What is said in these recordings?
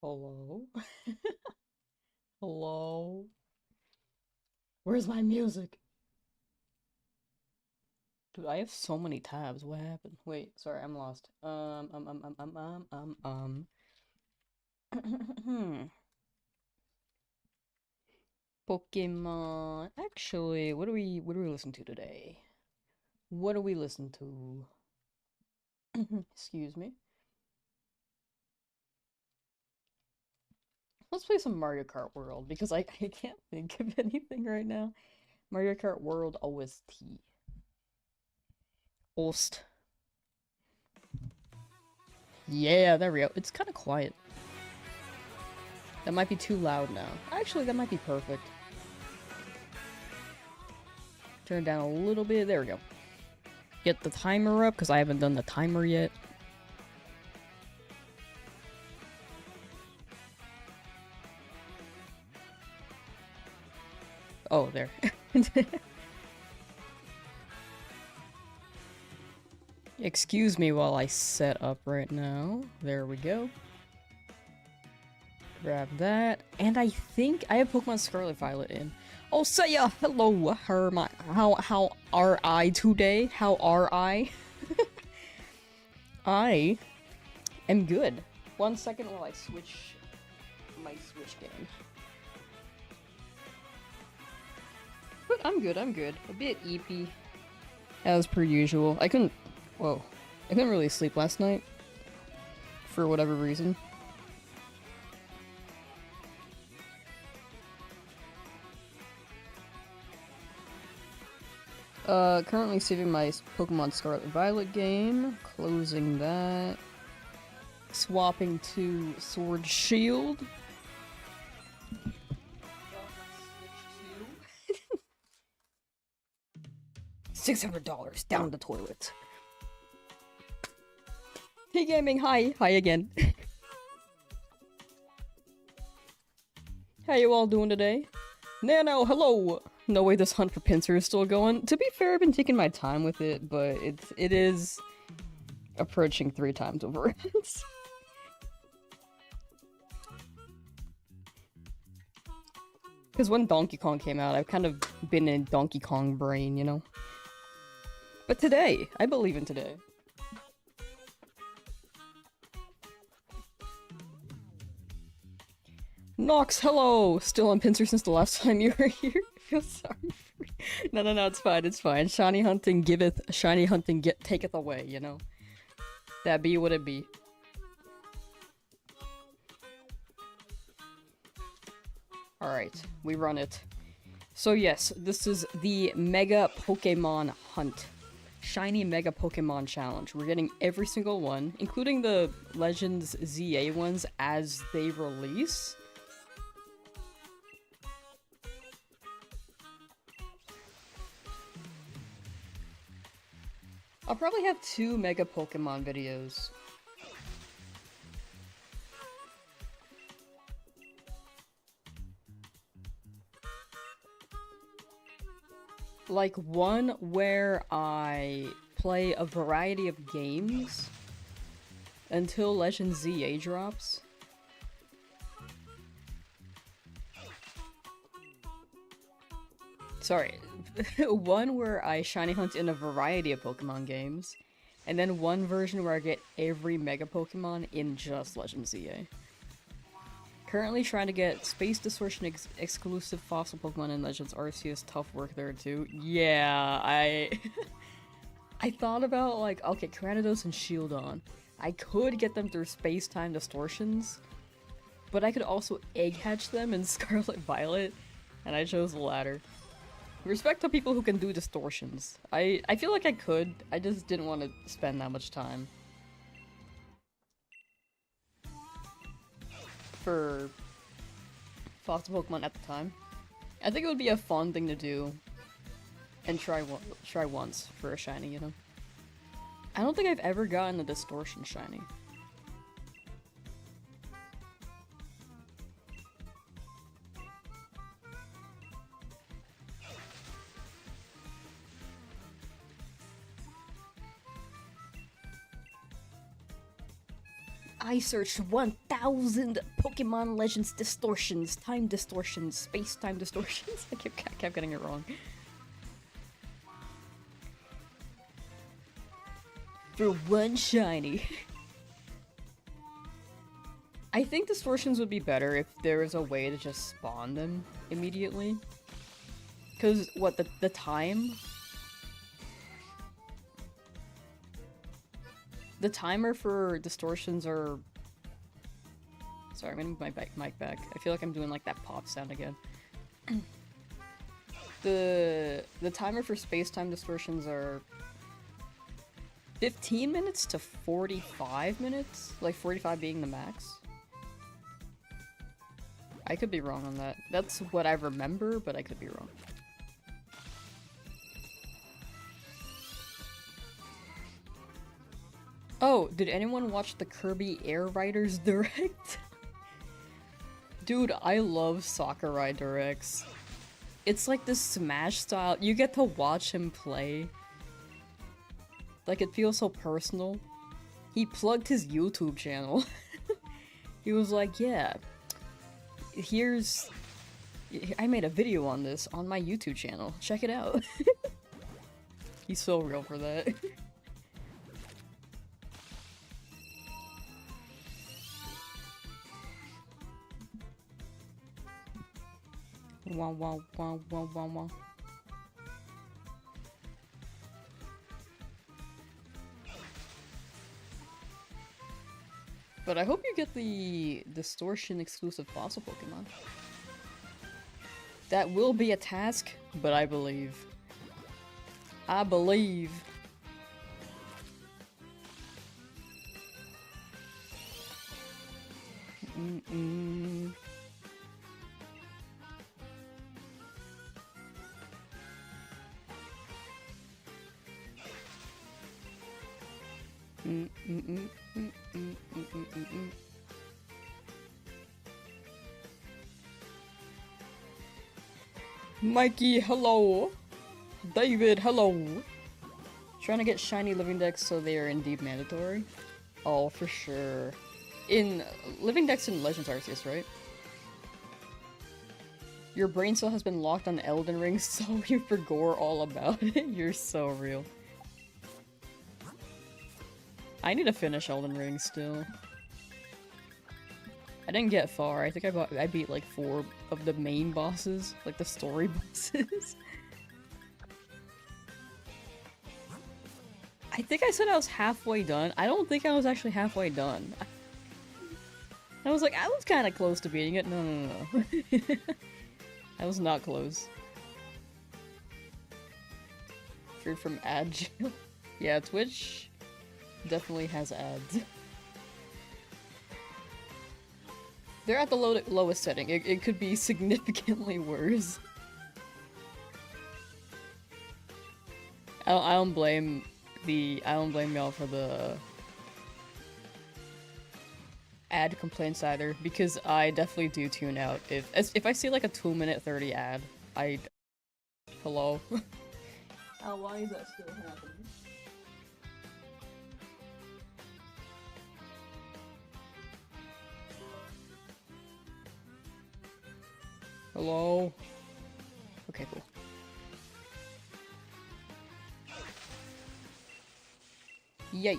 Hello? Hello? Where's my music? Dude, I have so many tabs. What happened? Wait, sorry, I'm lost. Pokemon. Actually, what do we listen to today? What do we listen to? Excuse me. Let's play some Mario Kart World because I can't think of anything right now. Mario Kart World OST. Ost. Yeah, there we go. It's kind of quiet. That might be too loud now. Actually, that might be perfect. Turn it down a little bit. There we go. Get the timer up, because I haven't done the timer yet. Oh, there. Excuse me while I set up right now. There we go. Grab that. And I think I have Pokemon Scarlet Violet in. Oh, say hello, Hermit. How are I today? How are I? I am good. 1 second while I switch my Switch game. But I'm good, I'm good. A bit eepy. As per usual. Whoa. I couldn't really sleep last night. For whatever reason. Currently saving my Pokemon Scarlet Violet game. Closing that. Swapping to Sword Shield. $600 down the toilet. Hey gaming, hi. Hi again. How you all doing today? Nano, hello! No way this hunt for Pinsir is still going. To be fair, I've been taking my time with it, but it is approaching 3 times over. Because when Donkey Kong came out, I've kind of been in Donkey Kong brain, you know? But today, I believe in today. Nox, hello! Still on Pinsir since the last time you were here? I feel sorry for you. No, it's fine, it's fine. Shiny hunting giveth, shiny hunting taketh away, you know? That be what it be. Alright, we run it. So yes, this is the Mega Pokemon Hunt. Shiny Mega Pokemon Challenge. We're getting every single one, including the Legends ZA ones as they release. I'll probably have 2 Mega Pokemon videos. Like one where I play a variety of games until Legend ZA drops. Sorry, one where I shiny hunt in a variety of Pokemon games, and then one version where I get every Mega Pokemon in just Legend ZA. Currently trying to get Space Distortion exclusive fossil Pokemon in Legends Arceus. Tough work there too. Yeah, I thought about like, okay, Tyrannodos and Shieldon. I could get them through space-time distortions, but I could also egg hatch them in Scarlet Violet, and I chose the latter. Respect to people who can do distortions. I feel like I could, I just didn't want to spend that much time. For fossil Pokemon at the time. I think it would be a fun thing to do and try once for a shiny, you know? I don't think I've ever gotten a distortion shiny. I searched 1,000 Pokemon Legends distortions, time distortions, space-time distortions. I kept getting it wrong. For one shiny. I think distortions would be better if there was a way to just spawn them immediately. Cause what, the time? The timer for distortions are... Sorry, I'm gonna move my mic back. I feel like I'm doing like that pop sound again. The timer for space-time distortions are 15 minutes to 45 minutes? Like 45 being the max? I could be wrong on that. That's what I remember, but I could be wrong. Oh, did anyone watch the Kirby Air Riders Direct? Dude, I love Sakurai Directs. It's like this Smash style. You get to watch him play. Like, it feels so personal. He plugged his YouTube channel. He was like, yeah, I made a video on this on my YouTube channel. Check it out. He's so real for that. Wow, wow, wow, wow, wow, wow. But I hope you get the Distortion exclusive fossil Pokemon. That will be a task, but I believe. I believe. Mm-mm. Mikey, hello. David, hello. Trying to get shiny living decks so they are indeed mandatory. Oh, for sure. In living decks in Legends Arceus, right? Your brain cell has been locked on Elden Ring, so you forgot all about it. You're so real. I need to finish Elden Ring still. I didn't get far. I think I beat like 4 of the main bosses, like the story bosses. I think I said I was halfway done. I don't think I was actually halfway done. I was like, I was kind of close to beating it. No. I was not close. Freed from ad jail. Yeah, Twitch definitely has ads. They're at the lowest setting. It could be significantly worse. I don't blame y'all for the ad complaints either, because I definitely do tune out if I see like a 2-minute 30 ad. Hello. Why is that still happening? Hello? Okay, cool. Yay.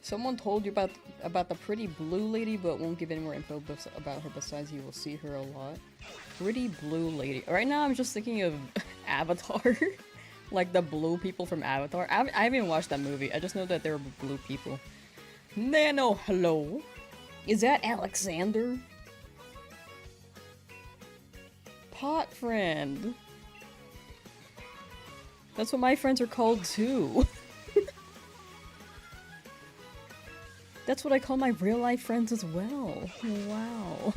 Someone told you about the pretty blue lady, but won't give any more info about her besides you will see her a lot. Pretty blue lady. Right now I'm just thinking of Avatar. Like the blue people from Avatar. I haven't even watched that movie. I just know that they were blue people. Nano, hello? Is that Alexander? Pot friend. That's what my friends are called too. That's what I call my real life friends as well. Wow.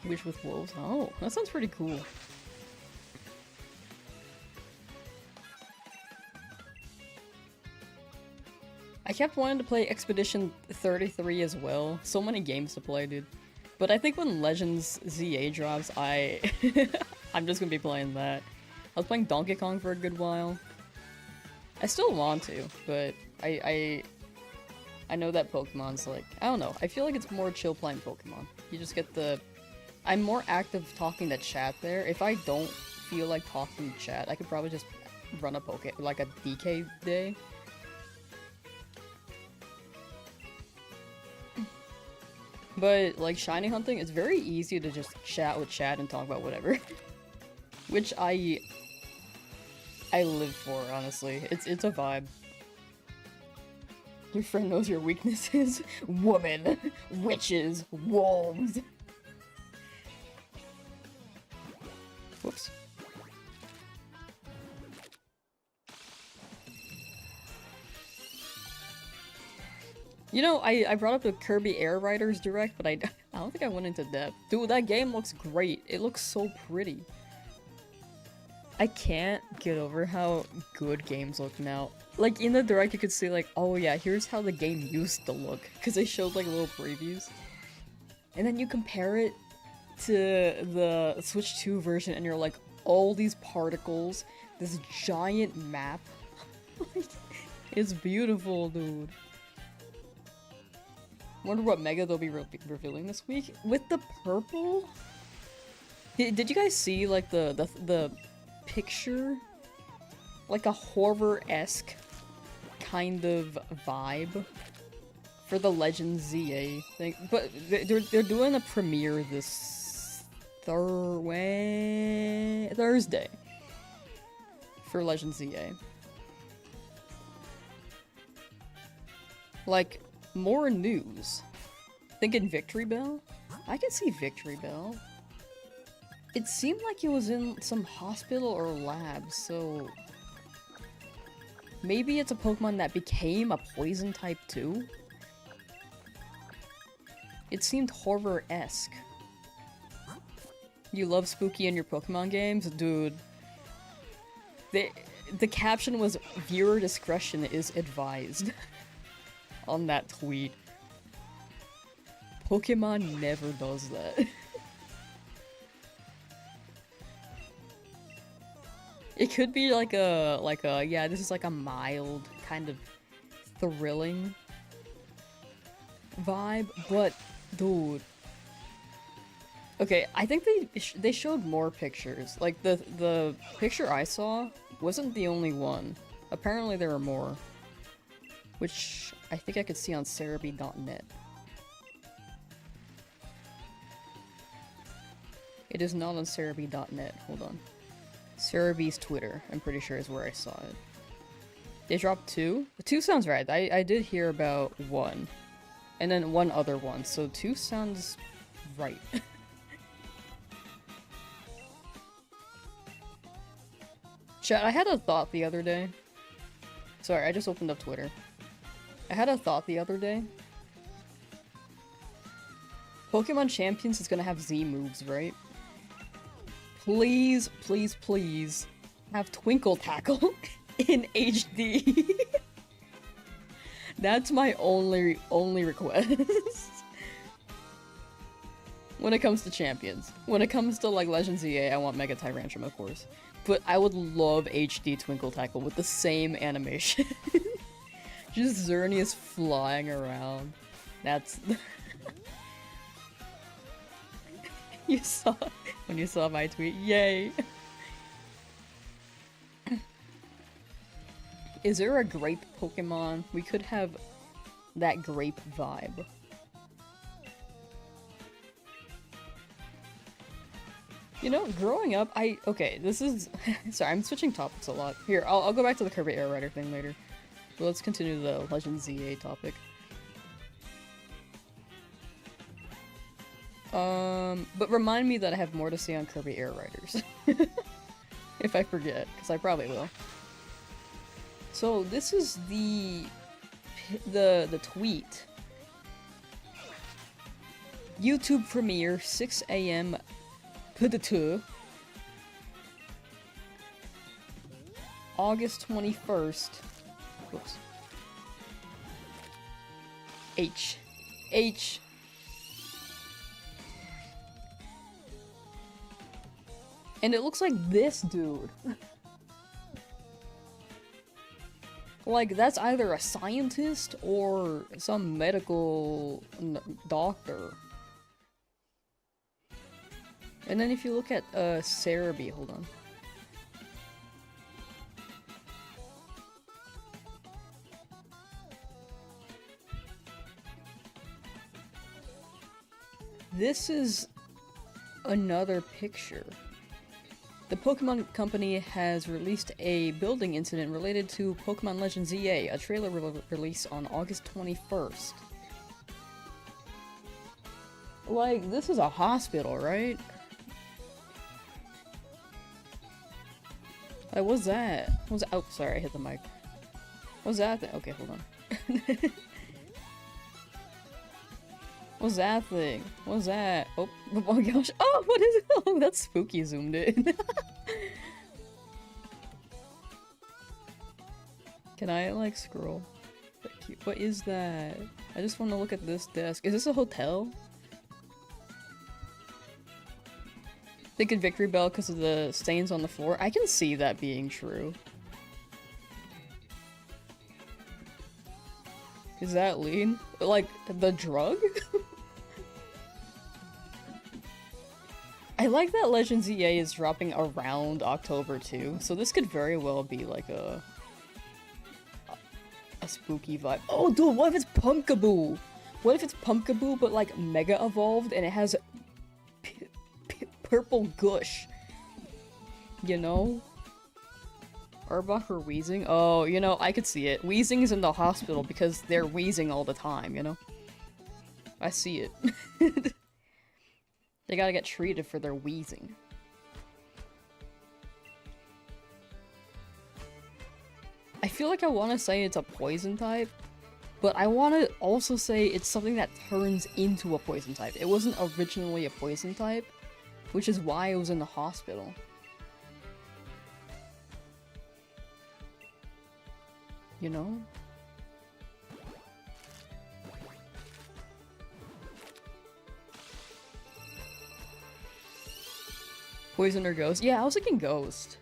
Wish with wolves. Oh, that sounds pretty cool. I kept wanting to play Expedition 33 as well. So many games to play, dude. But I think when Legends ZA drops, I'm just gonna be playing that. I was playing Donkey Kong for a good while. I still want to, but I know that Pokemon's like, I don't know, I feel like it's more chill playing Pokemon. You just get the... I'm more active talking to chat there. If I don't feel like talking to chat, I could probably just run a like a DK day. But, like, shiny hunting, it's very easy to just chat with chat and talk about whatever. Which I live for, honestly. It's a vibe. Your friend knows your weaknesses. Woman, witches, wolves. Whoops. You know, I brought up the Kirby Air Riders Direct, but I don't think I went into depth. Dude, that game looks great. It looks so pretty. I can't get over how good games look now. Like, in the Direct, you could see, like, oh yeah, here's how the game used to look. Because they showed, like, little previews. And then you compare it to the Switch 2 version, and you're like, all these particles, this giant map. It's beautiful, dude. Wonder what Mega they'll be revealing this week. With the purple? Did you guys see, like, the picture? Like a horror-esque kind of vibe for the Legend ZA thing. But they're doing a premiere this Thursday for Legend ZA. Like, more news. Thinking Victory Bell? I can see Victory Bell. It seemed like it was in some hospital or lab, so... Maybe it's a Pokemon that became a poison type too? It seemed horror-esque. You love spooky in your Pokemon games? Dude. The caption was, "Viewer discretion is advised." On that tweet. Pokemon never does that. It could be like a, yeah, this is like a mild, kind of thrilling vibe, but, dude. Okay, I think they showed more pictures. Like, the picture I saw wasn't the only one. Apparently there are more. Which I think I could see on Cerebi.net. It is not on Cerebi.net. Hold on. Cerebi's Twitter, I'm pretty sure, is where I saw it. They dropped 2? 2 sounds right. I did hear about 1. And then 1 other one, so 2 sounds right. Chat, I had a thought the other day. Sorry, I just opened up Twitter. I had a thought the other day. Pokemon Champions is gonna have Z moves, right? Please, please, please have Twinkle Tackle in HD. That's my only request. When it comes to Champions. When it comes to, like, Legend ZA, I want Mega Tyrantrum, of course. But I would love HD Twinkle Tackle with the same animation. Just Xerneas flying around. That's... You saw... When you saw my tweet. Yay! Is there a grape Pokemon? We could have that grape vibe. You know, growing up, okay, this is... Sorry, I'm switching topics a lot. Here, I'll go back to the Kirby Air Rider thing later. But let's continue the Legend ZA topic. But remind me that I have more to say on Kirby Air Riders. If I forget, because I probably will. So, this is the tweet. YouTube premiere, 6 AM August 21st. Whoops. H. And it looks like this dude. Like, that's either a scientist or some medical doctor. And then if you look at, Cerebi, hold on. This is another picture. The Pokemon Company has released a building incident related to Pokemon Legends EA. A trailer release on August 21st. Like, this is a hospital, right? Like, what's that? What's that? Oh, sorry, I hit the mic. What's that? Okay, hold on. What's that thing? What's that? Oh my gosh. Oh, what is it? Oh, that's spooky zoomed in. Can I, like, scroll? What is that? I just want to look at this desk. Is this a hotel? Thinking Victory Bell because of the stains on the floor. I can see that being true. Is that lean? Like, the drug? I like that Legends EA is dropping around October too, so this could very well be like a spooky vibe. Oh dude, what if it's Pumpkaboo? What if it's Pumpkaboo but like mega evolved and it has purple gush? You know? Arbok or Wheezing? Oh, you know, I could see it. Wheezing's in the hospital because they're wheezing all the time, you know? I see it. They gotta get treated for their wheezing. I feel like I want to say it's a poison type, but I want to also say it's something that turns into a poison type. It wasn't originally a poison type, which is why it was in the hospital. You know? Poison or Ghost? Yeah, I was thinking Ghost.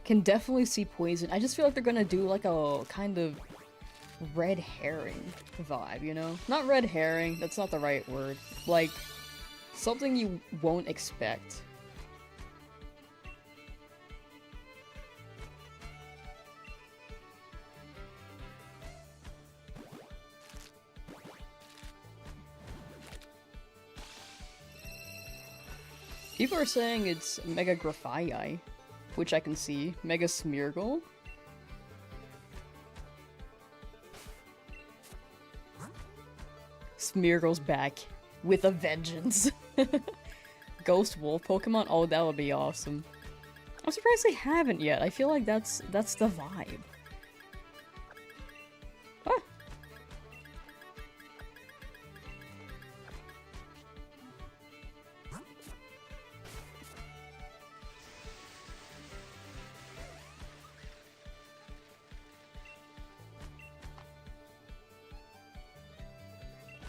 Can definitely see Poison. I just feel like they're gonna do like a kind of red herring vibe, you know? Not red herring, that's not the right word. Like, something you won't expect. People are saying it's Mega Graphii, which I can see. Mega Smeargle. Smeargle's back with a vengeance. Ghost Wolf Pokemon? Oh, that would be awesome. I'm surprised they haven't yet. I feel like that's the vibe. Ah.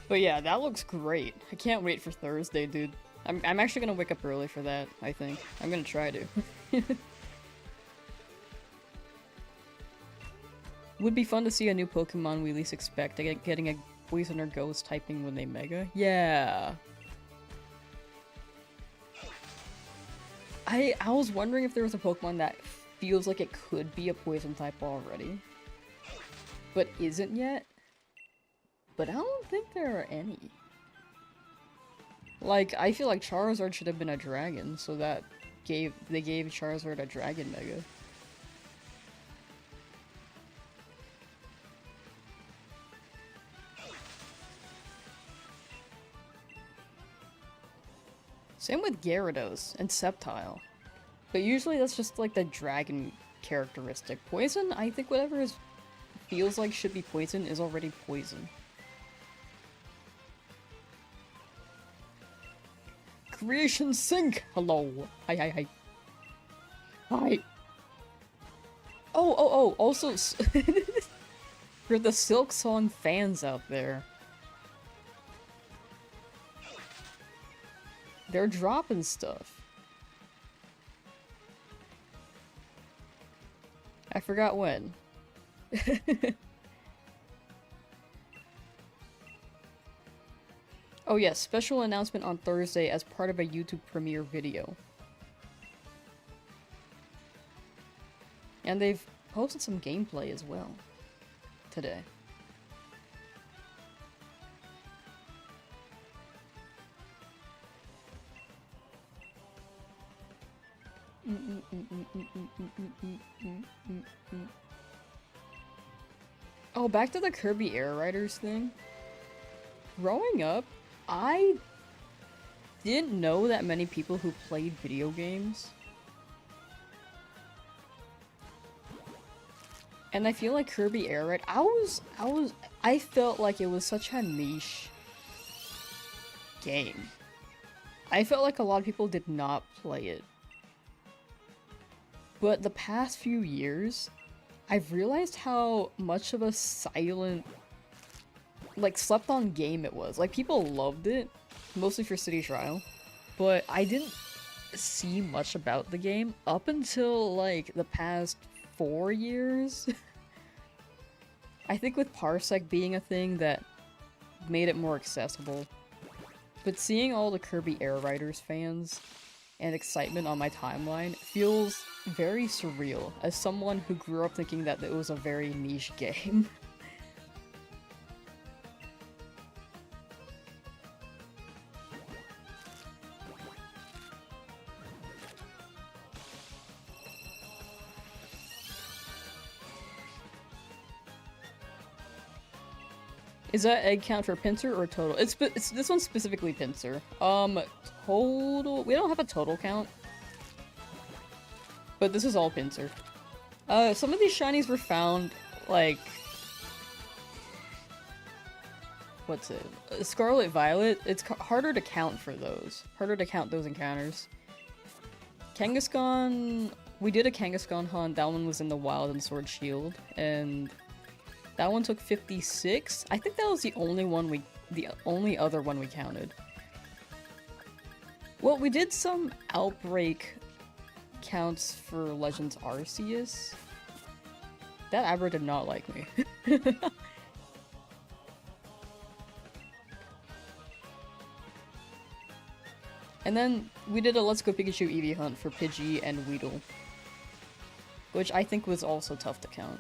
But yeah, that looks great. I can't wait for Thursday, dude. I'm actually gonna wake up early for that, I think. I'm gonna try to. Would be fun to see a new Pokemon we least expect, getting a Poison or Ghost typing when they Mega. Yeah. I was wondering if there was a Pokemon that feels like it could be a Poison type already, but isn't yet. But I don't think there are any. Like, I feel like Charizard should have been a dragon, so that they gave Charizard a Dragon Mega. Same with Gyarados and Sceptile. But usually that's just like the dragon characteristic. Poison, I think whatever feels like should be poison is already poison. Creation Sync! Hello! Hi. Hi! Oh, also, for the Silk Song fans out there. They're dropping stuff. I forgot when. Oh yes, special announcement on Thursday as part of a YouTube premiere video. And they've posted some gameplay as well today. Oh, back to the Kirby Air Riders thing. Growing up, I didn't know that many people who played video games. And I feel like Kirby Air Ride, I felt like it was such a niche game. I felt like a lot of people did not play it. But the past few years, I've realized how much of a silent, like, slept-on game it was. Like, people loved it, mostly for City Trial, but I didn't see much about the game up until, like, the past 4 years. I think with Parsec being a thing that made it more accessible. But seeing all the Kirby Air Riders fans and excitement on my timeline feels very surreal as someone who grew up thinking that it was a very niche game. Is that egg count for pincer or total? It's this one's specifically pincer. Total. We don't have a total count, but this is all pincer. Some of these shinies were found like what's it? Scarlet Violet. It's harder to count for those. Harder to count those encounters. Kangaskhan. We did a Kangaskhan hunt. That one was in the wild and Sword Shield, and that one took 56. I think that was the only other one we counted. Well, we did some outbreak counts for Legends Arceus. That Abra did not like me. And then we did a Let's Go Pikachu Eevee hunt for Pidgey and Weedle, which I think was also tough to count.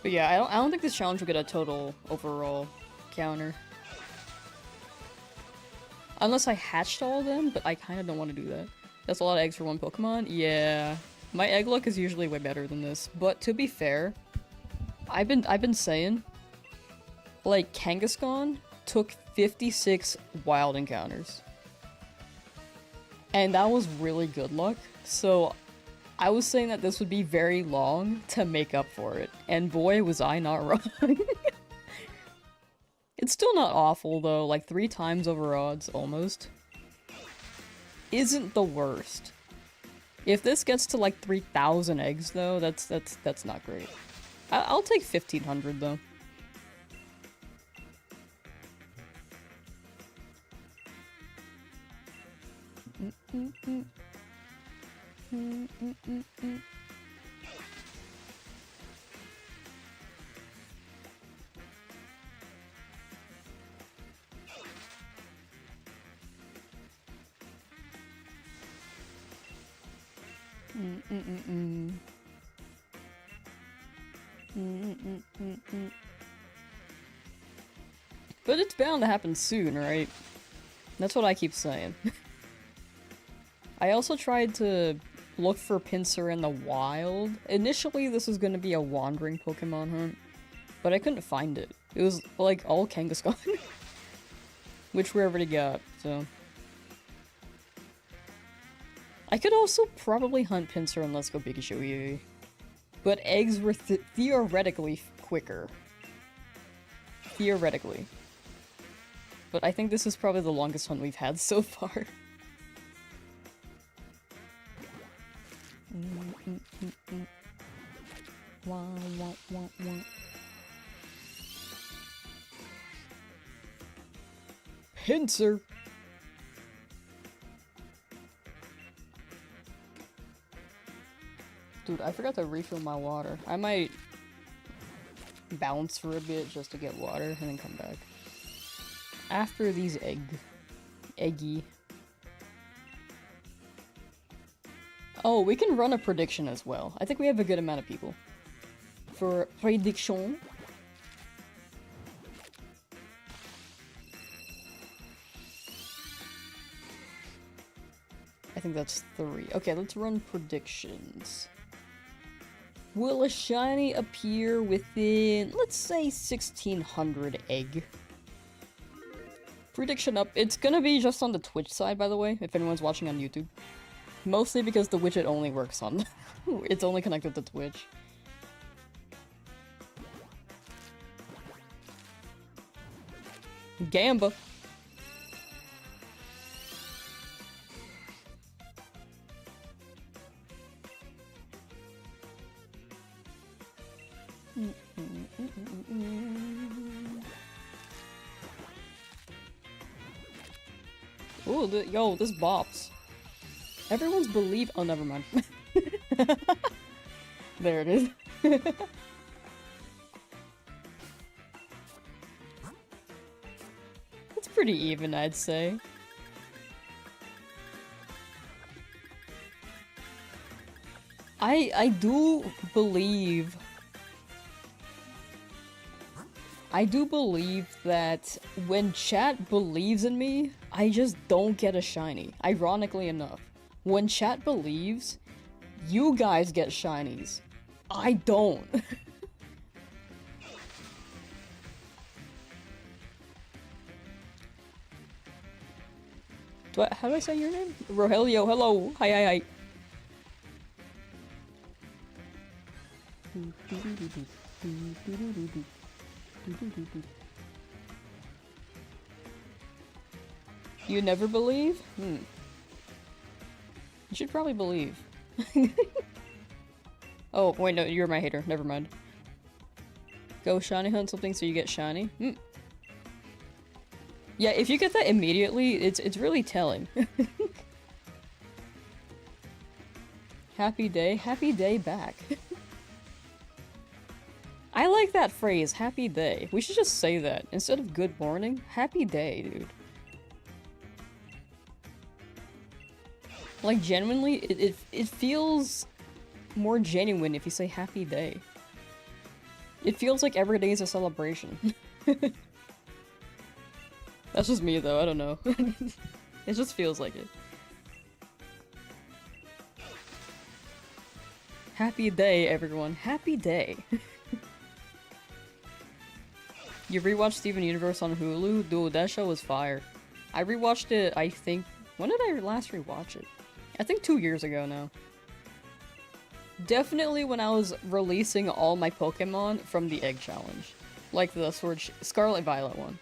But yeah, I don't think this challenge will get a total overall counter. Unless I hatched all of them, but I kind of don't want to do that. That's a lot of eggs for one Pokemon? Yeah. My egg luck is usually way better than this. But to be fair, I've been saying, like, Kangaskhan took 56 wild encounters. And that was really good luck, so I was saying that this would be very long to make up for it, and boy was I not wrong. It's still not awful though, like 3 times over odds, almost. Isn't the worst. If this gets to like 3,000 eggs though, that's not great. I'll take 1,500 though. But it's bound to happen soon, right? That's what I keep saying. I also tried to look for Pinsir in the wild. Initially, this was going to be a wandering Pokemon hunt, but I couldn't find it. It was, like, all Kangaskhan. Which we already got, so... I could also probably hunt Pinsir in Let's Go Pikachu Eevee. But eggs were theoretically quicker. Theoretically. But I think this is probably the longest hunt we've had so far. Pincer. Dude, I forgot to refill my water. I might bounce for a bit just to get water and then come back. After these eggy. Oh, we can run a prediction as well. I think we have a good amount of people. For prediction. I think that's 3. Okay, let's run predictions. Will a shiny appear within, let's say, 1600 egg? Prediction up. It's gonna be just on the Twitch side, by the way, if anyone's watching on YouTube. Mostly because the widget only works on... it's only connected to Twitch. Gamba. Ooh, yo, this bops. Everyone's believe- oh, never mind. There it is. It's pretty even, I'd say. I do believe that when chat believes in me, I just don't get a shiny. Ironically enough. When chat believes, you guys get shinies. I don't. How do I say your name? Rogelio, hello. Hi, hi, hi. You never believe? You should probably believe. Oh, wait, no, you're my hater. Never mind. Go shiny hunt something so you get shiny? Yeah, if you get that immediately, it's really telling. Happy day back. I like that phrase, happy day. We should just say that. Instead of good morning, happy day, dude. Like, genuinely, it feels more genuine if you say happy day. It feels like every day is a celebration. That's just me, though, I don't know. It just feels like it. Happy day, everyone. Happy day. You rewatched Steven Universe on Hulu? Dude, that show was fire. I rewatched it, I think... When did I last rewatch it? I think 2 years ago now. Definitely when I was releasing all my Pokemon from the Egg Challenge. Like the Scarlet Violet one.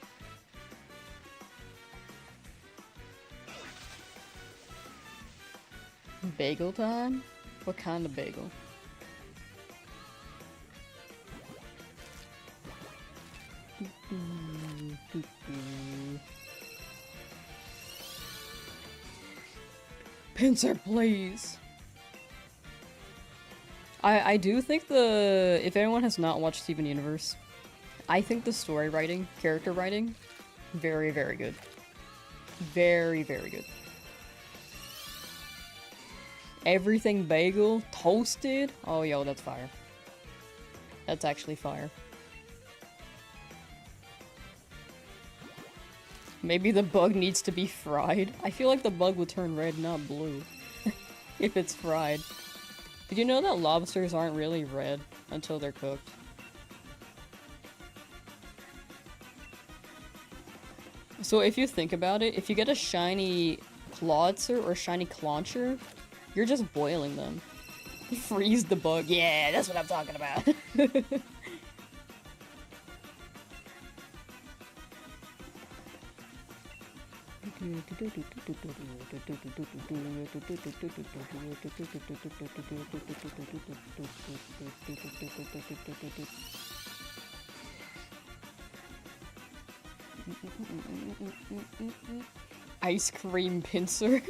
Bagel time? What kind of bagel? Pincer, please! I do think if anyone has not watched Steven Universe, I think the story writing, character writing, very, very good. Very, very good. Everything bagel, toasted. Oh, yo, that's fire. That's actually fire. Maybe the bug needs to be fried. I feel like the bug would turn red, not blue. If it's fried. Did you know that lobsters aren't really red until they're cooked? So if you think about it, if you get a shiny Clawitzer or shiny Clauncher, you're just boiling them. Freeze the bug. Yeah, that's what I'm talking about. Ice cream pincer.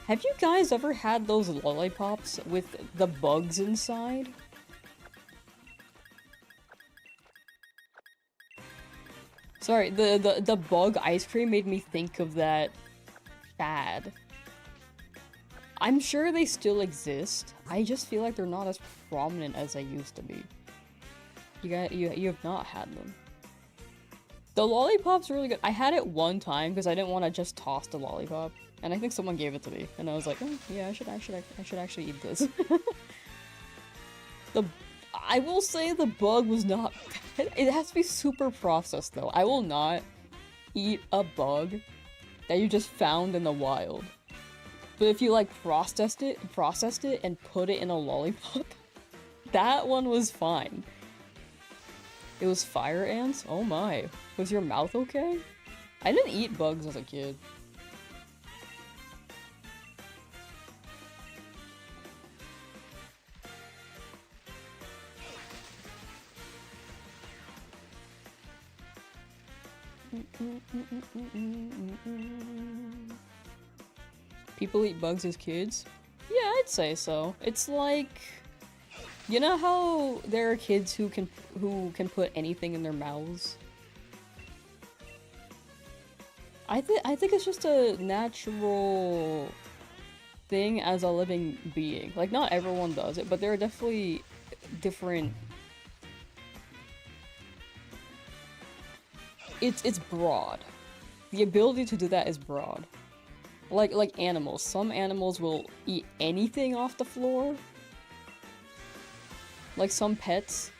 Have you guys ever had those lollipops with the bugs inside? Sorry, the bug ice cream made me think of that fad. I'm sure they still exist. I just feel like they're not as prominent as they used to be. You have not had them. The lollipop's really good. I had it one time because I didn't want to just toss the lollipop, and I think someone gave it to me, and I was like, oh, yeah, I should actually eat this. I will say the bug was not bad. It has to be super processed though. I will not eat a bug that you just found in the wild. But if you like processed it and put it in a lollipop, that one was fine. It was fire ants? Oh my. Was your mouth okay? I didn't eat bugs as a kid. People eat bugs as kids? Yeah, I'd say so. It's like, you know how there are kids who can put anything in their mouths? I think it's just a natural thing as a living being. Like, not everyone does it, but there are definitely different. It's broad. The ability to do that is broad. Like animals. Some animals will eat anything off the floor. Like some pets.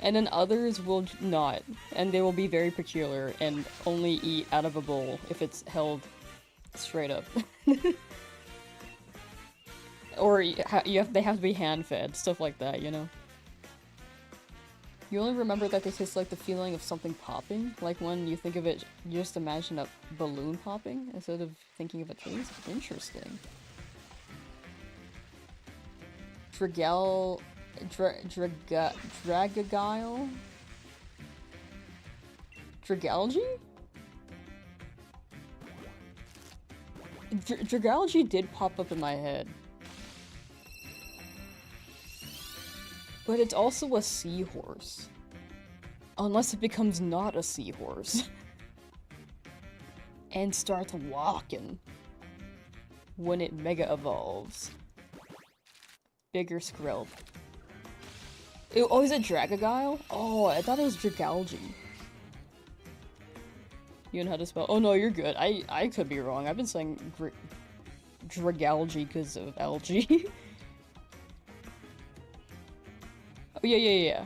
And then others will not. And they will be very peculiar and only eat out of a bowl if it's held straight up. Or they have to be hand-fed, stuff like that, you know? You only remember that they taste like the feeling of something popping? Like when you think of it, you just imagine a balloon popping instead of thinking of a taste? Interesting. Dragagile? Dragalgy? Dragalgy did pop up in my head. But it's also a seahorse. Unless it becomes not a seahorse. And starts walking. When it mega evolves. Bigger Skrill. Oh, is it Dragagile? Oh, I thought it was Dragalgy. You know how to spell? Oh no, you're good. I could be wrong. I've been saying Dragalgy because of algae. Oh, yeah.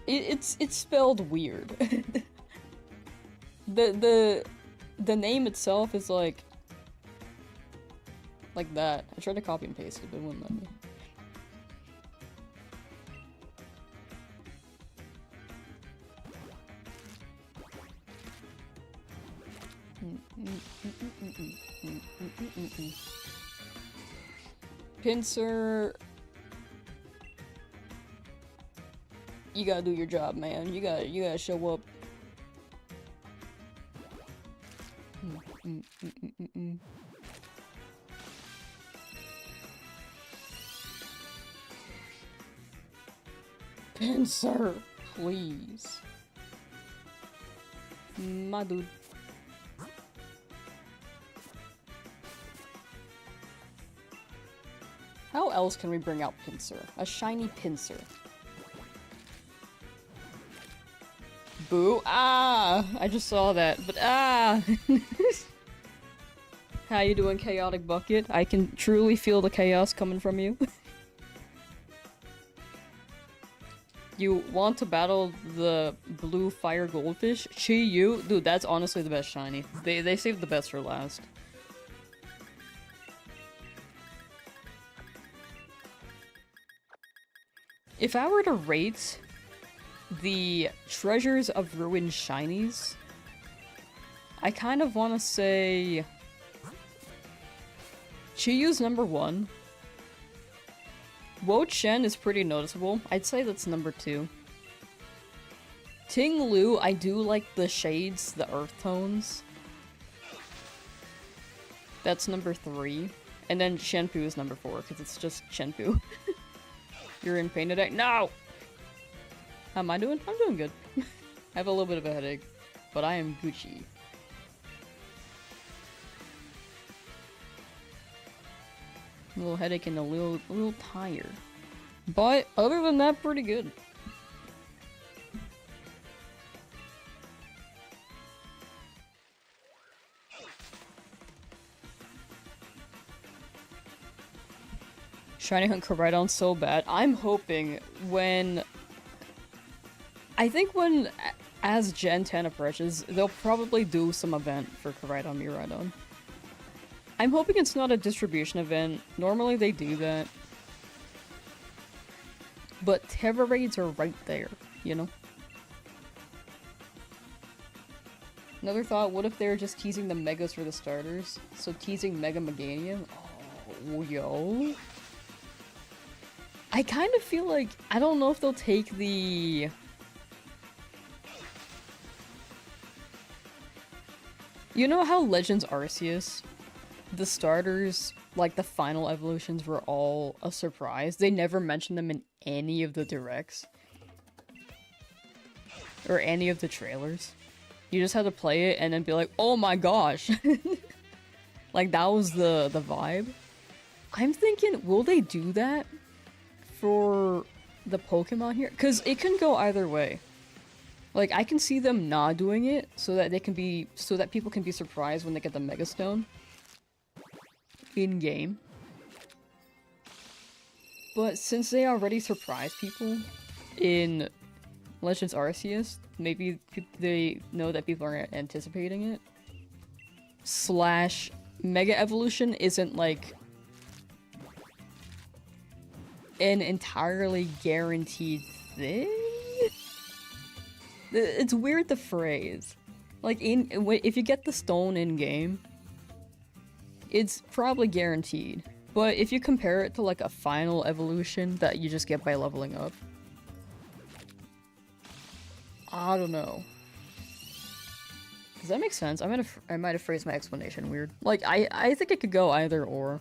It's spelled weird. The name itself is like that. I tried to copy and paste it, but it wouldn't let me. Pincer. You gotta do your job, man. You gotta show up. Pincer, please. My dude. How else can we bring out Pincer? A shiny Pincer. Boo. Ah! I just saw that, but ah! How you doing, Chaotic Bucket? I can truly feel the chaos coming from you. You want to battle the blue fire goldfish? Chi-Yu? Dude, that's honestly the best shiny. They saved the best for last. If I were to rate the Treasures of Ruined shinies, I kind of want to say Chi-Yu's number 1. Wo Chen is pretty noticeable. I'd say that's number 2. Ting Lu, I do like the shades, the earth tones. That's number 3. And then Shenpu is number 4, because it's just Shenpu. You're in pain today? No! How am I doing? I'm doing good. I have a little bit of a headache, but I am Gucci. A little headache and a little tired. But other than that, pretty good. Shiny Hunt Koraidon so bad. I'm hoping when... I think when, as Gen 10 approaches, they'll probably do some event for Koraidon Miraidon. I'm hoping it's not a distribution event. Normally they do that. But Terra raids are right there, you know? Another thought, what if they're just teasing the Megas for the starters? So teasing Mega Meganium? Oh, yo. I kind of feel like, I don't know if they'll take the... You know how Legends Arceus, the starters, like the final evolutions were all a surprise? They never mentioned them in any of the directs. Or any of the trailers. You just had to play it and then be like, oh my gosh! Like that was the vibe. I'm thinking, will they do that for the Pokemon here? Because it can go either way. Like, I can see them not doing it so that they can be, so that people can be surprised when they get the Mega Stone in-game. But since they already surprise people in Legends Arceus, maybe they know that people are anticipating it. Slash, Mega Evolution isn't like an entirely guaranteed thing? It's weird, the phrase. Like, if you get the stone in-game, it's probably guaranteed. But if you compare it to, like, a final evolution that you just get by leveling up, I don't know. Does that make sense? I might have phrased my explanation weird. Like, I think it could go either or.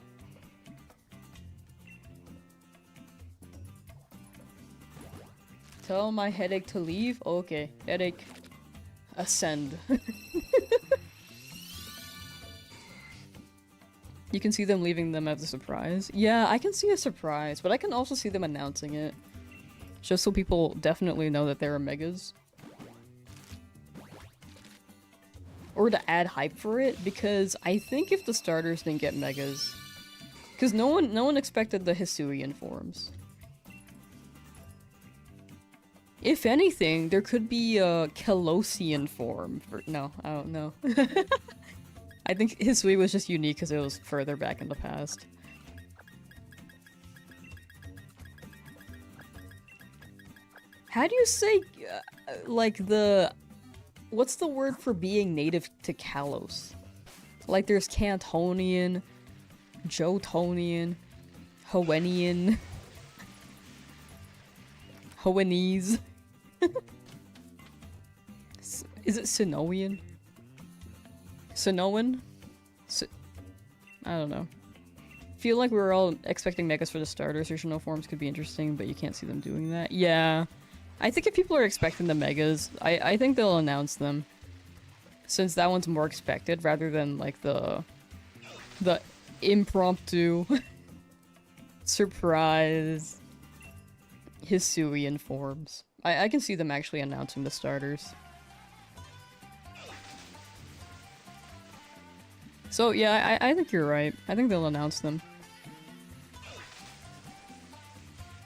Tell my headache to leave? Okay. Headache. Ascend. You can see them leaving them as a surprise. Yeah, I can see a surprise, but I can also see them announcing it. Just so people definitely know that there are megas. Or to add hype for it, because I think if the starters didn't get megas... Because no one expected the Hisuian forms. If anything, there could be a Kalosian form for- no, I don't know. I think Hisui was just unique because it was further back in the past. How do you say, like the... What's the word for being native to Kalos? Like there's Cantonian, Jotonian, Hoennian, Hoenese. Is it Sinoian? Sinoan? I don't know. Feel like we were all expecting megas for the starters. Original forms could be interesting, but you can't see them doing that. Yeah. I think if people are expecting the megas, I think they'll announce them. Since that one's more expected rather than like the impromptu surprise Hisuian forms. I can see them actually announcing the starters. So yeah, I think you're right. I think they'll announce them.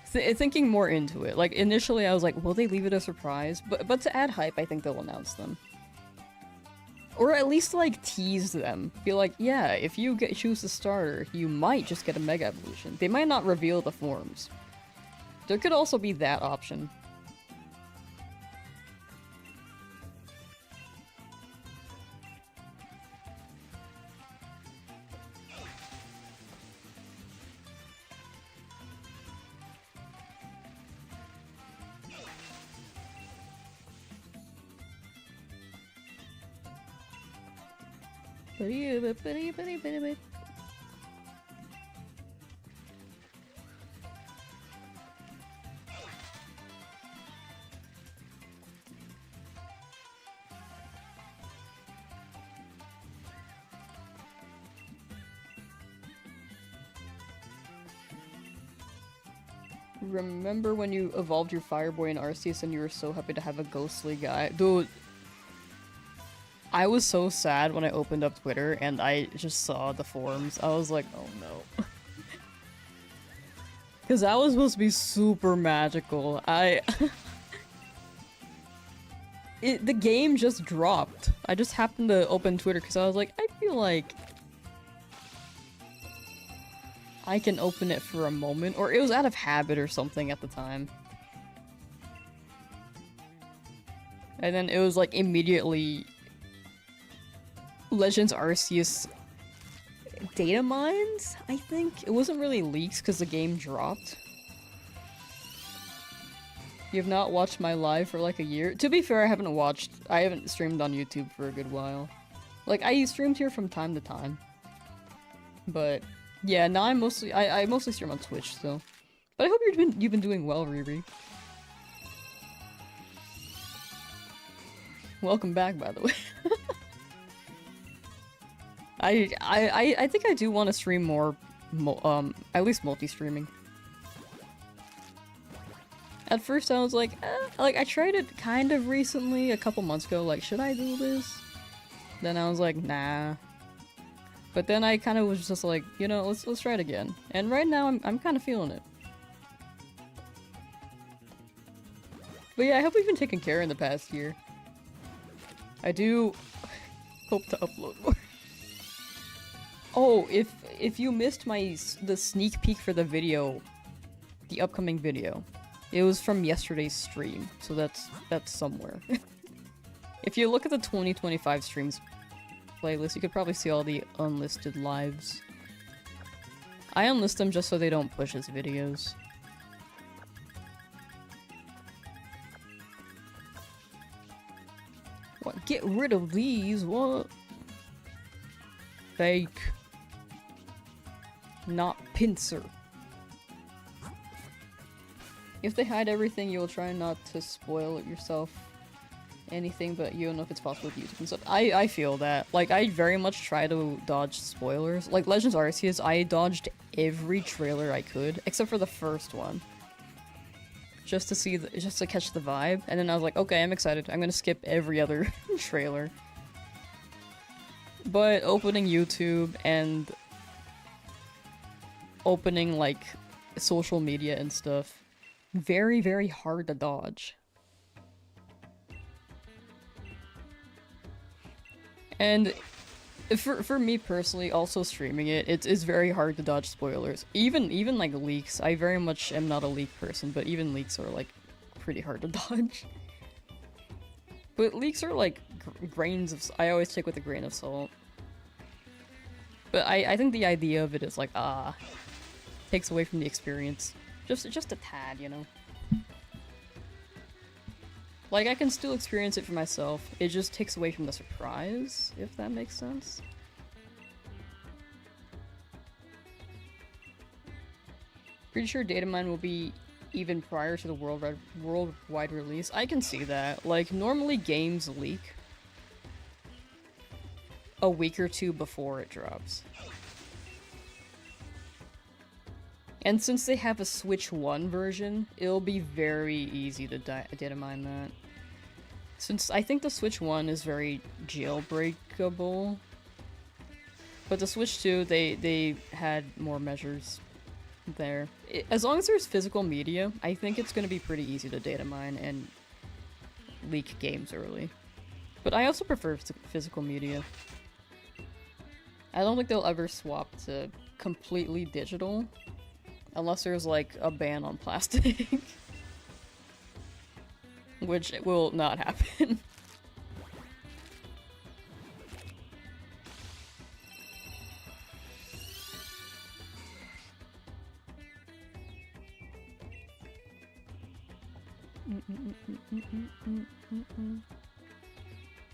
Thinking more into it. Like, initially I was like, will they leave it a surprise? But to add hype, I think they'll announce them. Or at least, like, tease them. Be like, yeah, if you choose the starter, you might just get a Mega Evolution. They might not reveal the forms. There could also be that option. Remember when you evolved your Fireboy in Arceus and you were so happy to have a ghostly guy? Dude, I was so sad when I opened up Twitter and I just saw the forums. I was like, oh no. Because that was supposed to be super magical. The game just dropped. I just happened to open Twitter because I was like, I feel like I can open it for a moment, or it was out of habit or something at the time. And then it was like immediately Legends Arceus data mines, I think? It wasn't really leaks because the game dropped. You have not watched my live for like a year? To be fair, I haven't streamed on YouTube for a good while. Like, I streamed here from time to time. But yeah, now I mostly stream on Twitch still. But I hope you've been doing well, Riri. Welcome back, by the way. I think I do want to stream more, at least multi-streaming. At first I was like, like I tried it kind of recently, a couple months ago, like, should I do this? Then I was like, nah. But then I kind of was just like, you know, let's try it again. And right now I'm kind of feeling it. But yeah, I hope we've been taking care in the past year. I do hope to upload more. Oh, if you missed the sneak peek for the video, the upcoming video, it was from yesterday's stream, so that's somewhere. If you look at the 2025 streams playlist, you could probably see all the unlisted lives. I unlist them just so they don't push his videos. What? Get rid of these? What? Fake. Not pincer. If they hide everything, you will try not to spoil it yourself. Anything, but you don't know if it's possible with YouTube and stuff. I feel that. Like, I very much try to dodge spoilers. Like, Legends Arceus, I dodged every trailer I could, except for the first one. Just to catch the vibe. And then I was like, okay, I'm excited. I'm gonna skip every other trailer. But opening YouTube and opening, like, social media and stuff, very, very hard to dodge. And for me personally, also streaming it's very hard to dodge spoilers. Even like leaks. I very much am not a leak person, but even leaks are like pretty hard to dodge. But leaks are like grains of. I always take with a grain of salt. But I think the idea of it is like takes away from the experience, just a tad, you know. Like, I can still experience it for myself, it just takes away from the surprise, if that makes sense. Pretty sure Datamine will be even prior to the worldwide release. I can see that. Like, normally games leak a week or two before it drops. And since they have a Switch 1 version, it'll be very easy to data mine that. Since I think the Switch 1 is very jailbreakable. But the Switch 2, they had more measures there. As long as there's physical media, I think it's going to be pretty easy to data mine and leak games early. But I also prefer physical media. I don't think they'll ever swap to completely digital. Unless there's, like, a ban on plastic. Which will not happen.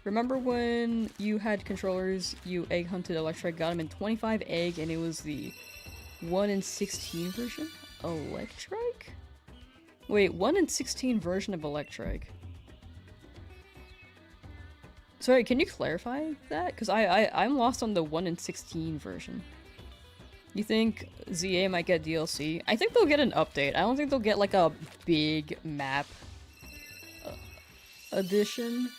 Remember when you had controllers, you egg hunted Electrike, got him in 25 egg, and it was the 1 in 16 version? Electrike? Wait, 1 in 16 version of Electrike. Sorry, can you clarify that? Because I'm lost on the 1 in 16 version. You think ZA might get DLC? I think they'll get an update. I don't think they'll get like a big map edition.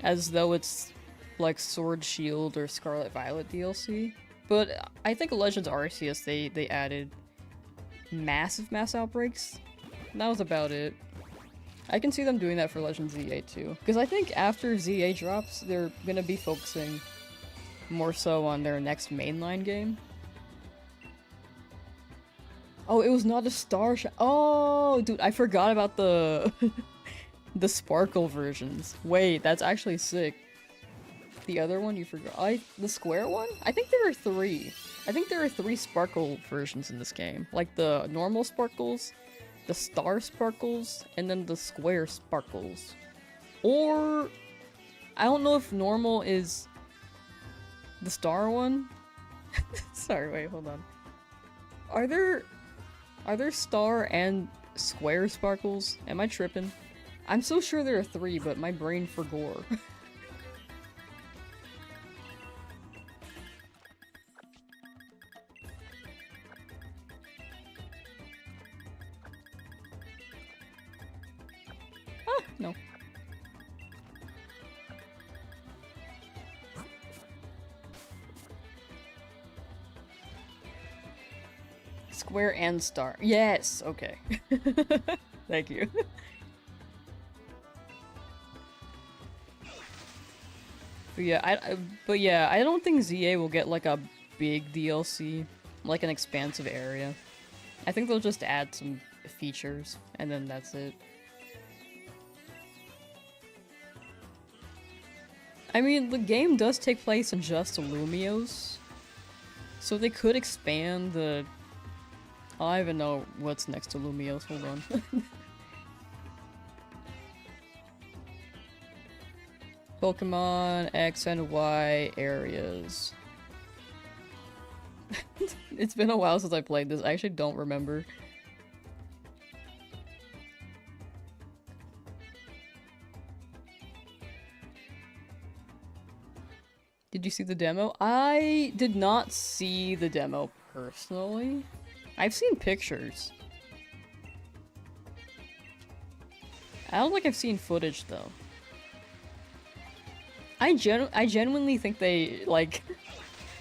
As though it's like Sword Shield or Scarlet Violet DLC. But I think Legends Arceus, they added mass outbreaks. That was about it. I can see them doing that for Legends ZA too. Because I think after ZA drops, they're gonna be focusing more so on their next mainline game. Oh, it was not a star shot. Oh, dude, I forgot about the the sparkle versions. Wait, that's actually sick. The other one you forgot. The square one? I think there are 3. I think there are 3 sparkle versions in this game. Like the normal sparkles, the star sparkles, and then the square sparkles. Or I don't know if normal is the star one. Sorry, wait, hold on. Are there star and square sparkles? Am I tripping? I'm so sure there are 3, but my brain forgot. Ah, no. Square and star. Yes, okay. Thank you. But yeah, I don't think ZA will get like a big DLC, like an expansive area. I think they'll just add some features, and then that's it. I mean, the game does take place in just Lumiose, so they could expand the... I don't even know what's next to Lumiose, hold on. Pokemon X and Y areas. It's been a while since I played this. I actually don't remember. Did you see the demo? I did not see the demo personally. I've seen pictures. I don't think I've seen footage though. I genuinely think they, like,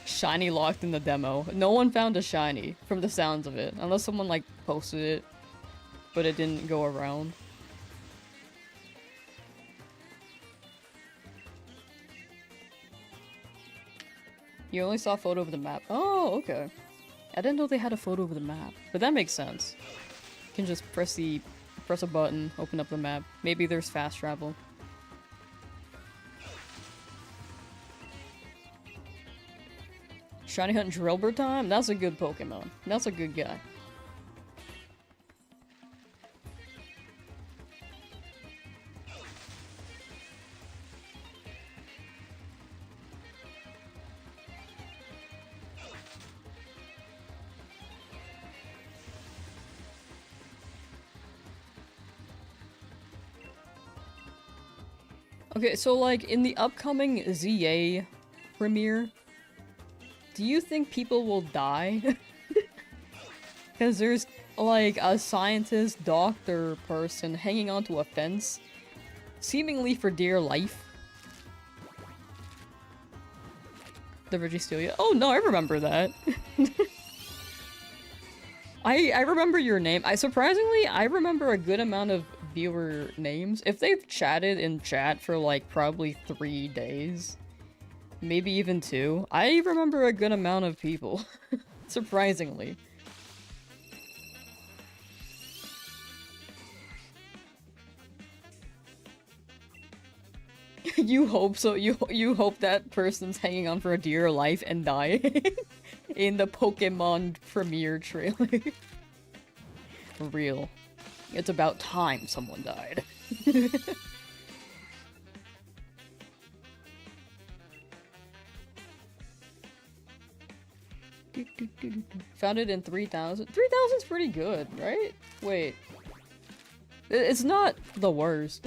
shiny locked in the demo. No one found a shiny, from the sounds of it. Unless someone, like, posted it, but it didn't go around. You only saw a photo of the map. Oh, okay. I didn't know they had a photo of the map. But that makes sense. You can just press a button, open up the map. Maybe there's fast travel. Shiny Hunt Drillbur time? That's a good Pokemon. That's a good guy. Okay, so like in the upcoming ZA premiere, do you think people will die? Because there's like a scientist, doctor person hanging onto a fence, seemingly for dear life. The Registelia. Oh no, I remember that. I remember your name. Surprisingly, I remember a good amount of viewer names. If they've chatted in chat for like probably 3 days, maybe even 2, I remember a good amount of people. Surprisingly. You hope so. You hope that person's hanging on for a dear life and dying in the Pokemon premiere trailer. For real. It's about time someone died. Found it in 3,000. 3,000's pretty good, right? Wait. It's not the worst.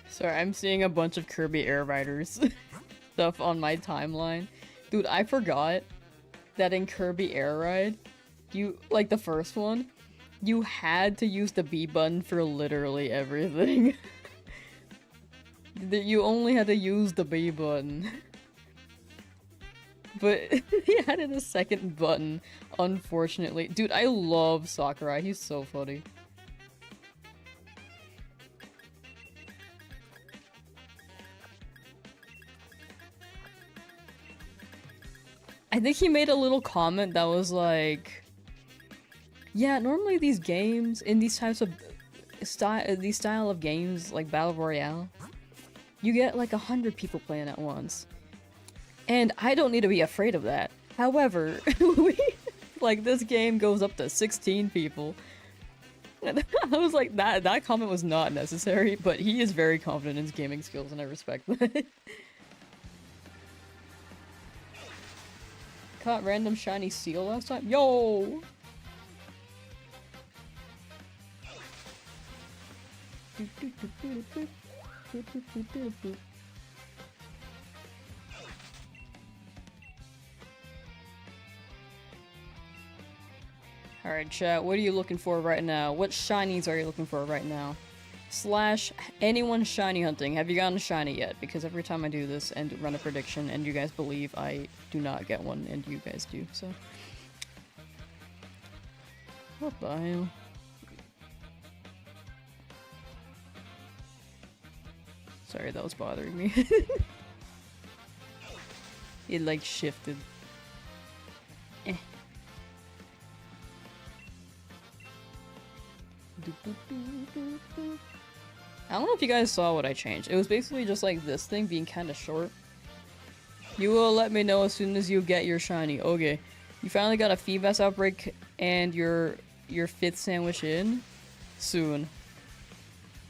Sorry, I'm seeing a bunch of Kirby Air Riders stuff on my timeline. Dude, I forgot that in Kirby Air Ride, you, like the first one, you had to use the B button for literally everything. You only had to use the B button. But he added a second button, unfortunately. Dude, I love Sakurai, he's so funny. I think he made a little comment that was like, yeah, normally these games, in these types of style of games, like Battle Royale, you get like 100 people playing at once. And I don't need to be afraid of that. However, like this game goes up to 16 people. And I was like, that comment was not necessary, but he is very confident in his gaming skills and I respect that. Caught random shiny seal last time? Yo! Alright, chat, what are you looking for right now? What shinies are you looking for right now? Slash anyone shiny hunting. Have you gotten a shiny yet? Because every time I do this and run a prediction and you guys believe I do not get one and you guys do, so. What the hell? Sorry, that was bothering me. It like shifted. Eh. I don't know if you guys saw what I changed. It was basically just like this thing being kind of short. You will let me know as soon as you get your shiny. Okay. You finally got a Feebas outbreak and your 5th sandwich in? Soon.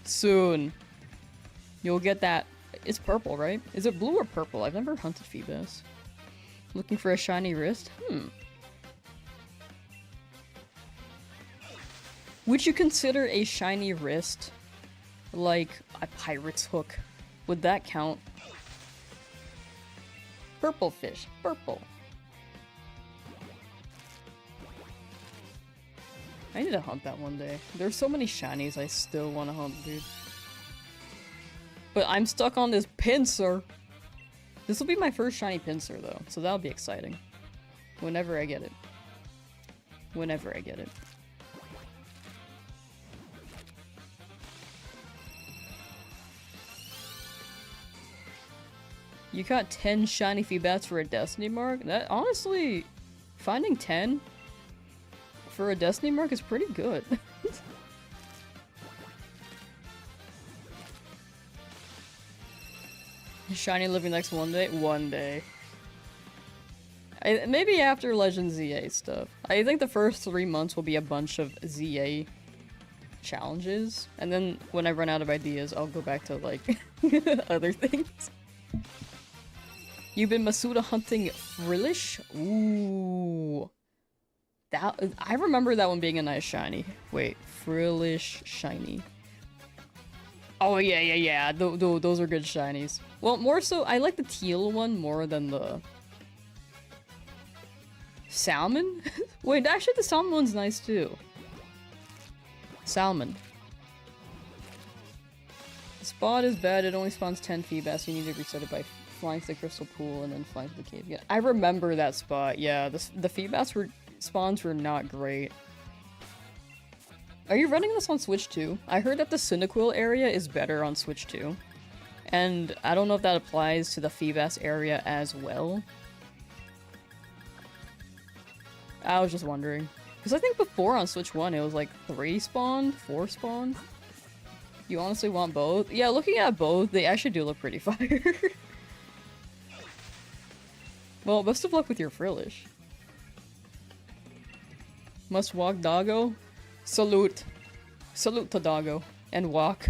Soon. You'll get that. It's purple, right? Is it blue or purple? I've never hunted Feebas. Looking for a shiny wrist? Would you consider a shiny wrist like a pirate's hook? Would that count? Purple fish. Purple. I need to hunt that one day. There's so many shinies I still want to hunt, dude. But I'm stuck on this pincer. This will be my first shiny pincer, though, so that'll be exciting. Whenever I get it. Whenever I get it. You got 10 shiny Feebats for a Destiny mark? That, honestly, finding 10 for a Destiny mark is pretty good. Shiny living next one day? One day. Maybe after Legend ZA stuff. I think the first 3 months will be a bunch of ZA challenges, and then when I run out of ideas, I'll go back to, like, other things. You've been Masuda hunting Frillish? Ooh. I remember that one being a nice shiny. Wait, Frillish shiny. Oh yeah. Those are good shinies. Well, more so, I like the teal one more than the salmon. Wait, actually the salmon one's nice too. Salmon. The spot is bad, it only spawns 10 Feebas, you need to reset it by flying to the crystal pool and then flying to the cave again. I remember that spot, yeah, the Feebas spawns were not great. Are you running this on Switch too? I heard that the Cyndaquil area is better on Switch too. And I don't know if that applies to the Feebas area as well. I was just wondering. Because I think before on Switch 1 it was like 3 spawned, 4 spawned. You honestly want both? Yeah, looking at both, they actually do look pretty fire. Well, best of luck with your Frillish. Must walk doggo? Salute. Salute to doggo. And walk.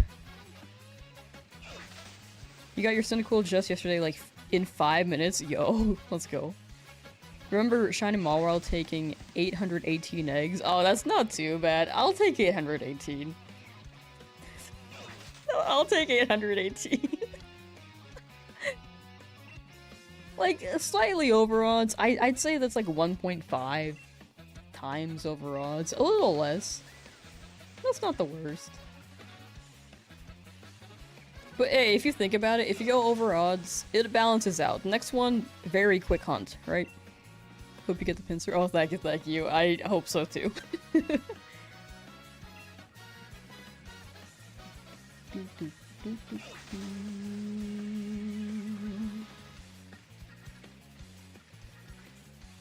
You got your Cyndaquil just yesterday, like, in 5 minutes? Yo, let's go. Remember Shiny Mawile taking 818 eggs? Oh, that's not too bad. I'll take 818. I'll take 818. Like, slightly over odds. I'd say that's like 1.5 times over odds. A little less. That's not the worst. But hey, if you think about it, if you go over odds, it balances out. Next one, very quick hunt, right? Hope you get the pincer. Oh, thank you. I hope so too.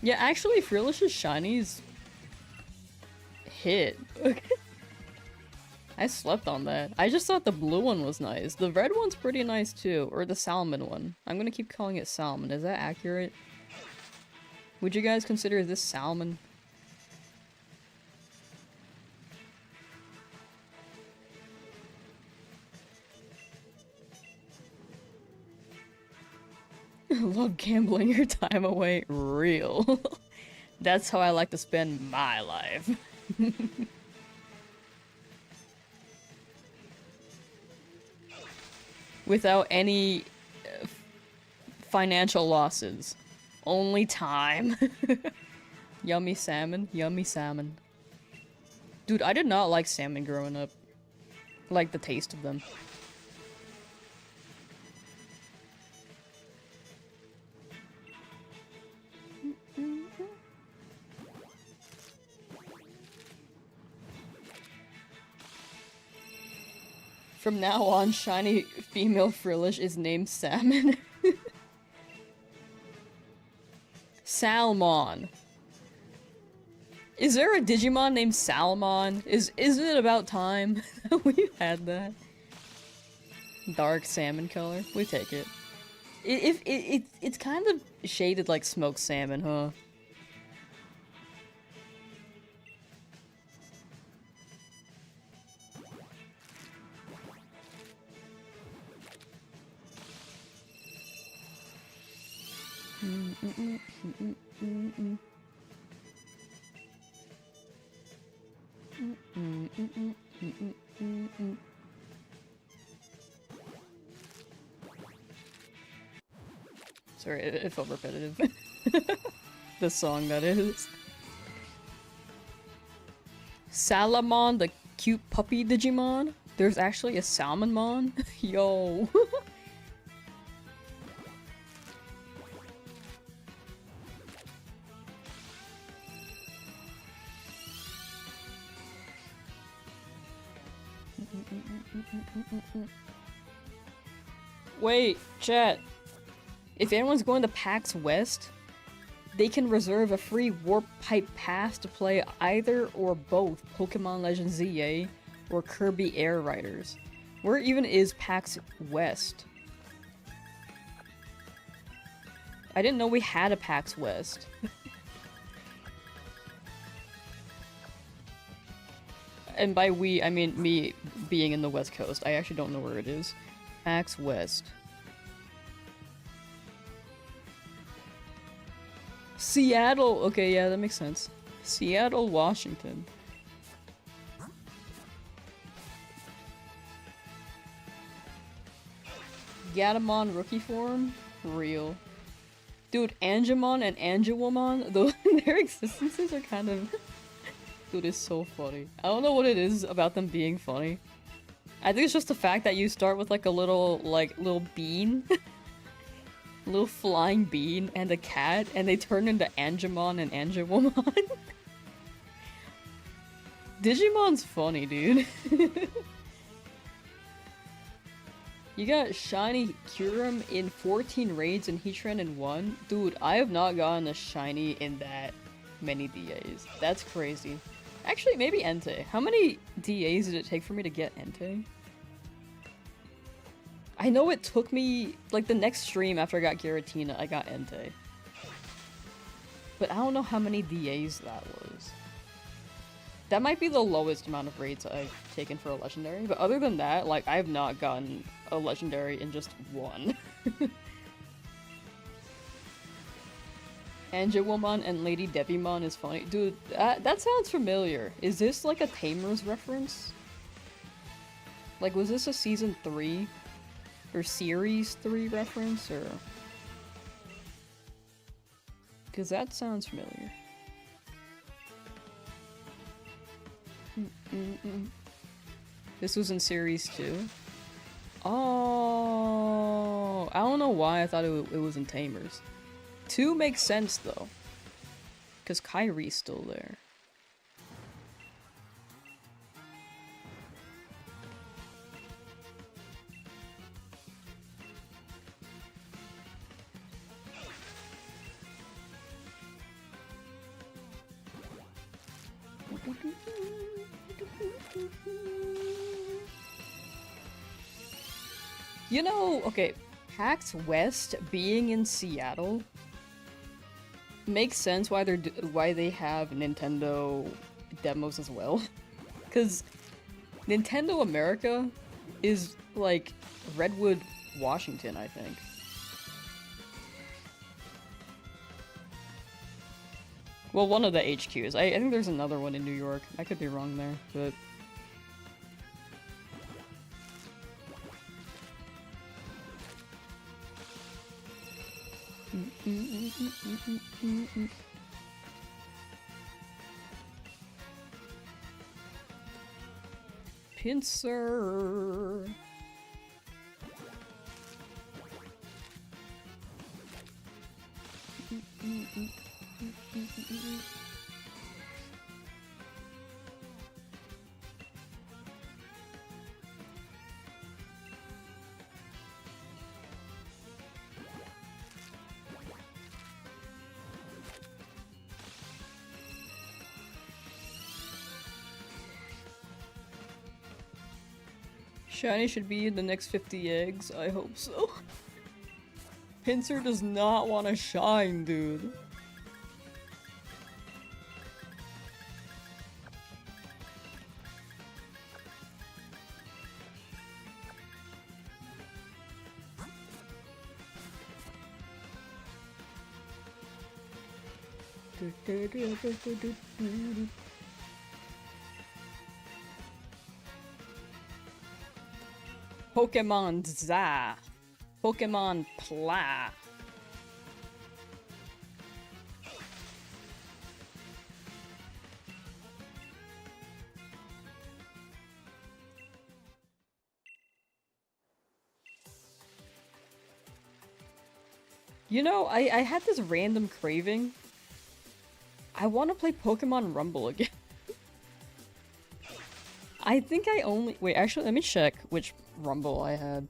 Yeah, actually, Frillish's shinies hit. I slept on that. I just thought the blue one was nice. The red one's pretty nice too, or the salmon one. I'm gonna keep calling it salmon. Is that accurate? Would you guys consider this salmon? Love gambling your time away. Real. That's how I like to spend my life. Without any financial losses. Only time. Yummy salmon. Yummy salmon. Dude, I did not like salmon growing up. Like the taste of them. From now on, shiny female Frillish is named Salmon. Salmon. Is there a Digimon named Salmon? Isn't it about time we've had that? Dark salmon color. We take it. It's kind of shaded like smoked salmon, huh? Sorry, it felt repetitive. The song, that is. Salamon, the cute puppy Digimon? There's actually a Salmonmon? Yo. Wait, chat. If anyone's going to PAX West, they can reserve a free Warp Pipe Pass to play either or both Pokemon Legends ZA or Kirby Air Riders. Where even is PAX West? I didn't know we had a PAX West. And by we, I mean me being in the West Coast. I actually don't know where it is. PAX West. Seattle! Okay, yeah, that makes sense. Seattle, Washington. Gatomon rookie form? Real. Dude, Angemon and Angewomon, their existences are kind of... Dude, it's so funny. I don't know what it is about them being funny. I think it's just the fact that you start with like a little bean. Little flying bean and a cat, and they turn into Angemon and Angewomon. Digimon's funny, dude. You got Shiny Kyurem in 14 raids and Heatran in 1? Dude, I have not gotten a Shiny in that many DAs. That's crazy. Actually, maybe Entei. How many DAs did it take for me to get Entei? I know it took me, like, the next stream after I got Giratina, I got Entei. But I don't know how many DAs that was. That might be the lowest amount of raids I've taken for a legendary, but other than that, like, I have not gotten a legendary in just one. Angewomon and Lady Devimon is funny. Dude, that sounds familiar. Is this like a Tamers reference? Like, was this a Season 3? Or Series 3 reference, or... Because that sounds familiar. This was in Series 2? Oh, I don't know why I thought it was in Tamers. 2 makes sense, though. Because Kyrie's still there. You know, okay, PAX West being in Seattle makes sense why they have Nintendo demos as well. Cause Nintendo America is like Redwood, Washington, I think. Well, one of the HQs. I think there's another one in New York. I could be wrong there, but... Pincer. Shiny should be in the next 50 eggs. I hope so. Pincer does not want to shine, dude. Pokemon Za. Pokemon Pla. You know, I had this random craving. I want to play Pokemon Rumble again. I think I only- wait, actually, let me check which Rumble I had.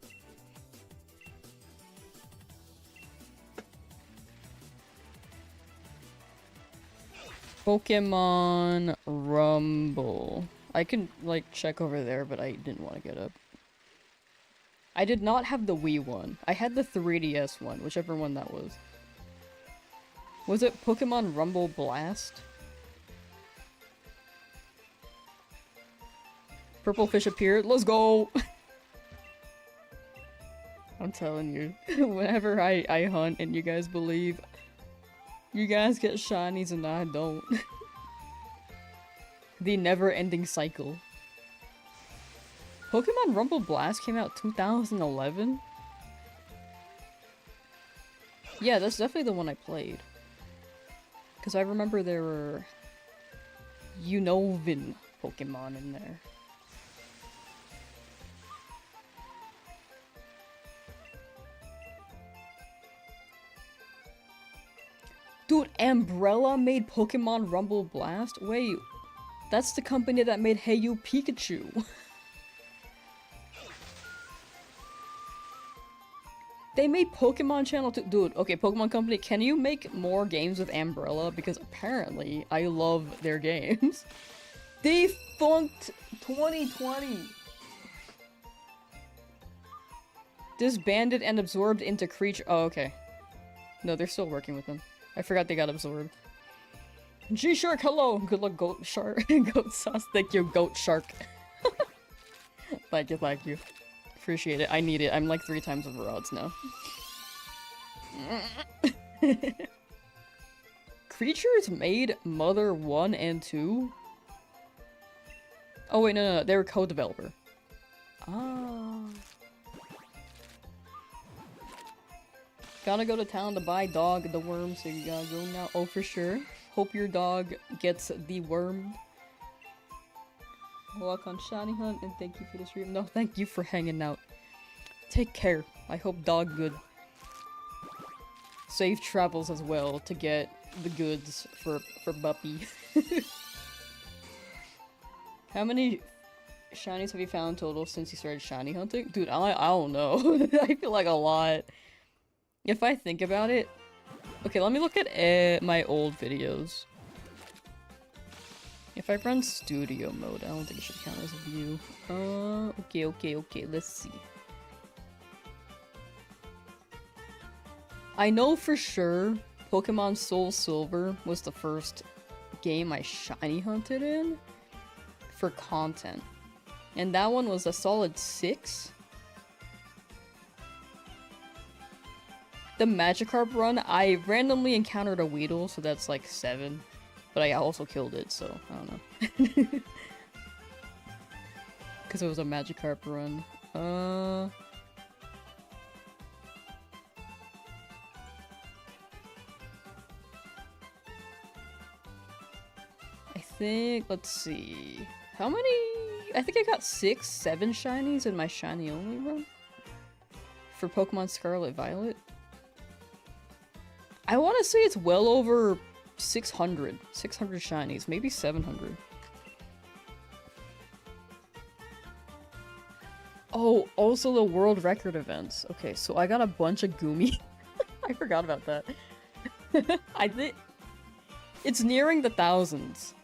Pokemon Rumble. I can, like, check over there, but I didn't want to get up. I did not have the Wii one. I had the 3DS one, whichever one that was. Was it Pokemon Rumble Blast? Purple fish appeared. Let's go! I'm telling you, whenever I hunt and you guys believe, you guys get shinies and I don't. The never-ending cycle. Pokemon Rumble Blast came out 2011? Yeah, that's definitely the one I played. Because I remember there were Unovan Pokemon in there. Dude, Umbrella made Pokemon Rumble Blast? Wait, That's the company that made Hey You Pikachu. They made Pokemon Channel too. Dude, okay, Pokemon Company, can you make more games with Umbrella? Because apparently I love their games. Defunct 2020! Disbanded and absorbed into creature. Oh, okay. No, they're still working with them. I forgot they got absorbed. G-Shark, hello! Good luck, Goat Shark. Goat Sauce, thank you, Goat Shark. Thank you, thank you. Appreciate it. I need it. I'm like 3 times over odds now. Creatures made Mother 1 and 2? Oh wait, no, they were co-developer. Ah. Gotta go to town to buy dog the worm, so you gotta go now. Oh, for sure. Hope your dog gets the worm. Walk on Shiny Hunt, and thank you for the stream. No, thank you for hanging out. Take care. I hope dog good. Safe travels as well to get the goods for Buppy. How many shinies have you found total since you started shiny hunting? Dude, I don't know. I feel like a lot. If I think about it... Okay, let me look at my old videos. If I run studio mode, I don't think it should count as a view. Okay, let's see. I know for sure Pokemon Soul Silver was the first game I shiny hunted in for content. And that one was a solid 6. The Magikarp run, I randomly encountered a Weedle, so that's like 7. But I also killed it, so I don't know. Because it was a Magikarp run. I think, let's see. How many? I think I got 6, 7 shinies in my shiny only run. For Pokemon Scarlet Violet. I want to say it's well over 600 shinies, maybe 700. Oh, also the world record events. Okay, so I got a bunch of Gumi. I forgot about that. I think it's nearing the thousands.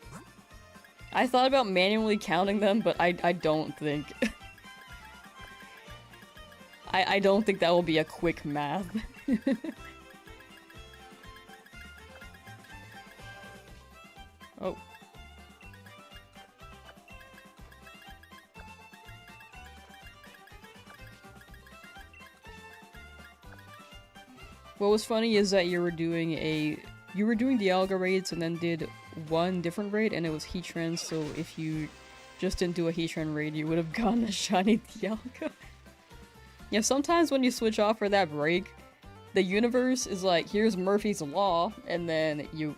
I thought about manually counting them, but I don't think. I don't think that will be a quick math. Oh. What was funny is that you were doing the Alga raids and then did one different raid and it was Heatran, so if you just didn't do a Heatran raid, you would have gotten a shiny Dialga. Yeah, sometimes when you switch off for that break, the universe is like, here's Murphy's Law, and then you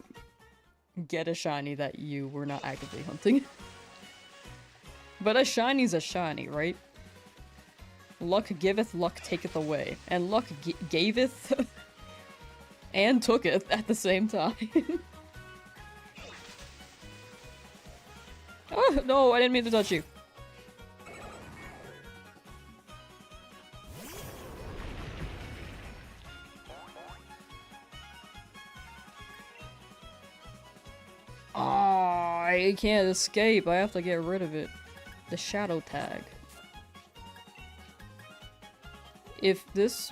get a shiny that you were not actively hunting. But a shiny's a shiny, right? Luck giveth, luck taketh away. And luck gaveth and tooketh at the same time. Oh, no, I didn't mean to touch you. I can't escape. I have to get rid of it. The shadow tag. If this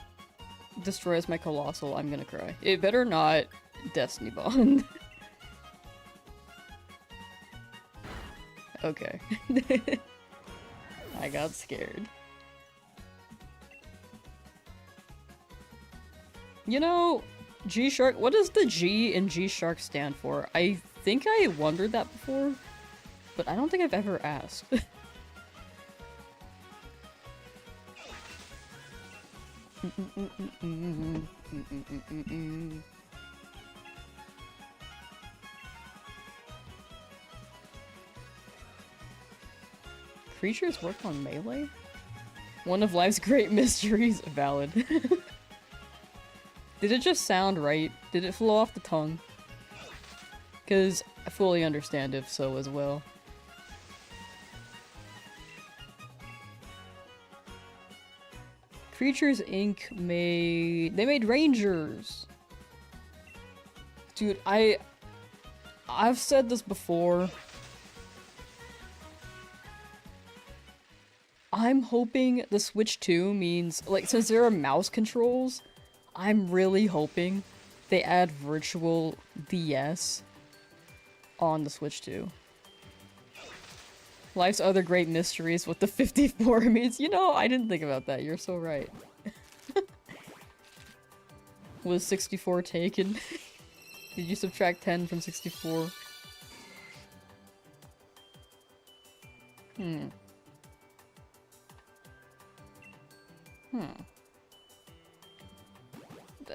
destroys my Colossal, I'm gonna cry. It better not Destiny Bond. Okay. I got scared. You know, G-Shark, what does the G in G-Shark stand for? I think I wondered that before, but I don't think I've ever asked. Creatures work on melee? One of life's great mysteries. Valid. Did it just sound right? Did it flow off the tongue? Because I fully understand if so as well. Creatures Inc. They made Rangers. Dude, I've said this before. I'm hoping the Switch 2 means, like, since there are mouse controls, I'm really hoping they add virtual DS on the Switch 2. Life's other great mysteries, what the 54 means. You know, I didn't think about that. You're so right. Was 64 taken? Did you subtract 10 from 64?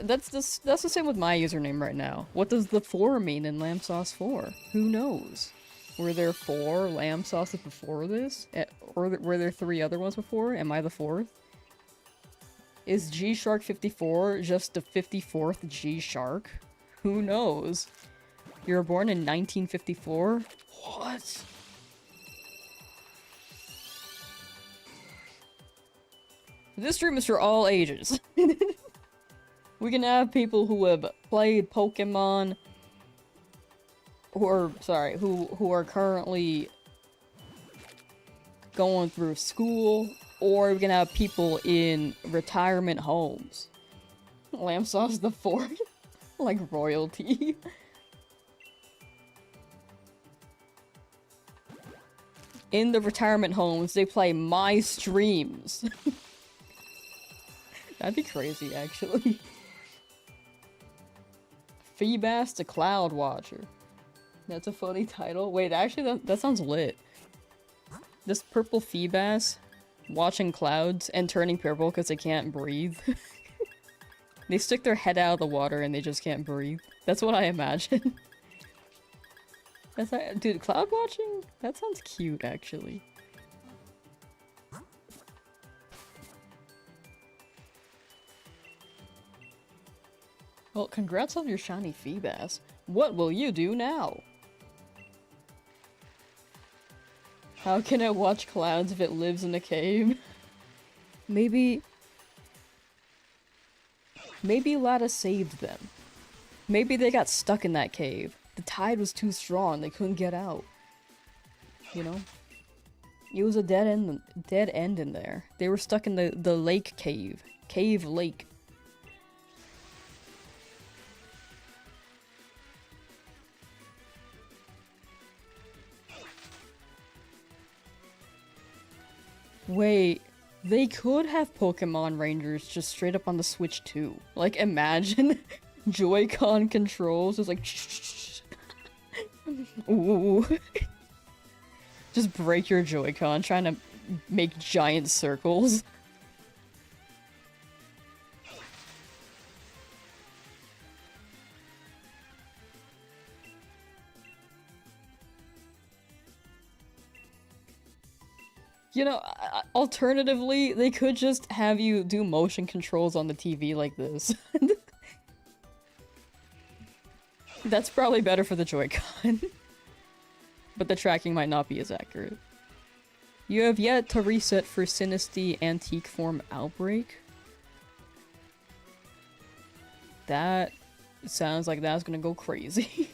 That's the same with my username right now. What does the 4 mean in Lamsauce 4? Who knows? Were there 4 Lamsauces before this? Or were there 3 other ones before? Am I the 4th? Is G-Shark54 just the 54th G-Shark? Who knows? You were born in 1954? What? This stream is for all ages. We can have people who have played Pokemon, who are currently going through school, or we can have people in retirement homes. Lamsauce the 4th? Like royalty. In the retirement homes, they play my streams. That'd be crazy, actually. Feebas the Cloud Watcher. That's a funny title. Wait, actually, that sounds lit. This purple Feebas watching clouds and turning purple because they can't breathe. They stick their head out of the water and they just can't breathe. That's what I imagine. Dude, cloud watching? That sounds cute, actually. Well, congrats on your shiny Feebas. What will you do now? How can it watch clouds if it lives in a cave? Maybe Lada saved them. Maybe they got stuck in that cave. The tide was too strong, they couldn't get out. You know? It was a dead end in there. They were stuck in the lake cave. Cave lake. Wait, they could have Pokemon Rangers just straight up on the Switch too. Like, imagine Joy-Con controls just like ooh. Just break your Joy-Con trying to make giant circles. You know, alternatively, they could just have you do motion controls on the TV like this. That's probably better for the Joy-Con. But the tracking might not be as accurate. You have yet to reset for Sinistea Antique Form Outbreak. That sounds like that's gonna go crazy.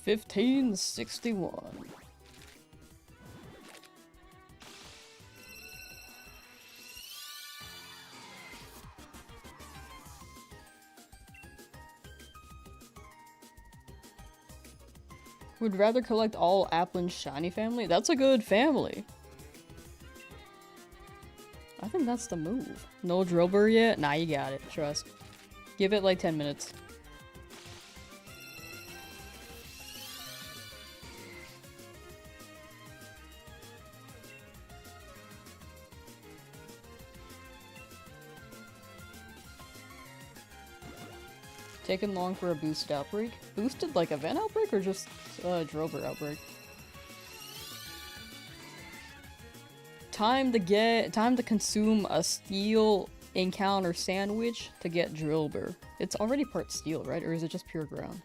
$15.61. Would rather collect all Applin's shiny family? That's a good family. I think that's the move. No Drillbur yet? Nah, you got it. Trust. Give it like 10 minutes. Taking long for a boosted outbreak? Boosted like event outbreak or just Drover outbreak? Time to consume a steel encounter sandwich to get Drillbur. It's already part steel, right? Or is it just pure ground?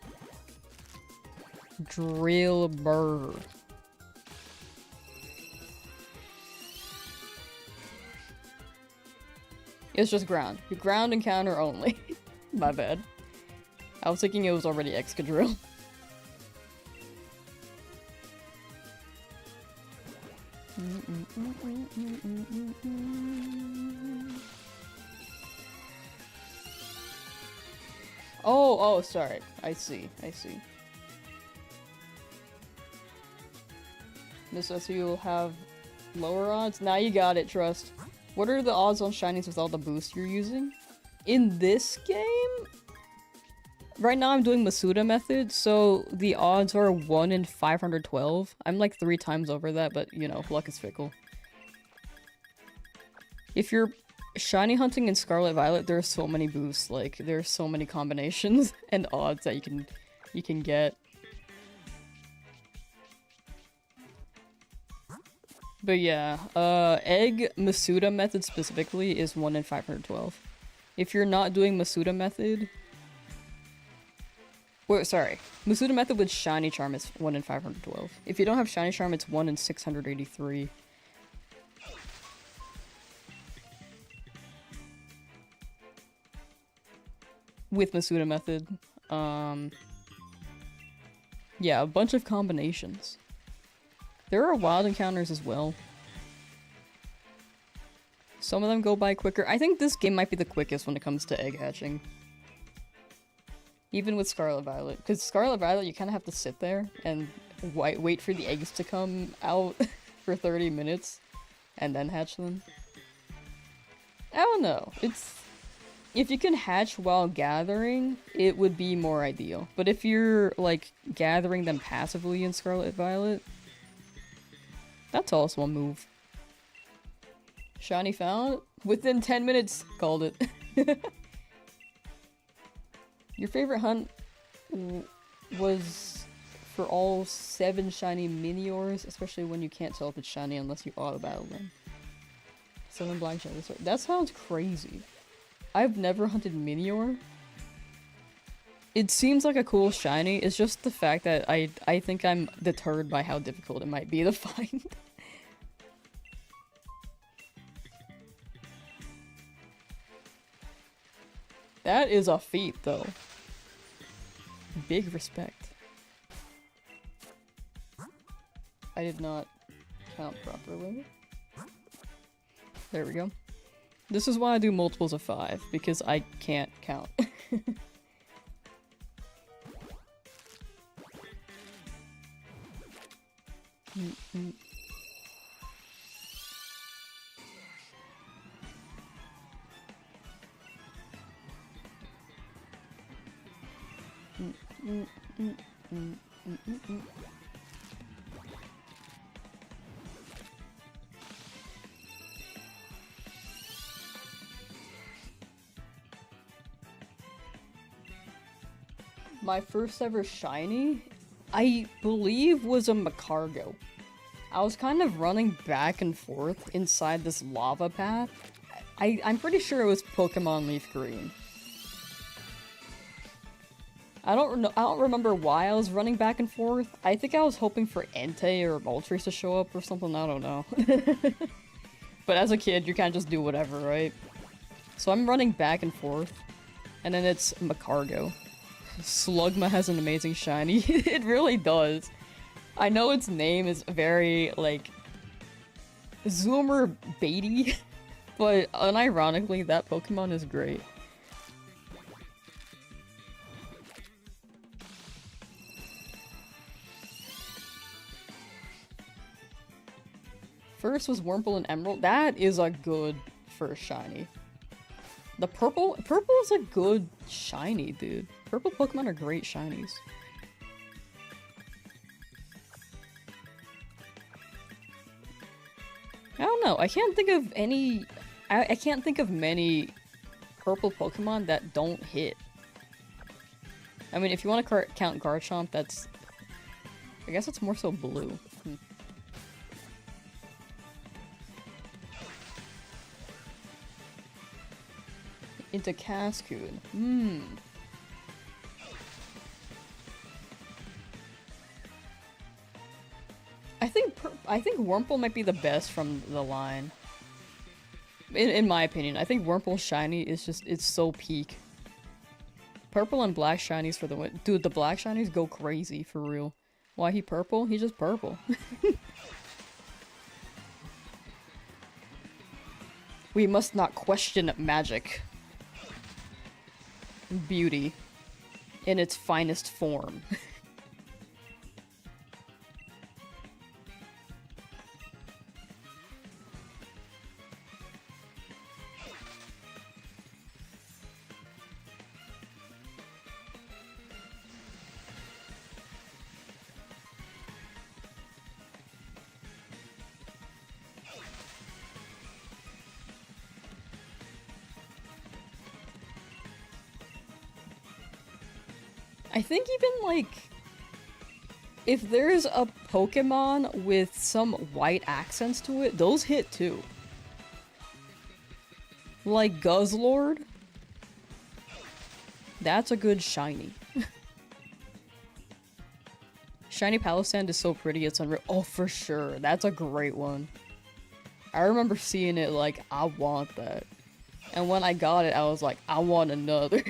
Drillbur. It's just ground. Ground encounter only. My bad. I was thinking it was already Excadrill. Oh, sorry. I see. Miss SU will have lower odds? Now you got it, Trust. What are the odds on shinies with all the boosts you're using? In this game? Right now I'm doing Masuda method, so the odds are 1 in 512. I'm like 3 times over that, but you know, luck is fickle. If you're shiny hunting in Scarlet Violet, there are so many boosts, like, there are so many combinations and odds that you can get. But yeah, Egg Masuda method specifically is 1 in 512. If you're not doing Masuda method... Wait, sorry. Masuda method with Shiny Charm is 1 in 512. If you don't have Shiny Charm, it's 1 in 683. With Masuda method. Yeah, a bunch of combinations. There are wild encounters as well. Some of them go by quicker. I think this game might be the quickest when it comes to egg hatching. Even with Scarlet Violet. Because Scarlet Violet, you kind of have to sit there and wait for the eggs to come out for 30 minutes and then hatch them. I don't know. If you can hatch while gathering, it would be more ideal. But if you're, like, gathering them passively in Scarlet Violet, that's also a move. Shiny found? Within 10 minutes, called it. Your favorite hunt was for all 7 shiny Miniors, especially when you can't tell if it's shiny unless you auto-battle them. 7 black shiny. That sounds crazy. I've never hunted Minior. It seems like a cool shiny, it's just the fact that I think I'm deterred by how difficult it might be to find. That is a feat, though. Big respect. I did not count properly. There we go. This is why I do multiples of 5, because I can't count. My first ever shiny, I believe, was a Macargo. I was kind of running back and forth inside this lava path. I'm pretty sure it was Pokemon Leaf Green. I don't remember why I was running back and forth. I think I was hoping for Entei or Moltres to show up or something, I don't know. But as a kid, you can't just do whatever, right? So I'm running back and forth, and then it's Macargo. Slugma has an amazing shiny. It really does. I know its name is very, like, Zoomer baity, but unironically, that Pokemon is great. First was Wurmple and Emerald. That is a good first shiny. The purple is a good shiny, dude. Purple Pokemon are great shinies. I don't know. I can't think of any. I can't think of many purple Pokemon that don't hit. I mean, if you want to count Garchomp, that's... I guess it's more so blue. Into Cascoon. I think Wurmple might be the best from the line. In my opinion, I think Wurmple's shiny is just, it's so peak. Purple and black shinies for the win. Dude, the black shinies go crazy, for real. Why he purple? He's just purple. We must not question magic. Beauty. In its finest form. I think even, like, if there's a Pokemon with some white accents to it, those hit too. Like Guzzlord. That's a good shiny. Shiny Palossand is so pretty, it's unreal. Oh, for sure. That's a great one. I remember seeing it like, I want that. And when I got it, I was like, I want another.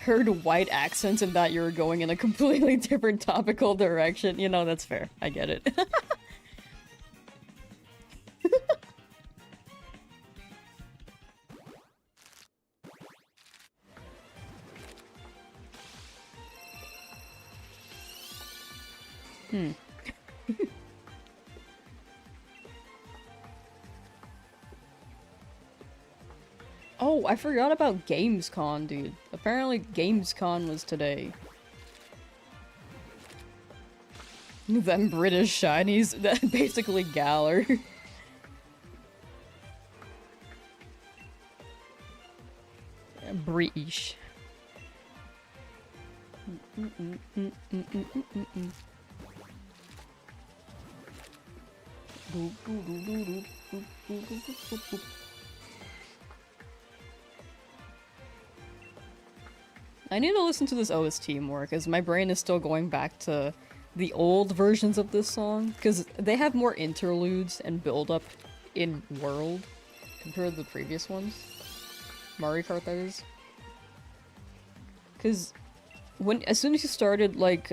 Heard white accents and that you were going in a completely different topical direction. You know, that's fair. I get it. Oh, I forgot about Gamescom, dude. Apparently Gamescom was today. Them British shinies, that basically Galar. British. I need to listen to this OST more, because my brain is still going back to the old versions of this song, because they have more interludes and build-up in World compared to the previous ones. Mario Kart, that is. Because as soon as you started, like,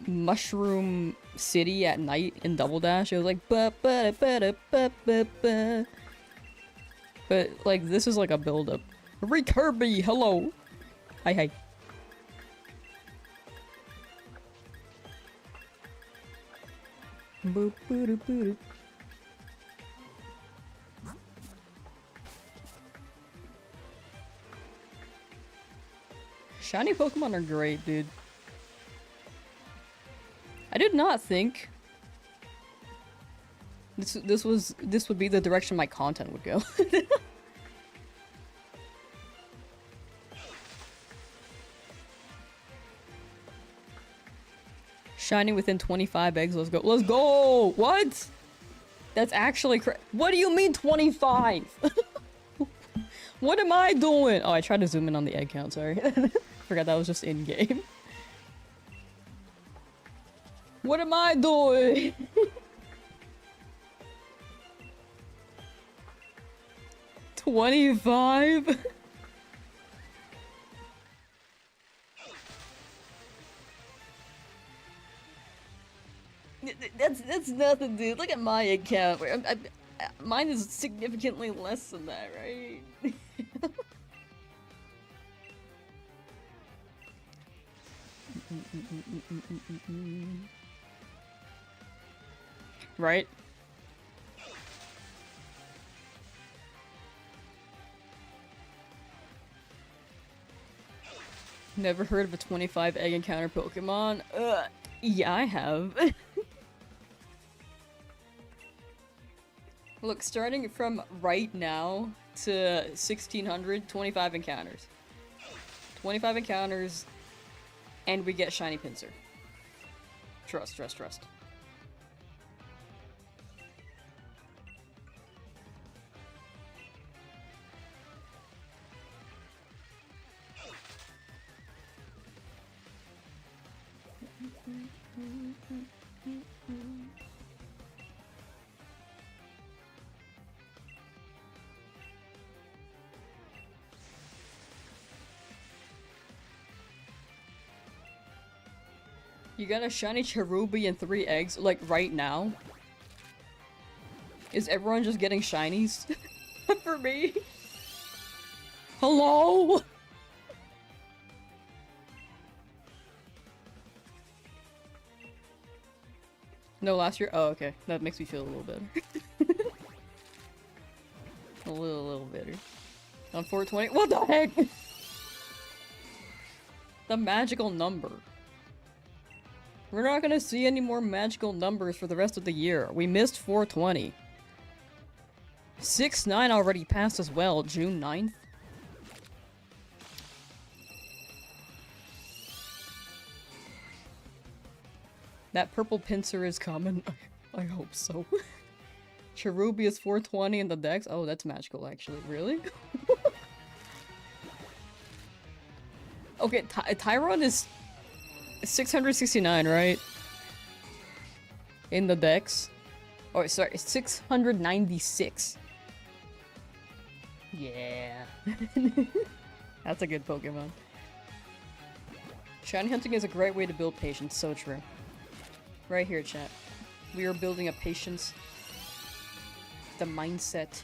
Mushroom City at night in Double Dash, it was like ba ba ba da ba ba ba. But like this is like a build-up. Rick Kirby, hello. Hi hi. Boop boop boop. Shiny Pokemon are great, dude. I did not think this would be the direction my content would go. Shiny within 25 eggs, let's go. Let's go! What? That's actually what do you mean 25? What am I doing? Oh, I tried to zoom in on the egg count, sorry. Forgot that was just in-game. What am I doing? $25? That's nothing, dude. Look at my account. Mine is significantly less than that, right? Right? Never heard of a 25 egg encounter Pokemon? Yeah, I have. Look, starting from right now to 1600, 25 encounters. 25 encounters, and we get Shiny Pinsir. Trust, trust, trust. You got a shiny Cherubi and 3 eggs, like, right now? Is everyone just getting shinies? For me? Hello? No, last year? Oh, okay. That makes me feel a little better. A little better. On 420? What the heck? The magical number. We're not gonna see any more magical numbers for the rest of the year. We missed 420. 6-9 already passed as well, June 9th. That purple Pinsir is coming. I hope so. Cherubi is 420 in the dex. Oh, that's magical actually. Really? Okay, Tyron is 669, right? In the dex. Oh, sorry, 696. Yeah. That's a good Pokemon. Shiny hunting is a great way to build patience, so true. Right here, chat. We are building a patience, the mindset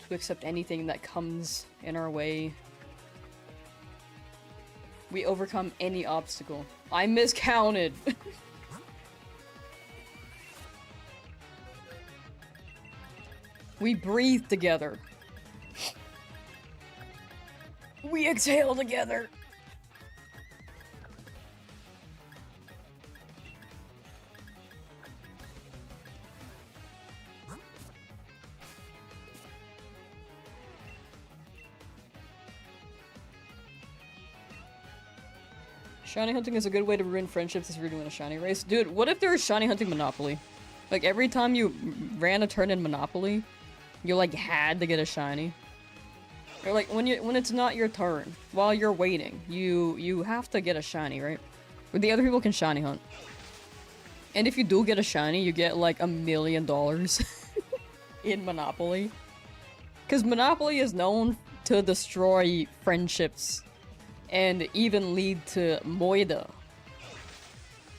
to accept anything that comes in our way. We overcome any obstacle. I miscounted! We breathe together. We exhale together! Shiny hunting is a good way to ruin friendships if you're doing a shiny race. Dude, what if there's shiny hunting Monopoly? Like, every time you ran a turn in Monopoly, you, like, had to get a shiny. Or, like, when it's not your turn, while you're waiting, you have to get a shiny, right? Or the other people can shiny hunt. And if you do get a shiny, you get, like, $1 million in Monopoly. Because Monopoly is known to destroy friendships and even lead to moida.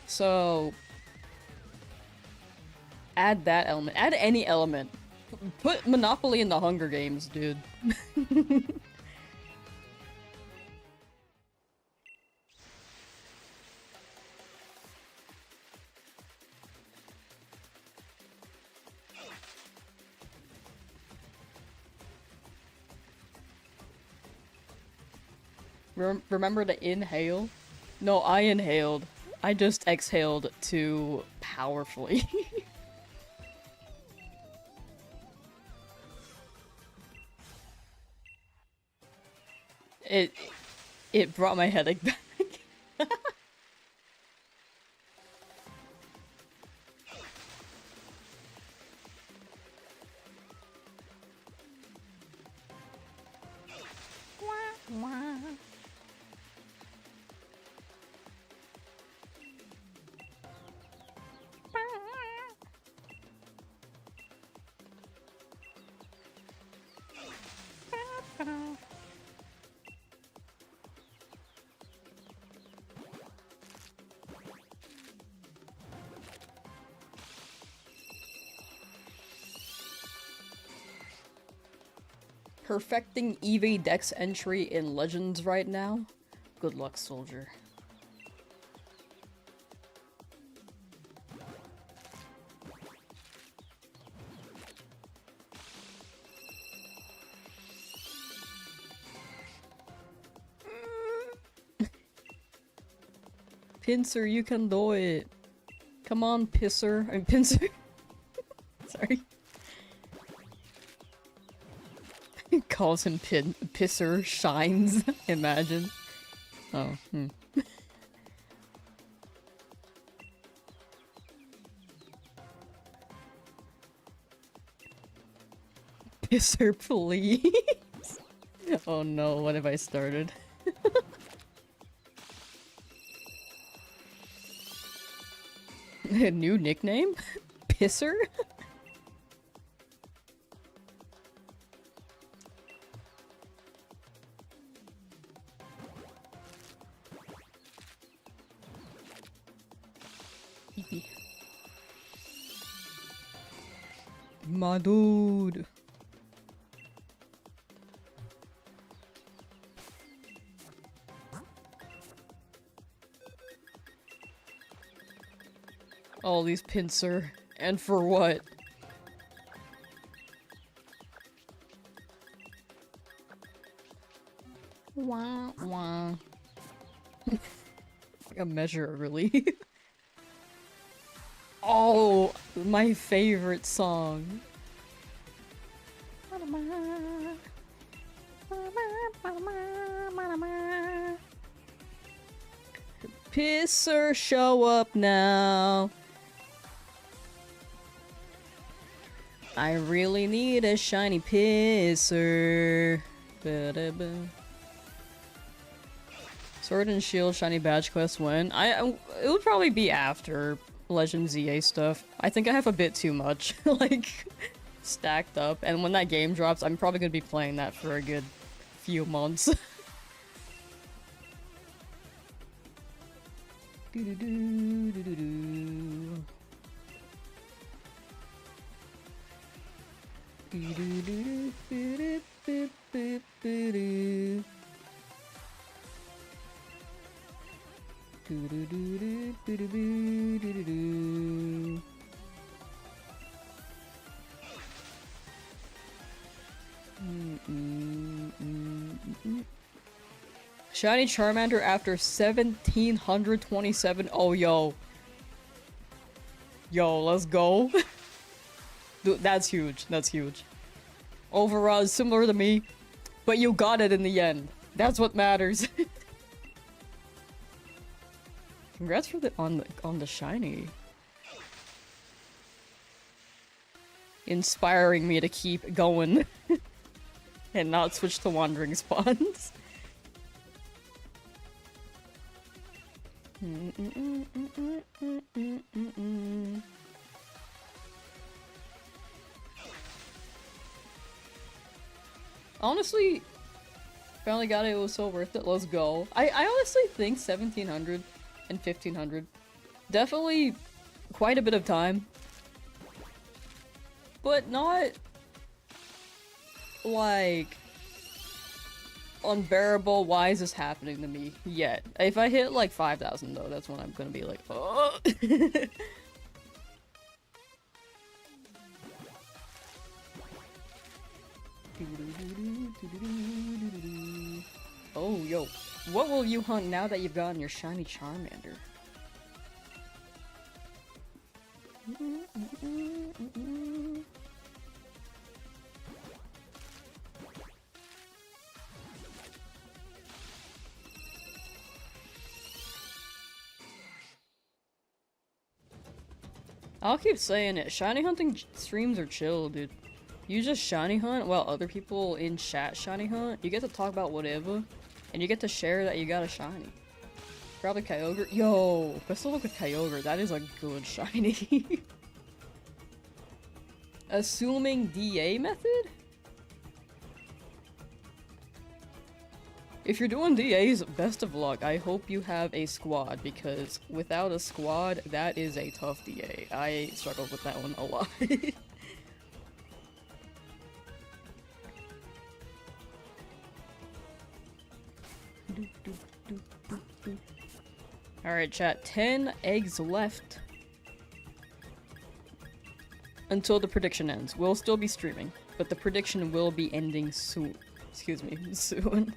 So add that element. Add any element. Put Monopoly in the Hunger Games, dude. Remember to inhale? No, I inhaled. I just exhaled too powerfully. It brought my headache back. Perfecting EV Dex entry in Legends right now? Good luck, soldier. Pincer, you can do it. Come on, Pisser. I mean, Pincer. Sorry. Calls him Pisser. Shines. Imagine. Oh, Pisser, please. Oh no, what have I started? A new nickname? Pisser? My dude. All these pincer. And for what? Wah wah. Like a measure of relief. Oh, my favorite song. Pisser, show up now. I really need a shiny pisser. Ba-da-ba. Sword and Shield shiny badge quest when? It would probably be after Legend ZA stuff. I think I have a bit too much, like, stacked up. And when that game drops, I'm probably gonna be playing that for a good few months. Shiny Charmander after 1727. Oh, yo. Yo, let's go. Dude, that's huge. That's huge. Overall, similar to me, but you got it in the end. That's what matters. Congrats for the on the shiny. Inspiring me to keep going and not switch to wandering spawns. Honestly, finally got it. It was so worth it. Let's go. I honestly think 1700 and 1500 definitely quite a bit of time, but not like unbearable. Why is this happening to me yet? If I hit like 5,000 though, that's when I'm gonna be like, oh. Oh, yo. What will you hunt now that you've gotten your shiny Charmander? I'll keep saying it. Shiny hunting streams are chill, dude. You just shiny hunt while other people in chat shiny hunt. You get to talk about whatever, and you get to share that you got a shiny. Probably Kyogre. Yo, let's look at Kyogre. That is a good shiny. Assuming DA method? If you're doing DAs, best of luck. I hope you have a squad, because without a squad, that is a tough DA. I struggled with that one a lot. Alright, chat. 10 eggs left until the prediction ends. We'll still be streaming, but the prediction will be ending soon. Excuse me, soon.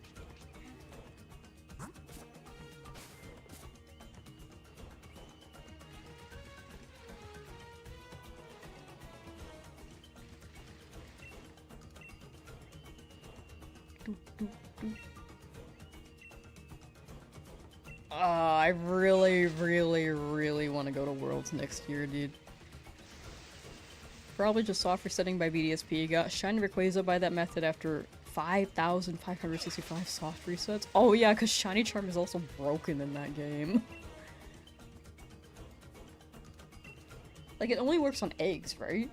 I really, really, really want to go to Worlds next year, dude. Probably just soft resetting by BDSP. Got Shiny Rayquaza by that method after 5,565 soft resets. Oh yeah, because Shiny Charm is also broken in that game. Like, it only works on eggs, right?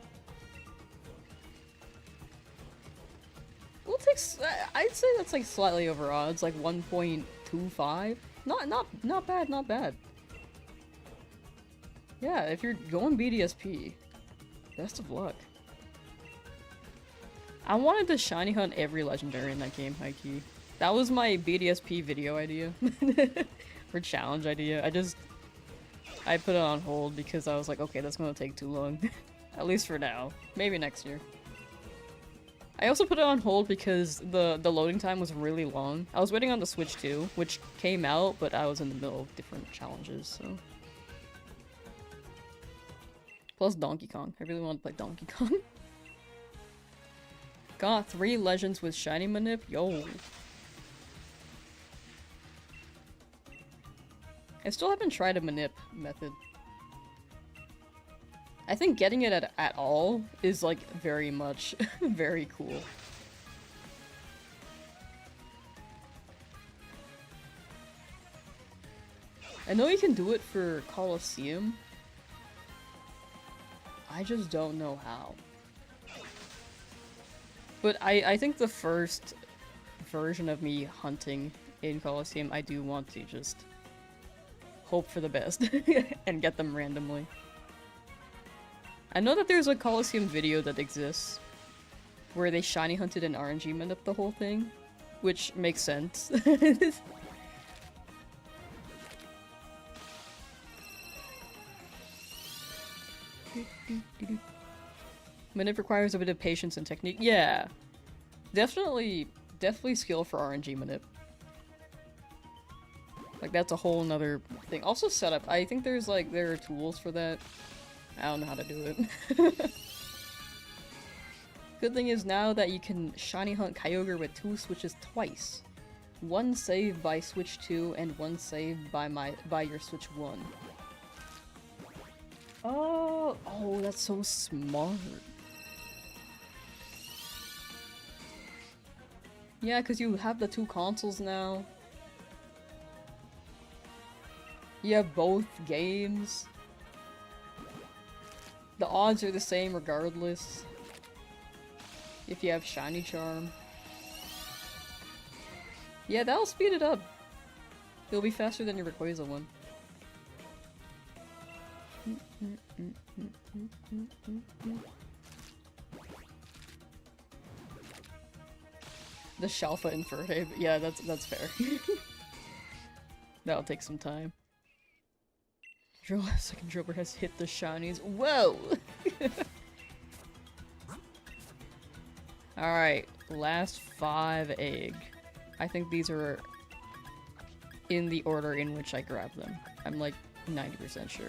Well, it takes, I'd say that's like slightly over odds, like 1.25. Not bad, not bad. Yeah, if you're going BDSP, best of luck. I wanted to shiny hunt every legendary in that game, high-key. That was my BDSP video idea. Or challenge idea. I put it on hold because I was like, okay, that's gonna take too long. At least for now. Maybe next year. I also put it on hold because the loading time was really long. I was waiting on the Switch 2, which came out, but I was in the middle of different challenges, so. Plus Donkey Kong. I really want to play Donkey Kong. Got 3 legends with shiny manip. Yo. I still haven't tried a manip method. I think getting it at all is like very much very cool. I know you can do it for Colosseum. I just don't know how. But I think the first version of me hunting in Colosseum, I do want to just hope for the best and get them randomly. I know that there's a Colosseum video that exists where they shiny hunted an RNG manip the whole thing, which makes sense. Manip requires a bit of patience and technique. Yeah, definitely skill for RNG manip. Like, that's a whole nother thing. Also setup. I think there are tools for that. I don't know how to do it. Good thing is now that you can shiny hunt Kyogre with 2 switches twice. 1 saved by Switch 2 and 1 saved by your Switch 1. Oh, that's so smart. Yeah, because you have the 2 consoles now. You have both games. The odds are the same regardless. If you have Shiny Charm. Yeah, that'll speed it up. It'll be faster than your Rayquaza one. The Shalfa Inferte. Yeah, that's fair. That'll take some time. Second Driller has hit the shinies. Whoa! Alright, last 5 egg. I think these are in the order in which I grabbed them. I'm like 90% sure.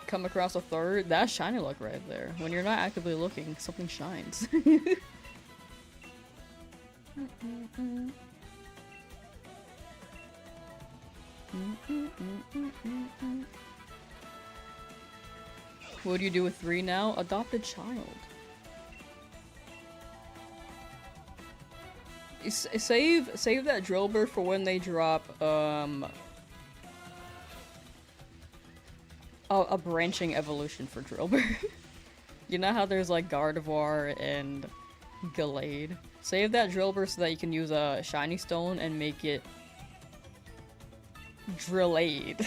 Come across a third. That's shiny luck right there. When you're not actively looking, something shines. What do you do with 3 now? Adopt a child. Save that Drillbur for when they drop a branching evolution for Drillbur. You know how there's like Gardevoir and Gallade? Save that Drillbur so that you can use a shiny stone and make it Drillade.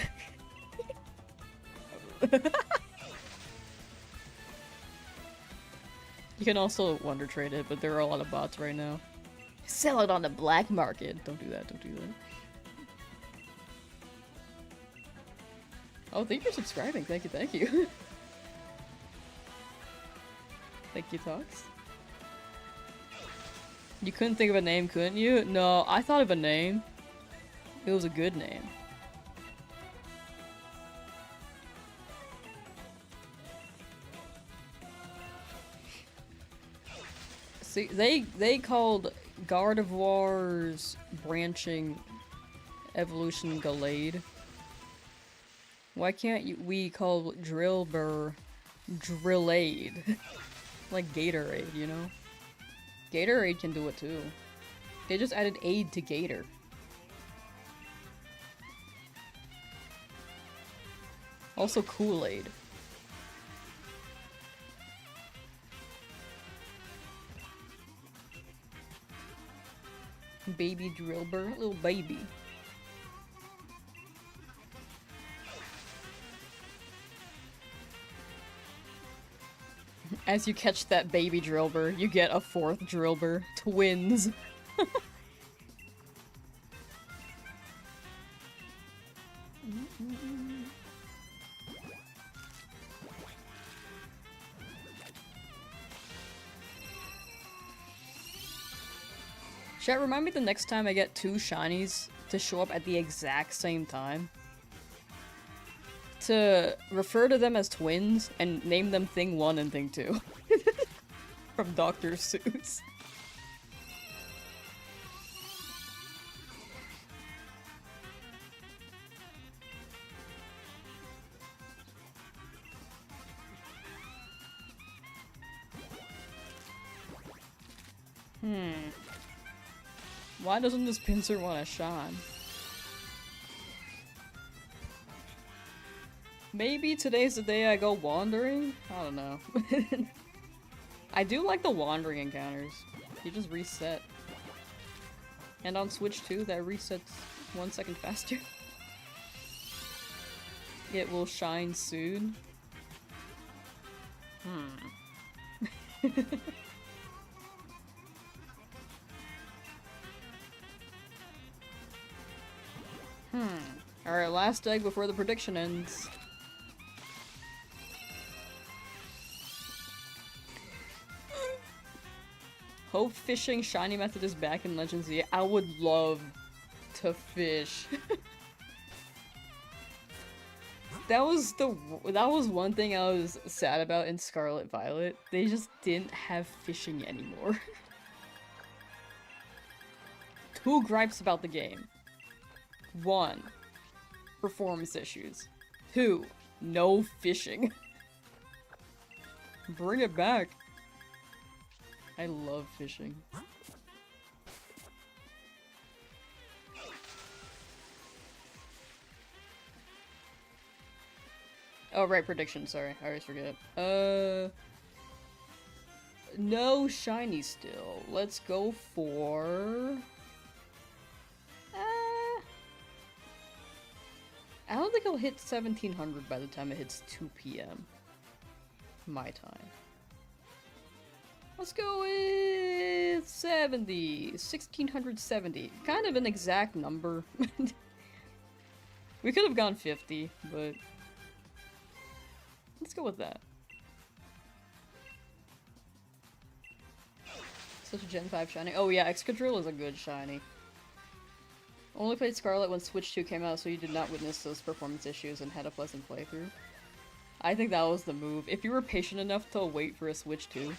You can also Wonder Trade it, but there are a lot of bots right now. Sell it on the black market. Don't do that, don't do that. Oh, thank you for subscribing. Thank you, thank you. Thank you, Tox. You couldn't think of a name, couldn't you? No, I thought of a name. It was a good name. See, they called Gardevoir's branching evolution Gallade. Why can't we call Drillbur Drillade? Like Gatorade, you know? Gatorade can do it too. They just added aid to Gator. Also Kool-Aid. Baby Drillbur, little baby. As you catch that baby Drillbur, you get a fourth Drillbur. Twins. Chat, remind me the next time I get 2 shinies to show up at the exact same time. To refer to them as twins and name them Thing 1 and Thing 2. From Dr. Seuss. Why doesn't this pincer want to shine? Maybe today's the day I go wandering? I don't know. I do like the wandering encounters. You just reset. And on Switch 2, that resets 1 second faster. It will shine soon. Alright, last egg before the prediction ends. Hope fishing shiny method is back in Legends Z. I would love to fish. That was one thing I was sad about in Scarlet Violet. They just didn't have fishing anymore. 2 gripes about the game. 1. Performance issues. 2. No fishing. Bring it back. I love fishing. Oh, right, prediction, sorry. I always forget. No shiny still. Let's go for... I don't think I'll hit 1700 by the time it hits 2 PM. My time. Let's go with 70. 1670. Kind of an exact number. We could have gone 50, but let's go with that. Such a Gen 5 shiny. Oh yeah, Excadrill is a good shiny. Only played Scarlet when Switch 2 came out, so you did not witness those performance issues and had a pleasant playthrough. I think that was the move. If you were patient enough to wait for a Switch 2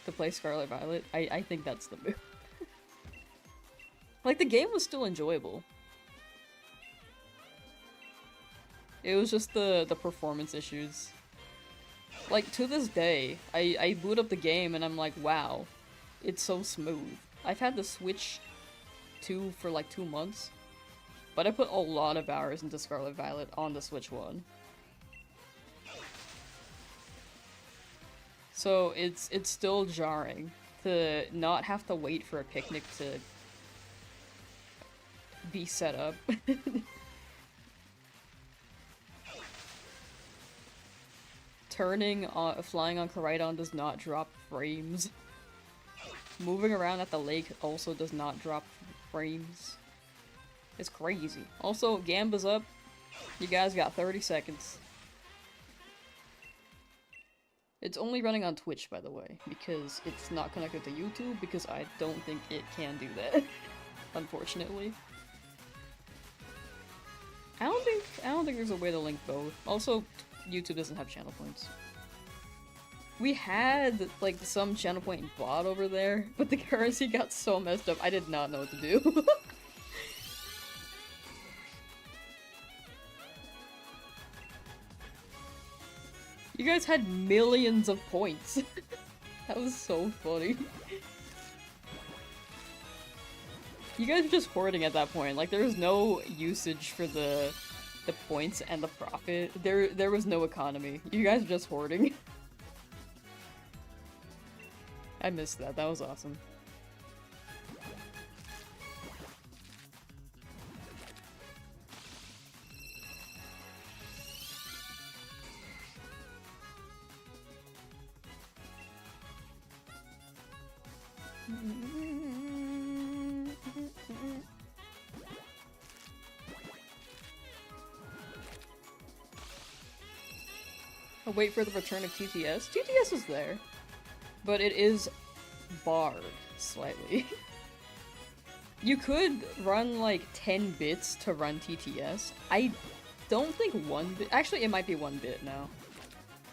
to play Scarlet Violet, I think that's the move. Like, the game was still enjoyable. It was just the performance issues. Like, to this day, I boot up the game and I'm like, wow, it's so smooth. I've had the Switch 2 for like 2 months, but I put a lot of hours into Scarlet Violet on the Switch 1. So it's still jarring to not have to wait for a picnic to be set up. Flying on Koraidon does not drop frames. Moving around at the lake also does not drop frames. It's crazy. Also, Gamba's up. You guys got 30 seconds. It's only running on Twitch, by the way, because it's not connected to YouTube, because I don't think it can do that. Unfortunately. I don't think there's a way to link both. Also, YouTube doesn't have channel points. We had, like, some channel point bot over there, but the currency got so messed up, I did not know what to do. You guys had millions of points. That was so funny. You guys were just hoarding at that point. Like, there was no usage for the points and the profit. There was no economy. You guys were just hoarding. I missed that. That was awesome. I'll wait for the return of TTS. TTS is there, but it is barred slightly. You could run like 10 bits to run TTS. I don't think 1 bit. Actually, it might be 1 bit now.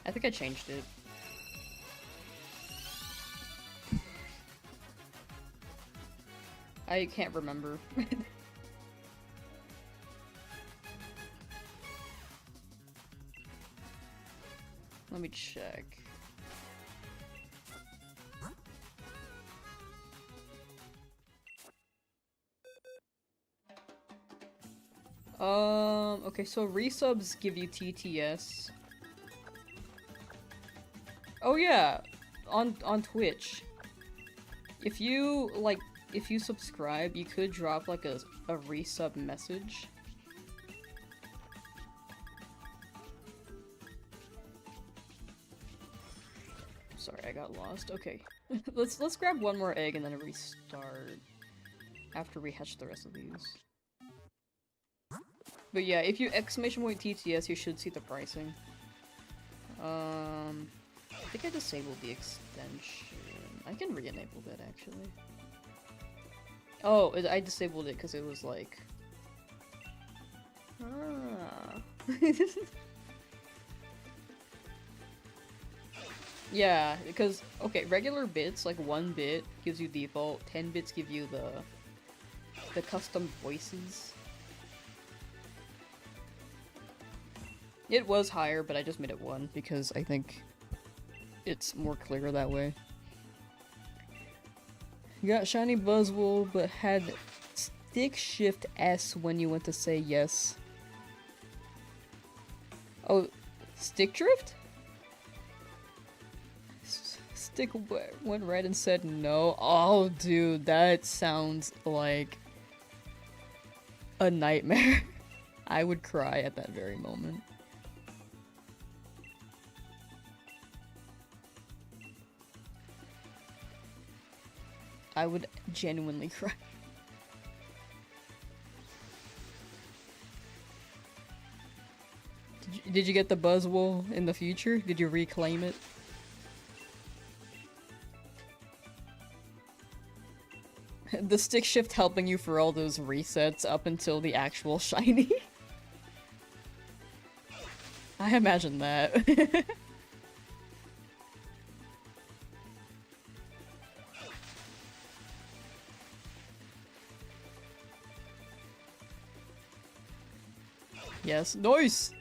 I think I changed it. I can't remember. Let me check. Okay, so resubs give you TTS. Oh yeah, on Twitch. If you subscribe, you could drop like a resub message. Sorry, I got lost. Okay. let's grab one more egg and then restart after we hatch the rest of these. But yeah, if you exclamation point TTS, you should see the pricing. I think I disabled the extension. I can re-enable that actually. Oh, I disabled it because it was like... Ah. Yeah, because, okay, regular bits, like 1 bit gives you default, 10 bits give you the custom voices. It was higher, but I just made it 1 because I think it's more clear that way. You got shiny Buzzwole, but had stick shift S when you went to say yes. Oh, stick drift? Stick went right and said no. Oh, dude, that sounds like a nightmare. I would cry at that very moment. I would genuinely cry. Did you get the Buzzwole in the future? Did you reclaim it? The stick shift helping you for all those resets up until the actual shiny. I imagine that. Yes, nice!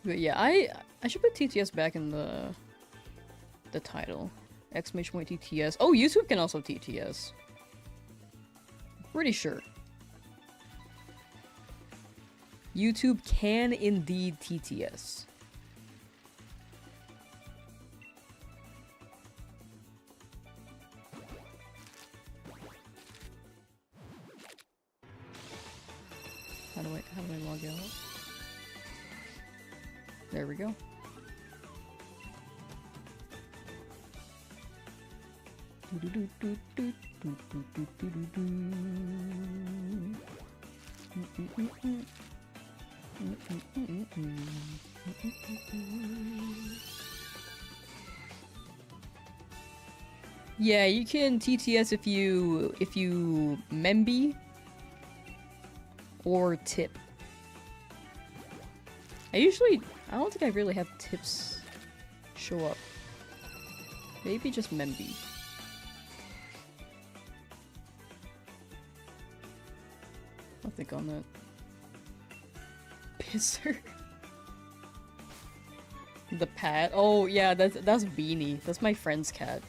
But yeah, I should put TTS back in the title. Exclamation point TTS. Oh, YouTube can also TTS. Pretty sure. YouTube can indeed TTS. How do I log out? There we go. Yeah, you can TTS if you memby or tip. I don't think I really have tips show up. Maybe just Memby. I'll think on that. Pisser. The Pat? Oh yeah, that's Beanie. That's my friend's cat.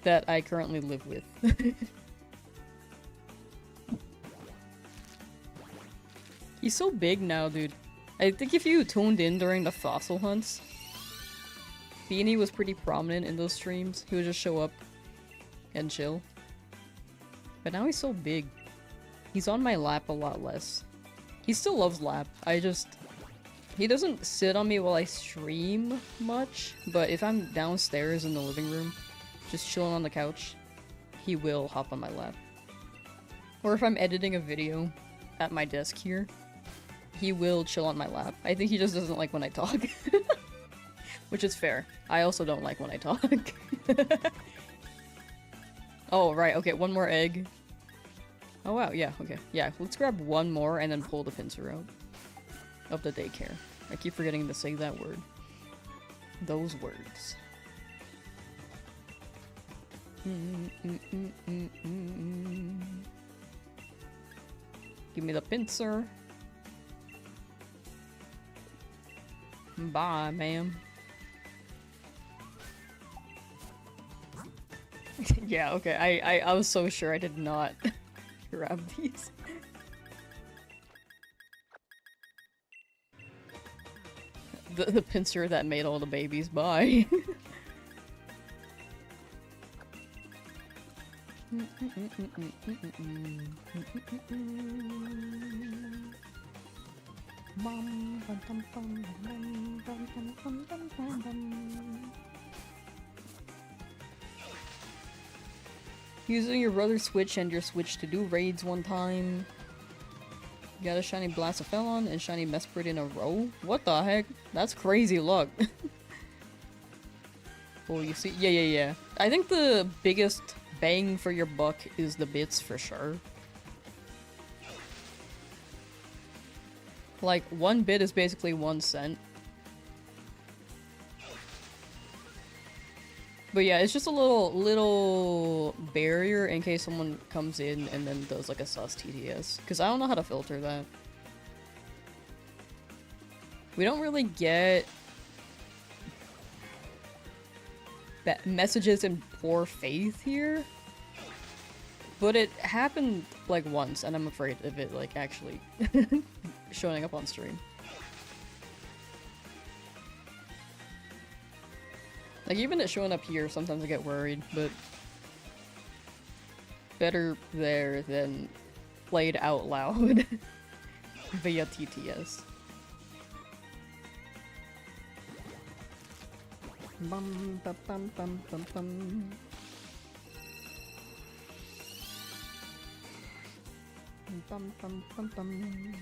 That I currently live with. He's so big now, dude. I think if you tuned in during the fossil hunts, Beanie was pretty prominent in those streams. He would just show up and chill. But now he's so big. He's on my lap a lot less. He still loves lap. He doesn't sit on me while I stream much, but if I'm downstairs in the living room, just chilling on the couch, he will hop on my lap. Or if I'm editing a video at my desk here, he will chill on my lap. I think he just doesn't like when I talk. Which is fair. I also don't like when I talk. Oh, right, okay, one more egg. Oh wow, yeah, okay. Yeah, let's grab one more and then pull the pincer out. Of the daycare. I keep forgetting to say that word. Those words. Give me the pincer. Bye, ma'am. Yeah, okay. I was so sure I did not grab these. The pincer that made all the babies. Bye. Using your brother's Switch and your Switch to do raids one time. You got a shiny Blastofelon and shiny Mesprit in a row? What the heck? That's crazy luck. Oh, you see? Yeah. I think the biggest bang for your buck is the bits for sure. Like, 1 bit is basically 1 cent. But yeah, it's just a little barrier in case someone comes in and then does like a sus TTS. Because I don't know how to filter that. We don't really get messages in poor faith here. But it happened like once and I'm afraid of it like actually showing up on stream. Like, even it showing up here, sometimes I get worried, but better there than played out loud via TTS. Bum bum bum bum bum bum. Bum bum bum bum.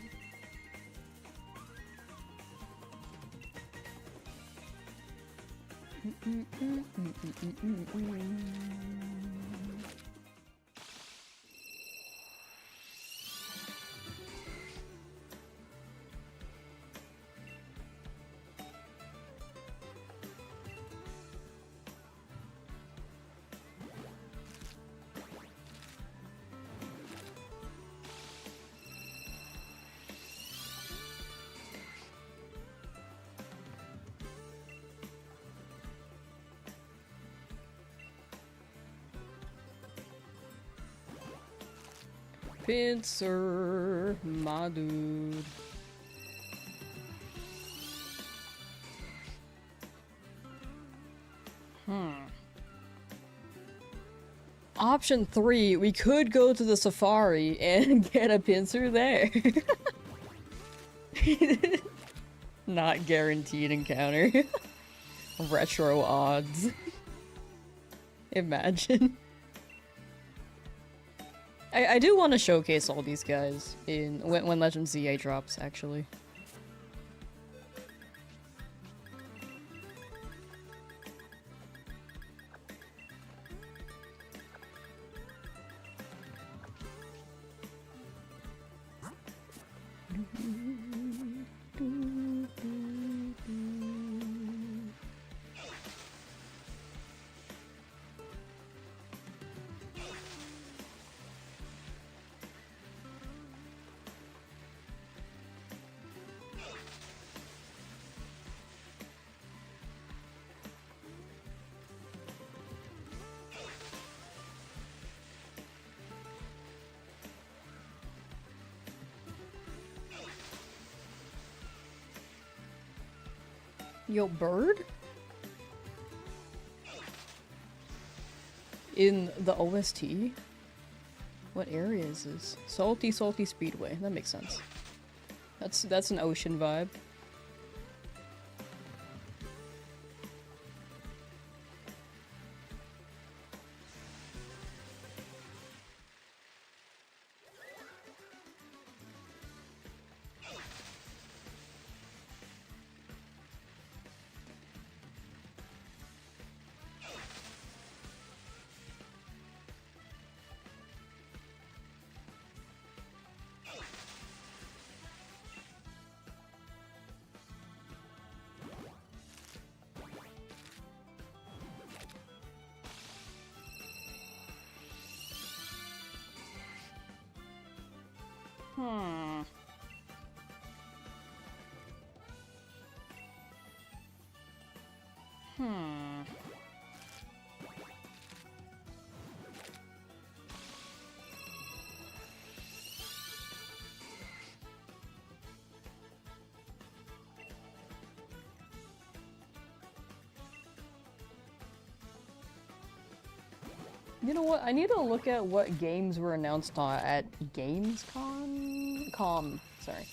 Pincer, my dude. Option 3, we could go to the safari and get a pincer there. Not guaranteed encounter. Retro odds. Imagine. I do want to showcase all these guys in when Legend ZA drops, actually. Yo, bird? In the OST? What area is this? Salty Speedway. That makes sense. That's an ocean vibe. You know what? I need to look at what games were announced at Gamescom. Sorry.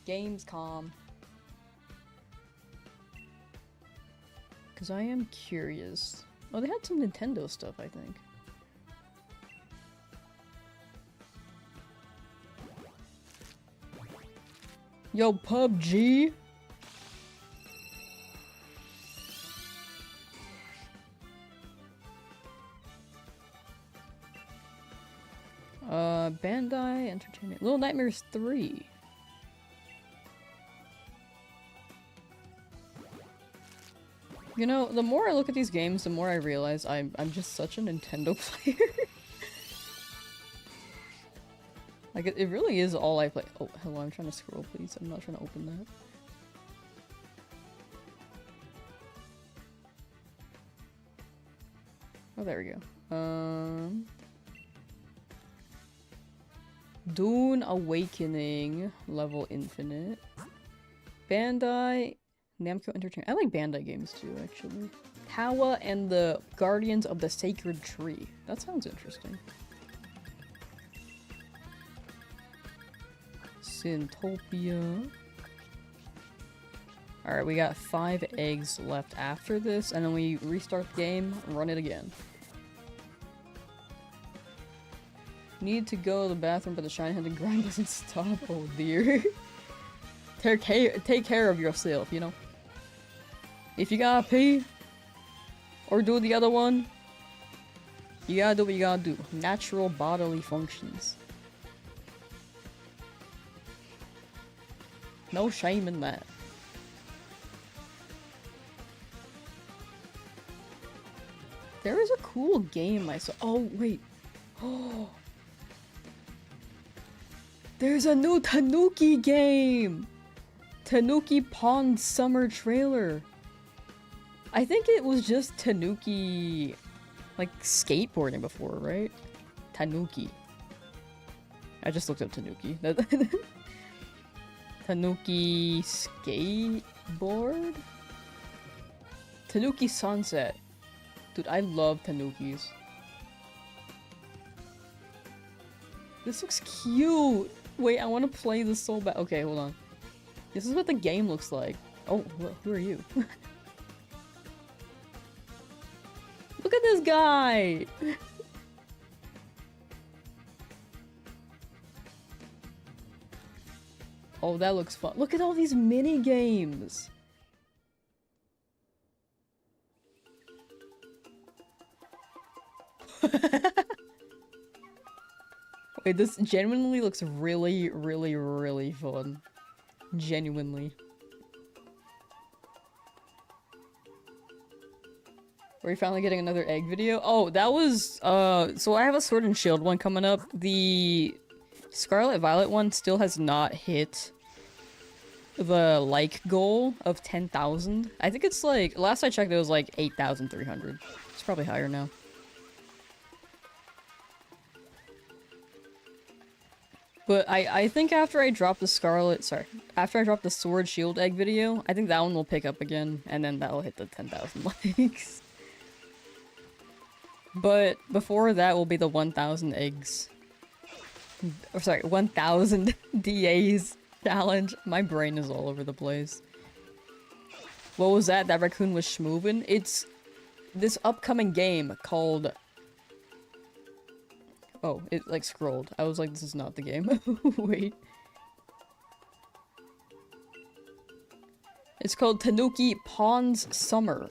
Gamescom. Because I am curious. Oh, they had some Nintendo stuff, I think. Yo, PUBG? Bandai Entertainment. Little Nightmares 3. You know, the more I look at these games, the more I realize I'm just such a Nintendo player. Like, it really is all I play. Oh, hello, I'm trying to scroll, please. I'm not trying to open that. Oh, there we go. Dune Awakening, level infinite. Bandai, Namco Entertainment. I like Bandai games too, actually. Tawa and the Guardians of the Sacred Tree. That sounds interesting. Syntopia. Alright, we got 5 eggs left after this, and then we restart the game, run it again. Need to go to the bathroom, but the shiny hunting grind doesn't stop. Oh dear. Take care of yourself, you know? If you gotta pee, or do the other one, you gotta do what you gotta do. Natural bodily functions. No shame in that. There is a cool game I saw. Oh, wait. Oh. There's a new Tanuki game! Tanuki Pond Summer Trailer. I think it was just Tanuki, like, skateboarding before, right? Tanuki. I just looked up Tanuki. Tanuki skateboard? Tanuki Sunset. Dude, I love Tanukis. This looks cute! Wait, I want to play this so bad. Okay, hold on. This is what the game looks like. Oh, who are you? Look at this guy! Oh, that looks fun. Look at all these mini games! Wait, this genuinely looks really, really, really fun. Genuinely. Are we finally getting another egg video? Oh, that was, so I have a Sword and Shield one coming up. The Scarlet Violet one still has not hit the like goal of 10,000. I think it's like, last I checked it was like 8,300. It's probably higher now. But I think after I drop the after I drop the Sword Shield Egg video, I think that one will pick up again, and then that'll hit the 10,000 likes. But before that will be the 1,000 eggs. Or sorry, 1,000 DAs challenge. My brain is all over the place. What was that? That raccoon was schmoovin'? It's this upcoming game called... Oh, it like scrolled. I was like, this is not the game. Wait. It's called Tanuki Pond's Summer.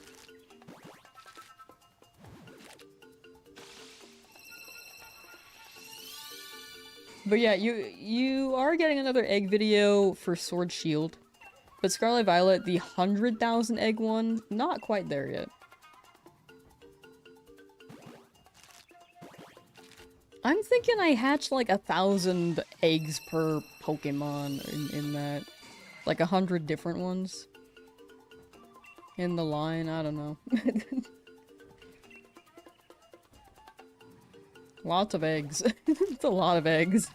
But yeah, you are getting another egg video for Sword Shield. But Scarlet Violet, the 100,000 egg one, not quite there yet. I'm thinking I hatched like 1,000 eggs per Pokemon in that. Like 100 different ones. In the line, I don't know. Lots of eggs. It's a lot of eggs.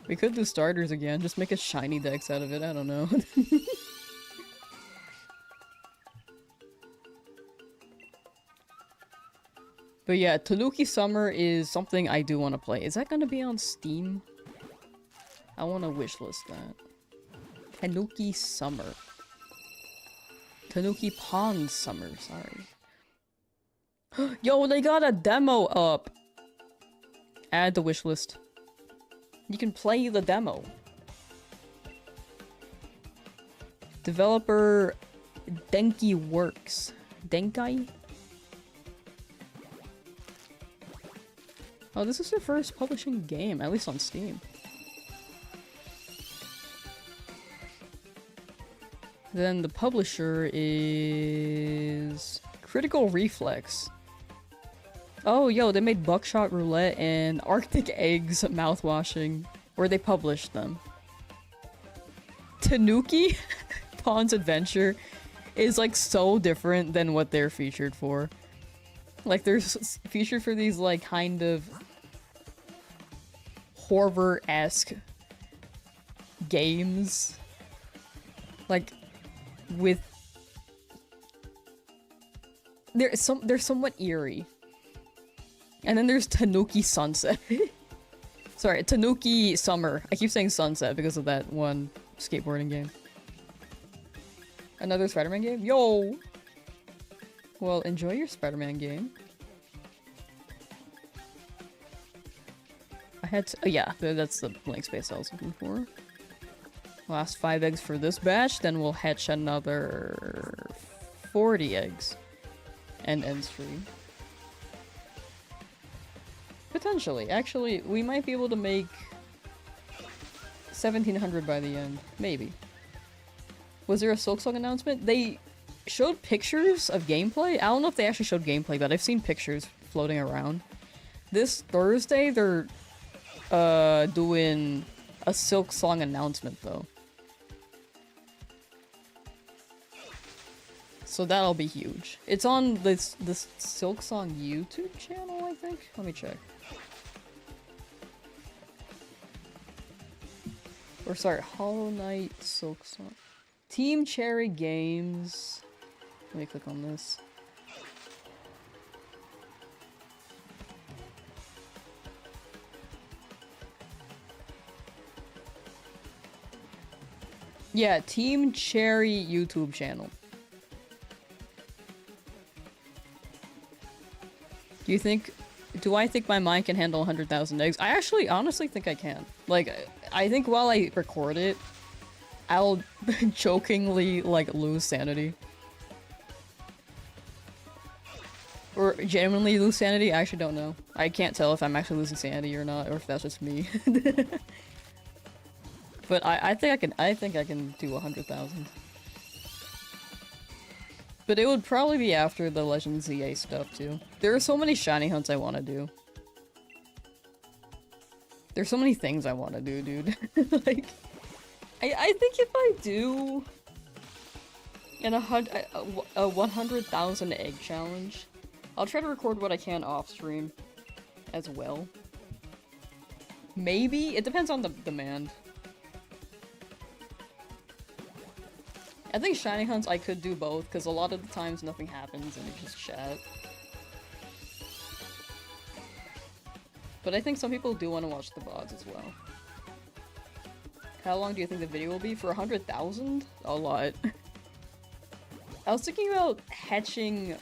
We could do starters again, just make a shiny dex out of it, I don't know. But yeah, Tanuki Summer is something I do want to play. Is that going to be on Steam? I want to wishlist that. Tanuki Summer. Tanuki Pond Summer, sorry. Yo, they got a demo up! Add the wishlist. You can play the demo. Developer Denki Works. Denkai? Oh, this is their first publishing game, at least on Steam. Then the publisher is... Critical Reflex. Oh, yo, they made Buckshot Roulette and Arctic Eggs mouthwashing, where they published them. Tanuki Pond's Adventure is like so different than what they're featured for. Like, they're featured for these, like, kind of horror-esque games. Like, with... They're somewhat eerie. And then there's Tanuki Sunset. Sorry, Tanuki Summer. I keep saying Sunset because of that one skateboarding game. Another Spider-Man game? Yo! Well, enjoy your Spider-Man game. I had to- oh, yeah, that's the blank space I was looking for. Last 5 eggs for this batch, then we'll hatch another 40 eggs. And end stream. Potentially. Actually, we might be able to make 1,700 by the end. Maybe. Was there a Silksong announcement? They showed pictures of gameplay. I don't know if they actually showed gameplay, but I've seen pictures floating around. This Thursday, they're doing a Silksong announcement, though. So that'll be huge. It's on this Silksong YouTube channel, I think? Let me check. Or sorry, Hollow Knight Silksong. Team Cherry Games. Let me click on this. Yeah, Team Cherry YouTube channel. Do I think my mind can handle 100,000 eggs? I actually honestly think I can. Like, I think while I record it, I'll jokingly, like, lose sanity. Or genuinely lose sanity? I actually don't know. I can't tell if I'm actually losing sanity or not, or if that's just me. But I think I can do 100,000. But it would probably be after the Legend ZA stuff, too. There are so many shiny hunts I want to do. There's so many things I want to do, dude. Like, I think if I do a 100,000 egg challenge, I'll try to record what I can off stream as well. Maybe? It depends on the demand. I think shiny hunts I could do both, because a lot of the times nothing happens and it's just chat. But I think some people do want to watch the VODs as well. How long do you think the video will be? For 100,000? A lot. I was thinking about hatching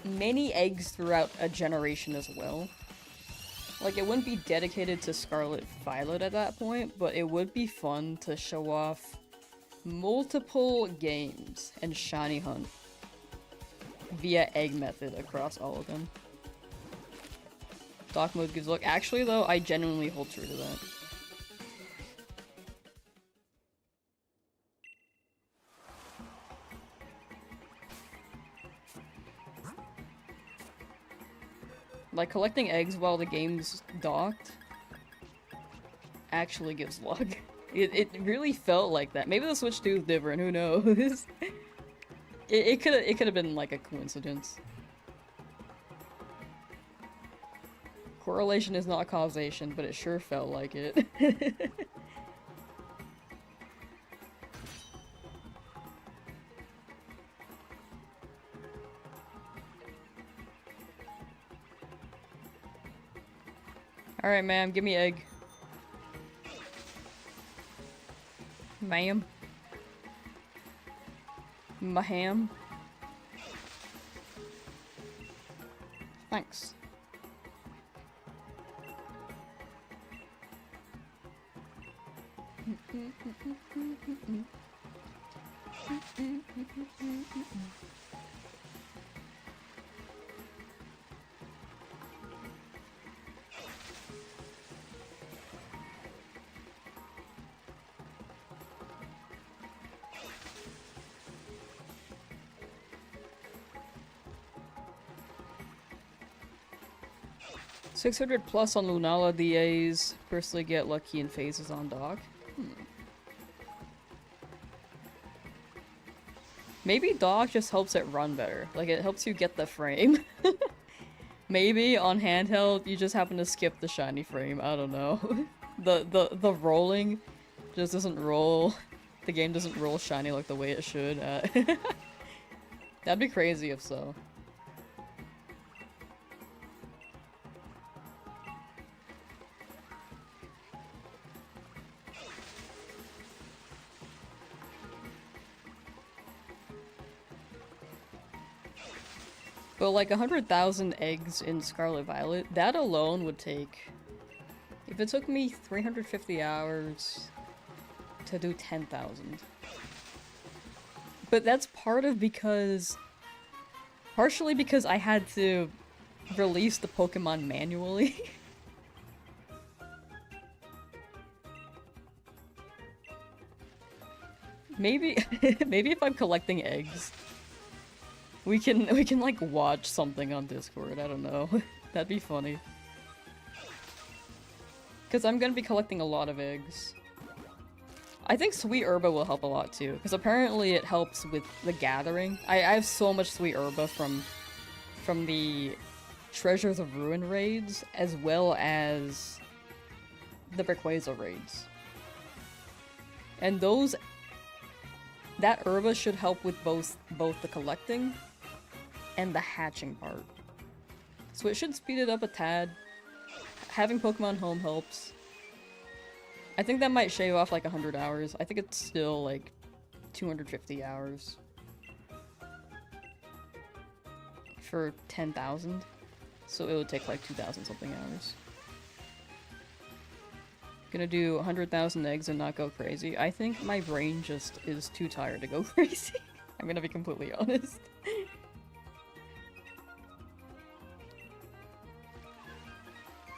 many eggs throughout a generation as well. Like, it wouldn't be dedicated to Scarlet Violet at that point, but it would be fun to show off multiple games and shiny hunt via egg method across all of them. Dock mode gives luck. Actually, though, I genuinely hold true to that. Like, collecting eggs while the game's docked actually gives luck. It really felt like that. Maybe the Switch 2 is different, who knows? it could have been like a coincidence. Correlation is not causation, but it sure felt like it. Alright, ma'am, give me egg. Ma'am. Maham. Thanks. Mm-mm. 600 plus on Lunala DAs. Personally get lucky in phases on dock. Maybe dock just helps it run better. Like, it helps you get the frame. Maybe on handheld, you just happen to skip the shiny frame. I don't know. The rolling just doesn't roll. The game doesn't roll shiny like the way it should. That'd be crazy if so. But like 100,000 eggs in Scarlet Violet, that alone would take... If it took me 350 hours to do 10,000. But that's partially because I had to release the Pokemon manually. Maybe if I'm collecting eggs, we can like watch something on Discord. I don't know. That'd be funny. Because I'm gonna be collecting a lot of eggs. I think Sweet Herba will help a lot too, because apparently it helps with the gathering. I have so much Sweet Herba from the Treasures of Ruin raids, as well as the Rayquaza raids. And that herba should help with both the collecting and the hatching part. So it should speed it up a tad. Having Pokemon home helps. I think that might shave off like 100 hours. I think it's still like 250 hours. For 10,000. So it would take like 2,000 something hours. Gonna do 100,000 eggs and not go crazy. I think my brain just is too tired to go crazy. I'm gonna be completely honest.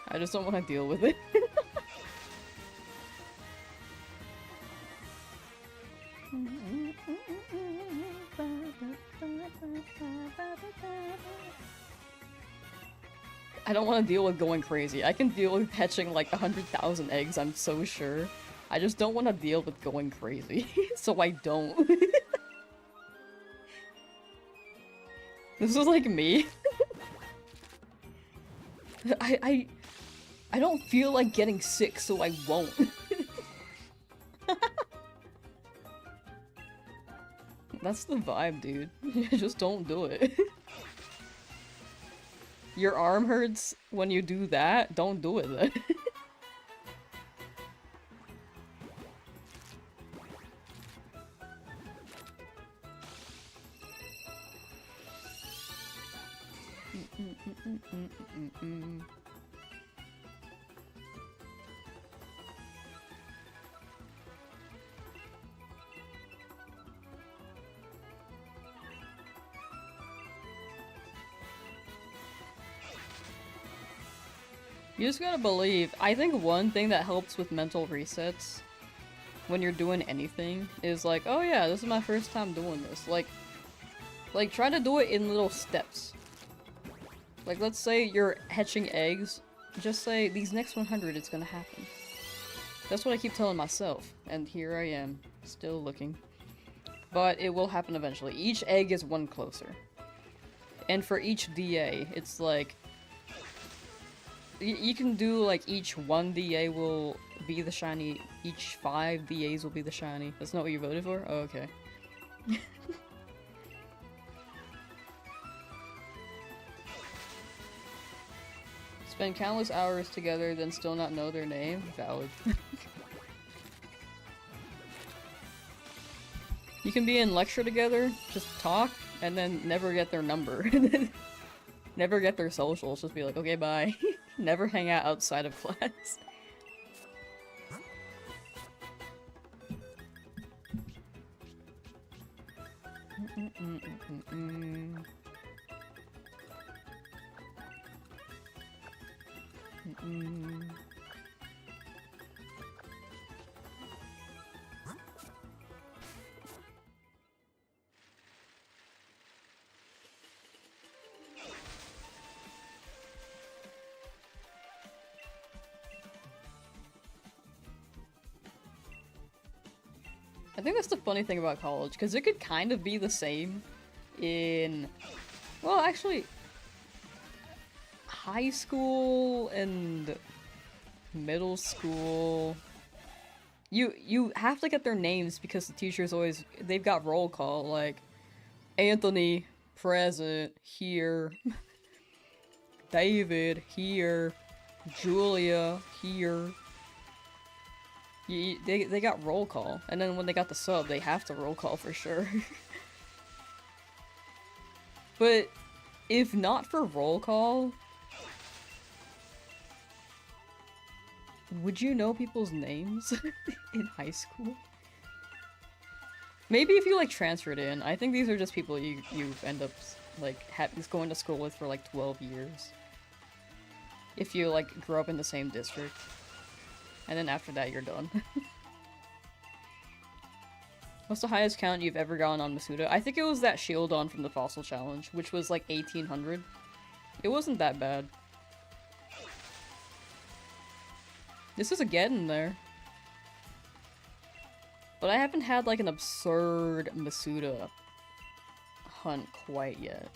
I just don't want to deal with it. I don't want to deal with going crazy. I can deal with hatching like 100,000 eggs, I'm so sure. I just don't want to deal with going crazy. So I don't. This is like me. I I don't feel like getting sick, so I won't. That's the vibe, dude. Just don't do it. Your arm hurts when you do that? Don't do it then. You just gotta believe. I think one thing that helps with mental resets when you're doing anything is like, oh yeah, this is my first time doing this. Like try to do it in little steps. Like, let's say you're hatching eggs. Just say, these next 100, it's gonna happen. That's what I keep telling myself. And here I am, still looking. But it will happen eventually. Each egg is one closer. And for each DA, it's like... You can do, like, each 1 DA will be the shiny, each 5 DAs will be the shiny. That's not what you voted for? Oh, okay. Spend countless hours together, then still not know their name? Valid. You can be in lecture together, just talk, and then never get their number. Never get their socials, just be like, okay, bye. Never hang out outside of class. I think that's the funny thing about college, because it could kind of be the same in, well, actually, high school and middle school. You have to get their names because the teachers always, they've got roll call, like, Anthony, present, here, David, here, Julia, here. They got roll call, and then when they got the sub, they have to roll call for sure. But if not for roll call, would you know people's names in high school? Maybe if you like transferred in. I think these are just people you end up like going to school with for like 12 years. If you like grew up in the same district. And then after that, you're done. What's the highest count you've ever gotten on Masuda? I think it was that Shieldon from the Fossil Challenge, which was like 1800. It wasn't that bad. This is a getting there. But I haven't had like an absurd Masuda hunt quite yet.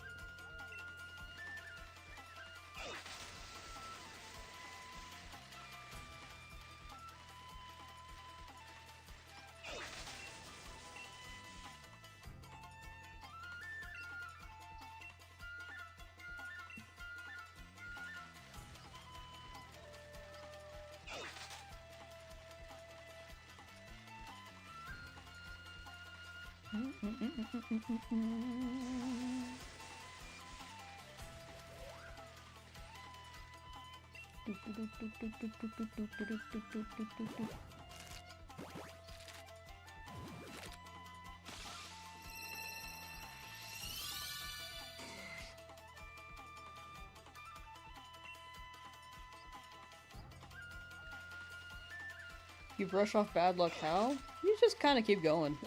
You brush off bad luck how? You just kind of keep going.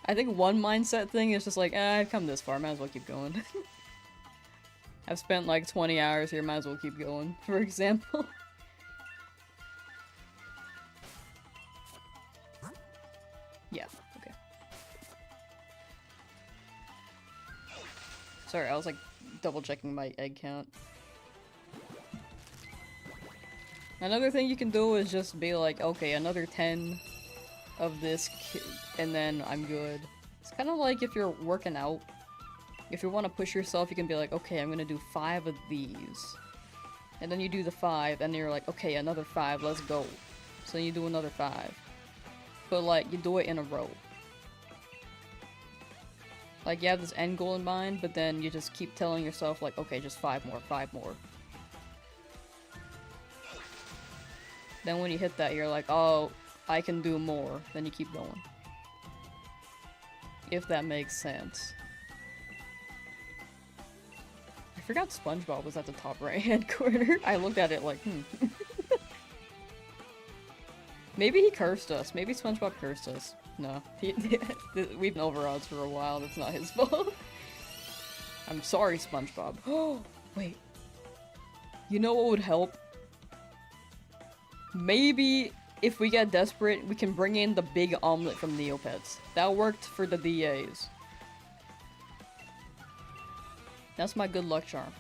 I think one mindset thing is just like, I've come this far, might as well keep going. I've spent like 20 hours here, might as well keep going, for example. Yeah, okay. Sorry, I was like double checking my egg count. Another thing you can do is just be like, okay, another 10 of this, and then I'm good. It's kind of like if you're working out. If you want to push yourself, you can be like, okay, I'm gonna do 5 of these. And then you do the 5, and you're like, okay, another 5, let's go. So then you do another 5. But like, you do it in a row. Like, you have this end goal in mind, but then you just keep telling yourself, like, okay, just 5 more, 5 more. Then when you hit that, you're like, oh, I can do more. Then you keep going. If that makes sense. I forgot SpongeBob was at the top right-hand corner. I looked at it like, Maybe he cursed us. Maybe SpongeBob cursed us. No. We've been overodds for a while. That's not his fault. I'm sorry, SpongeBob. Oh, wait. You know what would help? Maybe if we get desperate, we can bring in the big omelet from Neopets. That worked for the DAs. That's my good luck charm.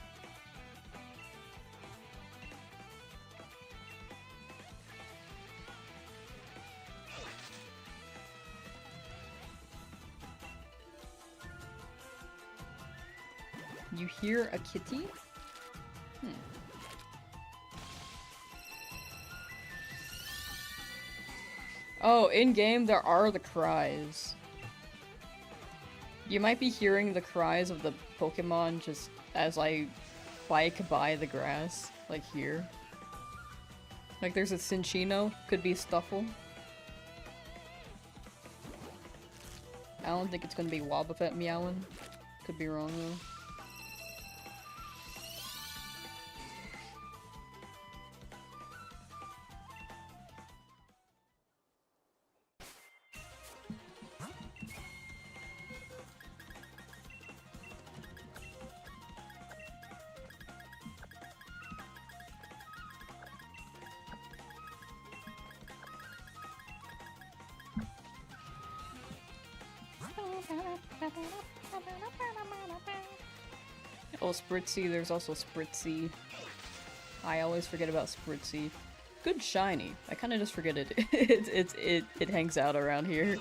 You hear a kitty? Oh, in-game there are the cries. You might be hearing the cries of the Pokemon just as I bike by the grass, like here. Like there's a Cinccino, could be Stuffle. I don't think it's gonna be Wobbuffet meowing. Could be wrong though. Oh, Spritzy, there's also Spritzy. I always forget about Spritzy. Good shiny. I kinda just forget it. It hangs out around here.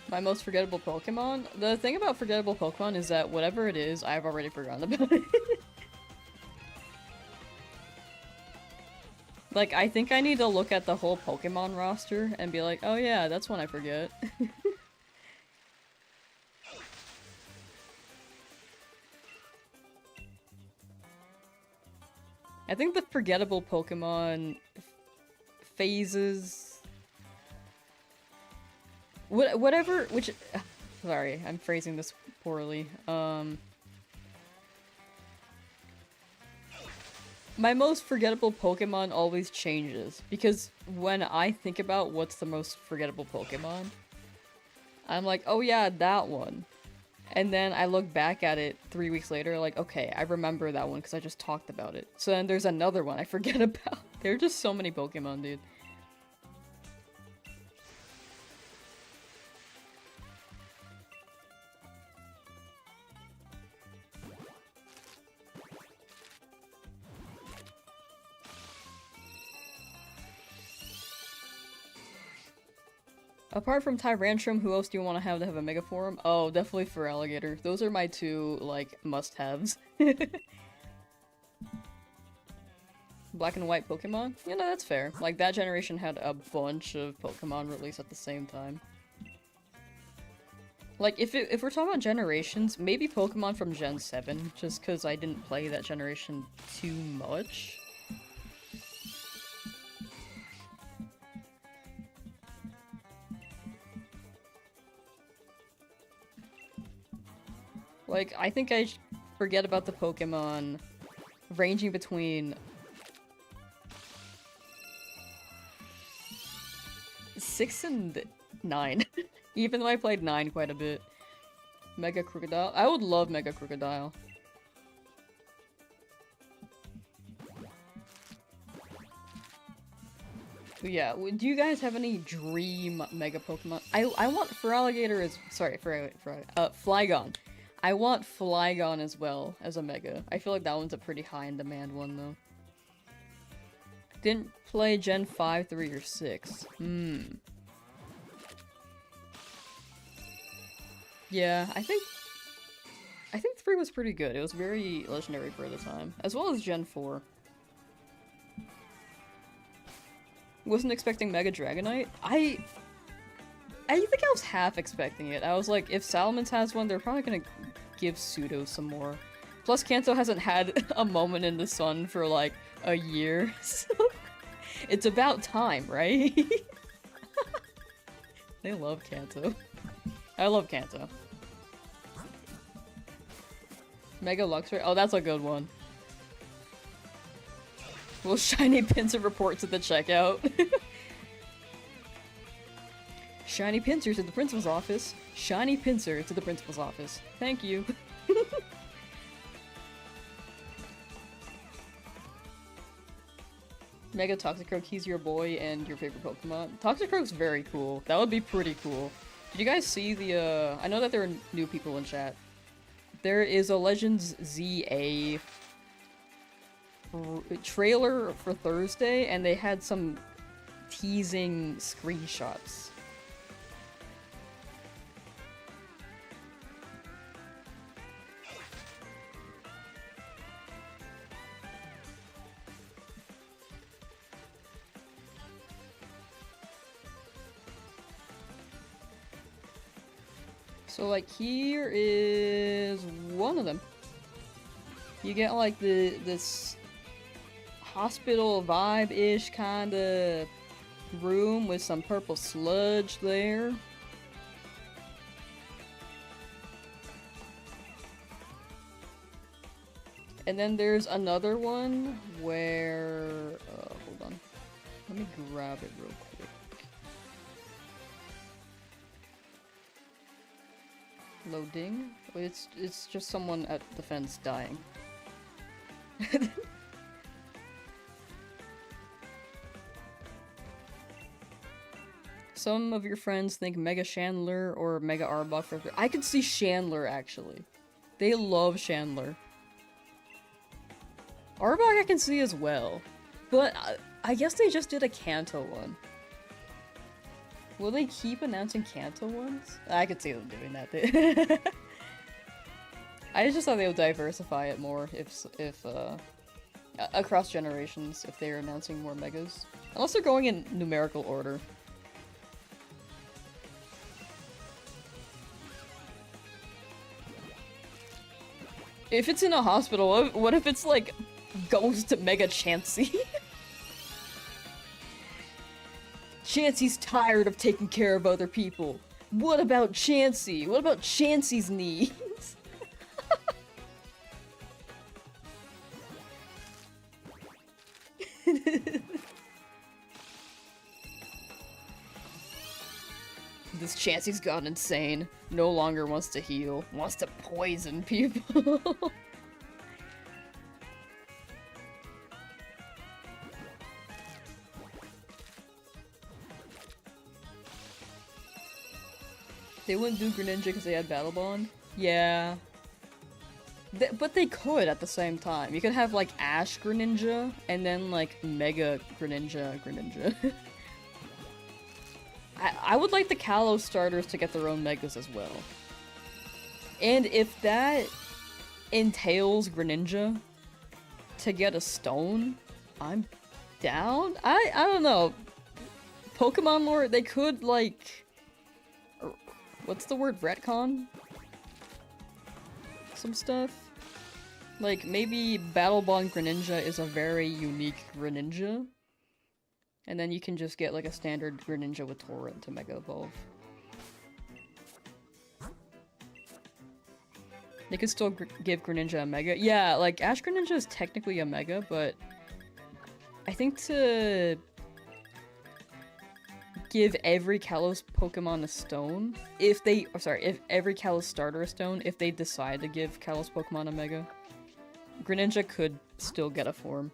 My most forgettable Pokemon? The thing about forgettable Pokemon is that whatever it is, I've already forgotten about it. Like, I think I need to look at the whole Pokemon roster and be like, oh yeah, that's one I forget. I think the forgettable Pokemon phases... Whatever, which... Sorry, I'm phrasing this poorly. My most forgettable Pokemon always changes, because when I think about what's the most forgettable Pokemon, I'm like, oh yeah, that one. And then I look back at it 3 weeks later, like, okay, I remember that one because I just talked about it. So then there's another one I forget about. There are just so many Pokemon, dude. Apart from Tyrantrum, who else do you want to have a Mega Form? Oh, definitely Feraligatr. Those are my two, like, must-haves. Black and white Pokemon? You know, that's fair. Like, that generation had a bunch of Pokemon released at the same time. Like, if we're talking about generations, maybe Pokemon from Gen 7, just because I didn't play that generation too much. Like, I think I forget about the Pokemon ranging between 6 and 9. Even though I played 9 quite a bit. Mega Crocodile. I would love Mega Crocodile. But yeah, do you guys have any dream Mega Pokemon? I want Feraligatr as- sorry, Flygon. I want Flygon as well as a Mega. I feel like that one's a pretty high in demand one though. Didn't play Gen 5, 3, or 6. Yeah, I think 3 was pretty good. It was very legendary for the time. As well as Gen 4. Wasn't expecting Mega Dragonite. I think I was half expecting it. I was like, if Salamence has one, they're probably gonna give Pseudo some more. Plus, Kanto hasn't had a moment in the sun for like a year, so it's about time, right? They love Kanto. I love Kanto. Mega Luxray? Oh, that's a good one. Will Shiny Pinsir report to the checkout? Shiny Pinsir to the principal's office. Shiny Pinsir to the principal's office. Thank you. Mega Toxicroak, he's your boy and your favorite Pokemon. Toxicroak's very cool. That would be pretty cool. Did you guys see the, I know that there are new people in chat. There is a Legends ZA trailer for Thursday, and they had some teasing screenshots. So, like, here is one of them. You get, like, this hospital vibe-ish kind of room with some purple sludge there. And then there's another one where... hold on. Let me grab it real quick. Loading? It's just someone at the fence dying. Some of your friends think Mega Chandler or Mega Arbok for... I could see Chandler, actually. They love Chandler. Arbok I can see as well. But I guess they just did a Kanto one. Will they keep announcing Kanto ones? I could see them doing that. I just thought they would diversify it more if across generations, if they're announcing more Megas. Unless they're going in numerical order. If it's in a hospital, what if it's like goes to Mega Chansey? Chansey's tired of taking care of other people. What about Chansey? What about Chansey's needs? This Chansey's gone insane. No longer wants to heal. Wants to poison people. They wouldn't do Greninja because they had Battle Bond? Yeah. But they could at the same time. You could have, like, Ash Greninja, and then, like, Mega Greninja. I would like the Kalos starters to get their own Megas as well. And if that entails Greninja to get a stone, I'm down? I don't know. Pokemon lore, they could, like... what's the word, retcon? Some stuff? Like, maybe Battlebond Greninja is a very unique Greninja. And then you can just get like a standard Greninja with Torrent to Mega Evolve. They could still give Greninja a Mega. Yeah, like, Ash Greninja is technically a Mega, but I think to give every Kalos Pokemon a stone, if every Kalos starter a stone, if they decide to give Kalos Pokemon a Mega, Greninja could still get a form.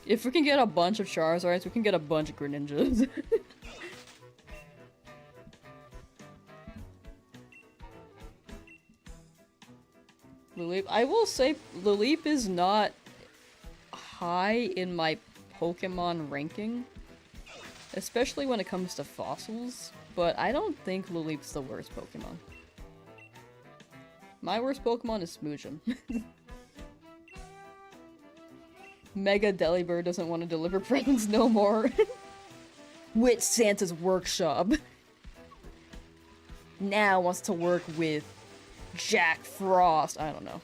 If we can get a bunch of Charizards, we can get a bunch of Greninjas. Lileep. I will say Lileep is not high in my Pokemon ranking, especially when it comes to fossils, but I don't think Lileep's the worst Pokemon. My worst Pokemon is Smoojum. Mega Delibird doesn't want to deliver presents no more. With Santa's workshop. Now wants to work with Jack Frost. I don't know.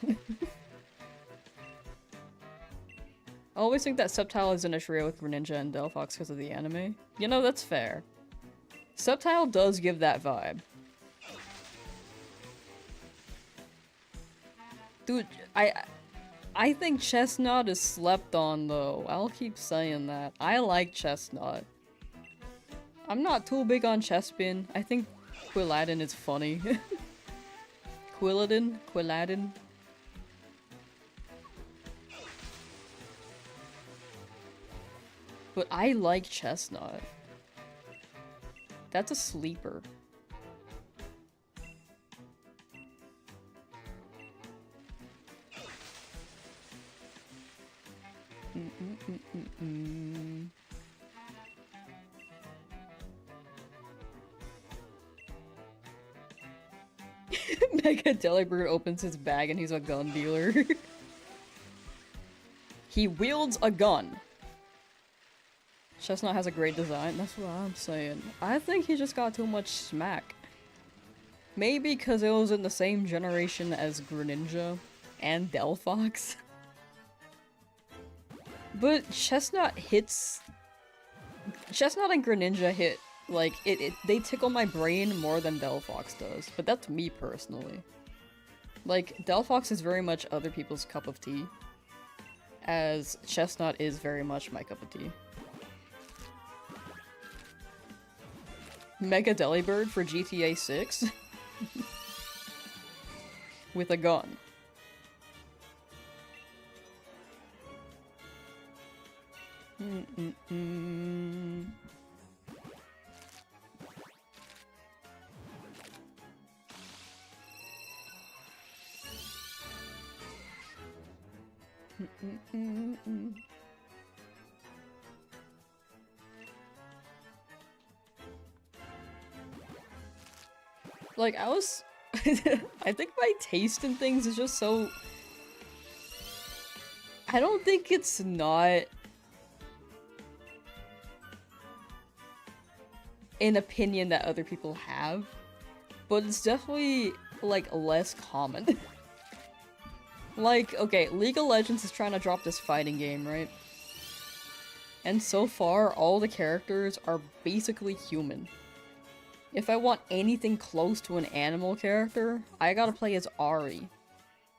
I always think that Sceptile is in a trio with Greninja and Delphox because of the anime. You know, that's fair. Sceptile does give that vibe. Dude, I think Chestnut is slept on, though. I'll keep saying that. I like Chestnut. I'm not too big on Chespin. I think Quilladin is funny. Quilladin? But I like Chestnut. That's a sleeper. Mega Delibird opens his bag and he's a gun dealer. He wields a gun. Chestnut has a great design, that's what I'm saying. I think he just got too much smack. Maybe because it was in the same generation as Greninja and Delphox. But Chestnut hits... Chestnut and Greninja hit, like, they tickle my brain more than Delphox does. But that's me personally. Like, Delphox is very much other people's cup of tea. As Chestnut is very much my cup of tea. Mega Delibird for GTA 6? With a gun. Like, I think my taste in things is just so... I don't think it's not... an opinion that other people have, but it's definitely, like, less common. Like, okay, League of Legends is trying to drop this fighting game, right? And so far, all the characters are basically human. If I want anything close to an animal character, I gotta play as Ahri.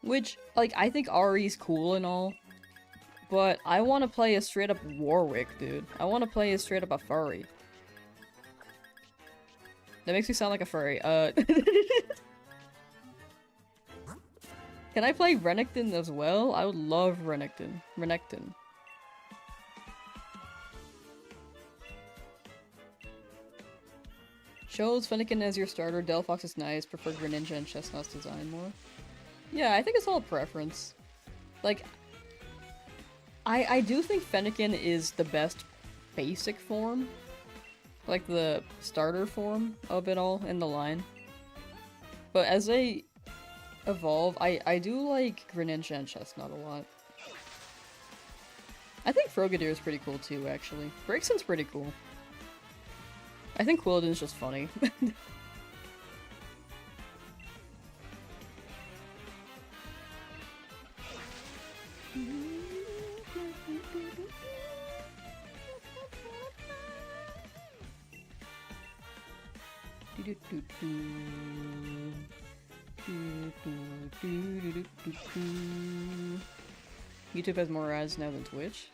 Which, like, I think Ahri's cool and all, but I want to play as straight up Warwick, dude. I want to play as straight up a furry. That makes me sound like a furry. Can I play Renekton as well? I would love Renekton. Shows Fennekin as your starter, Delphox is nice, prefer Greninja and Chestnut's design more. Yeah, I think it's all preference. Like, I do think Fennekin is the best basic form. Like the starter form of it all in the line. But as they evolve, I do like Greninja and Chestnut a lot. I think Frogadier is pretty cool too, actually. Braixen's pretty cool. I think Quilladin's just funny. YouTube has more ads now than Twitch?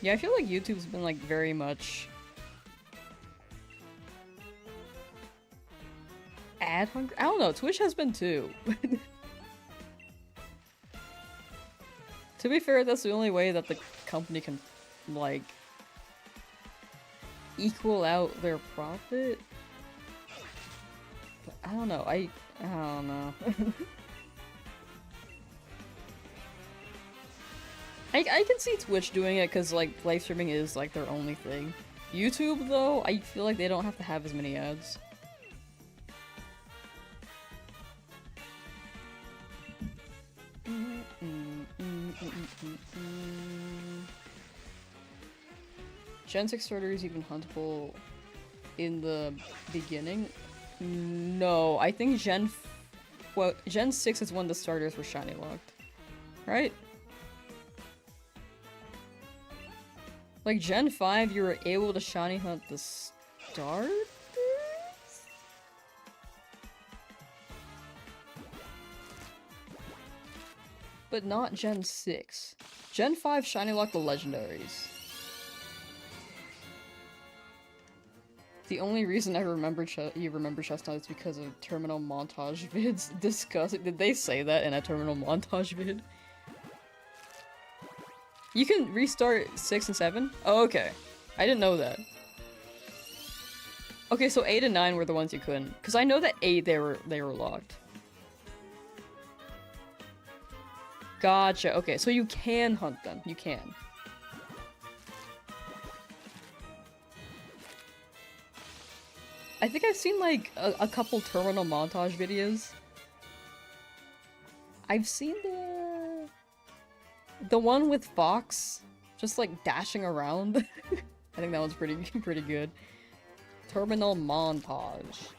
Yeah, I feel like YouTube's been like very much ad hungry. I don't know, Twitch has been too. To be fair, that's the only way that the company can like equal out their profit. But I don't know, I don't know. I can see Twitch doing it because like live streaming is like their only thing. YouTube though, I feel like they don't have to have as many ads. Gen 6 starter is even huntable in the beginning? No, I think Gen 6 is when the starters were shiny locked. Right? Like Gen 5, you were able to shiny hunt the starters? But not Gen 6. Gen 5 shiny locked the legendaries. The only reason I remember you remember Chestnut is because of terminal montage vids. Disgusting. Did they say that in a terminal montage vid? You can restart 6 and 7? Oh, okay. I didn't know that. Okay, so 8 and 9 were the ones you couldn't. Because I know that 8 they were locked. Gotcha. Okay, so you can hunt them. You can. I think I've seen like a couple terminal montage videos. I've seen the one with Fox just like dashing around. I think that one's pretty good. Terminal montage.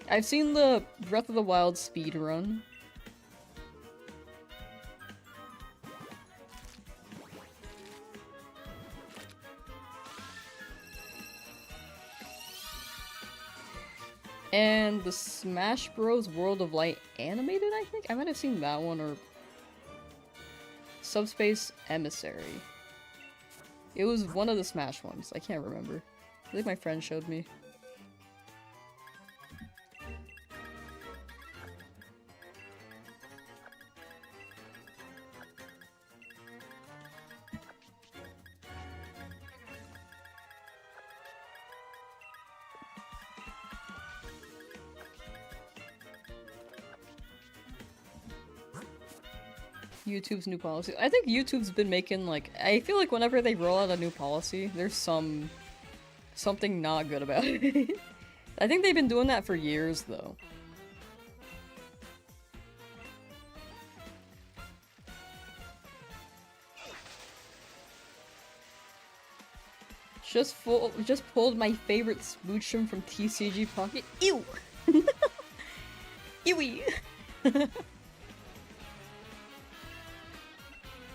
I've seen the Breath of the Wild speedrun. And the Smash Bros. World of Light animated, I think? I might have seen that one, or Subspace Emissary. It was one of the Smash ones. I can't remember. I think my friend showed me. YouTube's new policy. I think YouTube's been making like, I feel like whenever they roll out a new policy, there's something not good about it. I think they've been doing that for years though. Just pulled my favorite Smoochum from TCG Pocket. Ew! Ewy!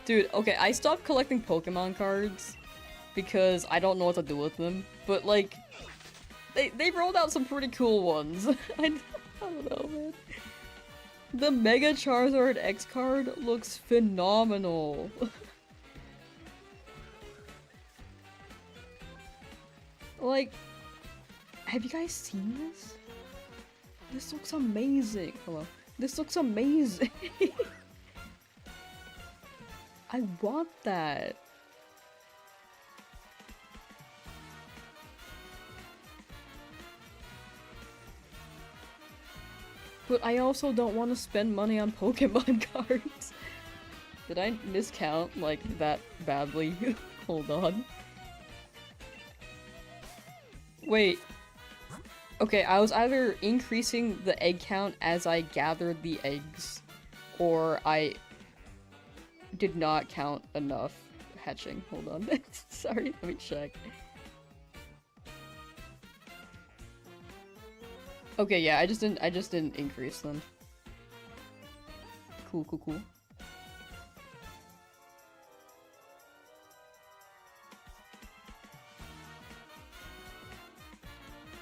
Dude, okay, I stopped collecting Pokemon cards because I don't know what to do with them, but like, they rolled out some pretty cool ones. I don't know, man. The Mega Charizard X card looks phenomenal. Like, have you guys seen this? This looks amazing. Hello. This looks amazing. I want that. But I also don't want to spend money on Pokemon cards. Did I miscount like that badly? Hold on. Wait. Okay, I was either increasing the egg count as I gathered the eggs, or I did not count enough hatching. Hold on. Sorry, let me check. Okay, yeah, I just didn't increase them. Cool, cool, cool.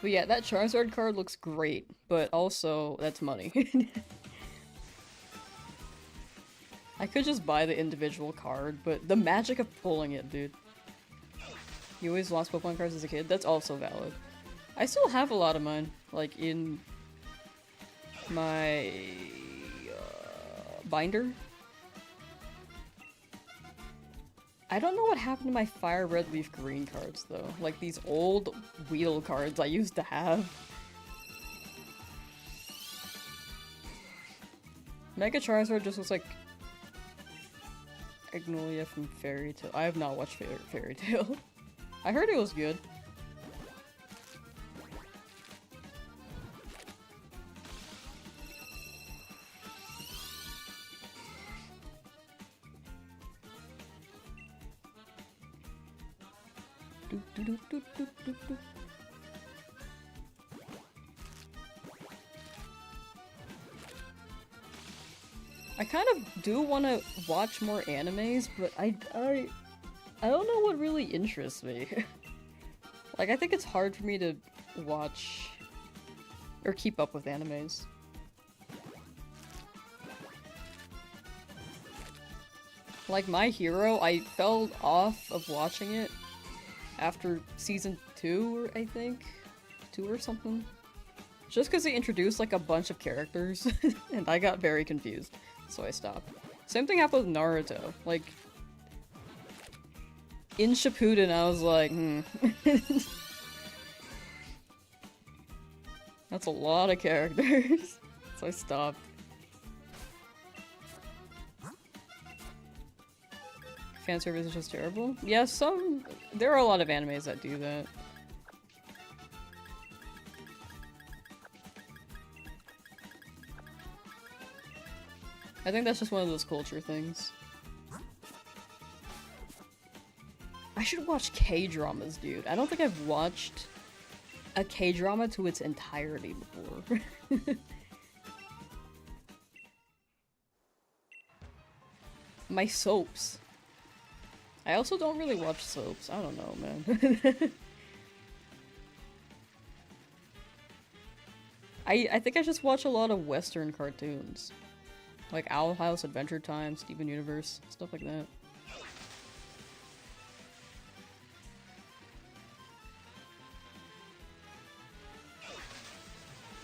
But yeah, that Charizard card looks great, but also, that's money. I could just buy the individual card, but the magic of pulling it, dude. You always lost Pokemon cards as a kid? That's also valid. I still have a lot of mine, like, in my binder. I don't know what happened to my Fire Red Leaf Green cards, though. Like, these old Weedle cards I used to have. Mega Charizard just looks like Magnolia from Fairy Tail. I have not watched Fairy Tail. I heard it was good. I kind of do want to watch more animes, but I don't know what really interests me. Like, I think it's hard for me to watch or keep up with animes. Like, My Hero, I fell off of watching it after season 2, I think? 2 or something? Just because they introduced, like, a bunch of characters, and I got very confused, so I stopped. Same thing happened with Naruto. Like, in Shippuden, I was like, That's a lot of characters, so I stopped. Fan service is just terrible? Yeah, there are a lot of animes that do that. I think that's just one of those culture things. I should watch K-dramas, dude. I don't think I've watched a K-drama to its entirety before. My soaps. I also don't really watch soaps. I don't know, man. I think I just watch a lot of Western cartoons. Like Owl House, Adventure Time, Steven Universe, stuff like that.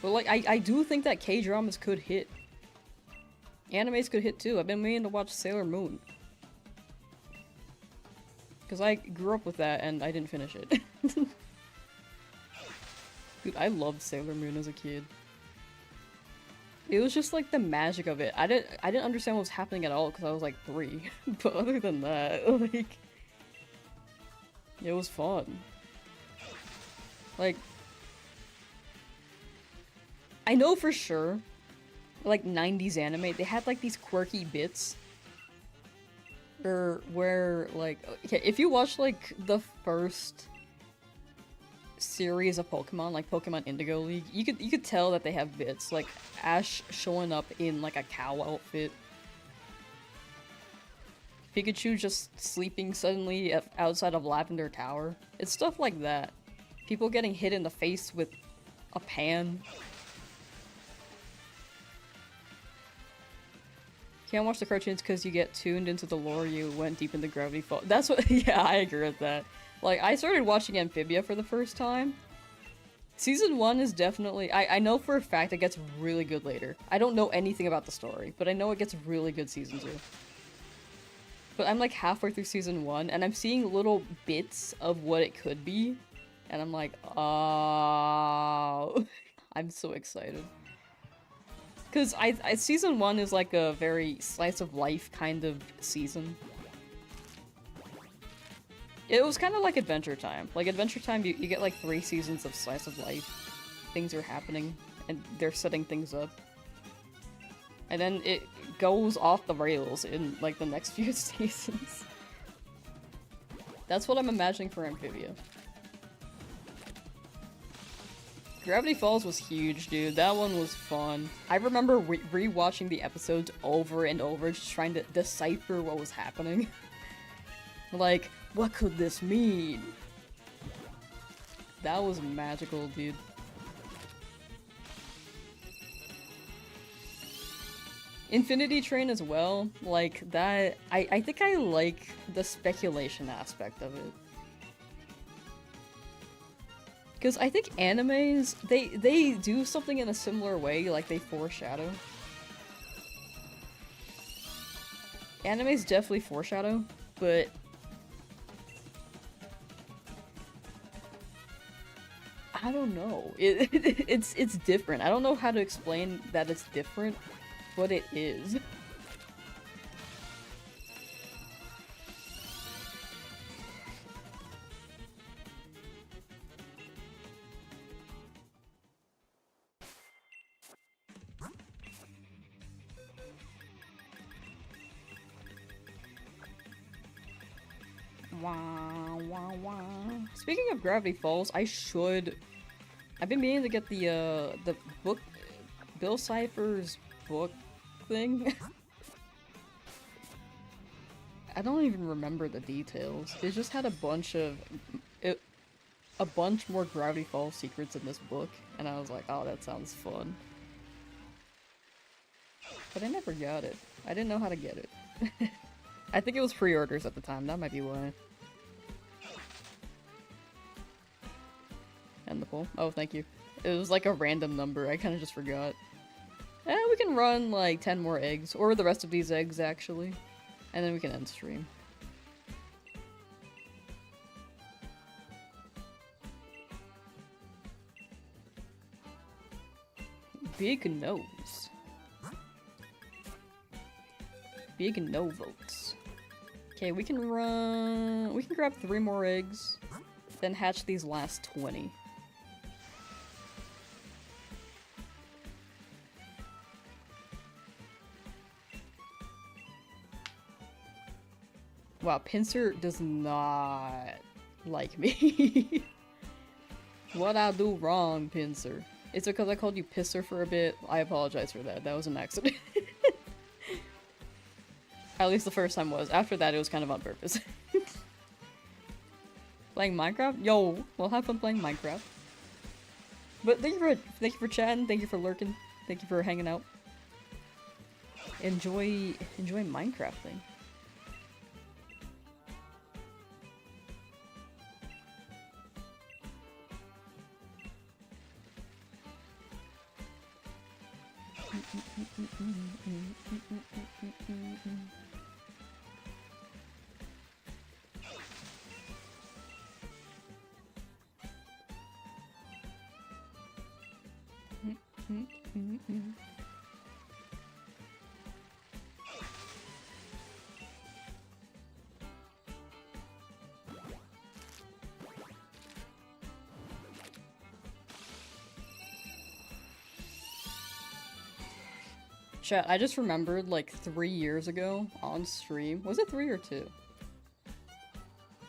But like, I do think that K-dramas could hit. Animes could hit too. I've been meaning to watch Sailor Moon. Because I grew up with that and I didn't finish it. Dude, I loved Sailor Moon as a kid. It was just like the magic of it. I didn't understand what was happening at all because I was like 3. But other than that, like, it was fun. Like, I know for sure, like 90s anime, they had like these quirky bits. Or where, like, okay, if you watch like the first series of Pokemon, like Pokemon Indigo League, you could tell that they have bits, like Ash showing up in like a cow outfit, Pikachu just sleeping suddenly outside of Lavender Tower. It's stuff like that. People getting hit in the face with a pan. Can't watch the cartoons because you get tuned into the lore, you went deep into Gravity Falls. That's what- yeah, I agree with that. Like, I started watching Amphibia for the first time. Season 1 is definitely- I know for a fact it gets really good later. I don't know anything about the story, but I know it gets really good season 2. But I'm like halfway through season 1, and I'm seeing little bits of what it could be, and I'm like, oh... I'm so excited. Because season 1 is like a very slice of life kind of season. It was kind of like Adventure Time. Like Adventure Time, you get like 3 seasons of slice of life. Things are happening, and they're setting things up. And then it goes off the rails in like the next few seasons. That's what I'm imagining for Amphibia. Gravity Falls was huge, dude. That one was fun. I remember re-watching the episodes over and over, just trying to decipher what was happening. Like, what could this mean? That was magical, dude. Infinity Train as well, like that, I think I like the speculation aspect of it. Because I think animes, they do something in a similar way, like they foreshadow. Animes definitely foreshadow, but I don't know. It's different. I don't know how to explain that it's different, but it is. Wah, wah, wah. Speaking of Gravity Falls, I've been meaning to get the book, Bill Cipher's book thing. I don't even remember the details. It just had a bunch more Gravity Falls secrets in this book, and I was like, oh, that sounds fun. But I never got it. I didn't know how to get it. I think it was pre-orders at the time, that might be why. End the poll. Oh, thank you. It was like a random number, I kinda just forgot. We can run like 10 more eggs, or the rest of these eggs actually, and then we can end stream. Big nose. Big no votes. Okay, we can grab 3 more eggs, then hatch these last 20. Wow, Pincer does not like me. What I do wrong, Pincer? It's because I called you Pisser for a bit. I apologize for that. That was an accident. At least the first time was. After that, it was kind of on purpose. Playing Minecraft? Yo, we'll have fun playing Minecraft. But thank you for chatting. Thank you for lurking. Thank you for hanging out. Enjoy Minecrafting. Chat, I just remembered like 3 years ago on stream. Was it 3 or 2?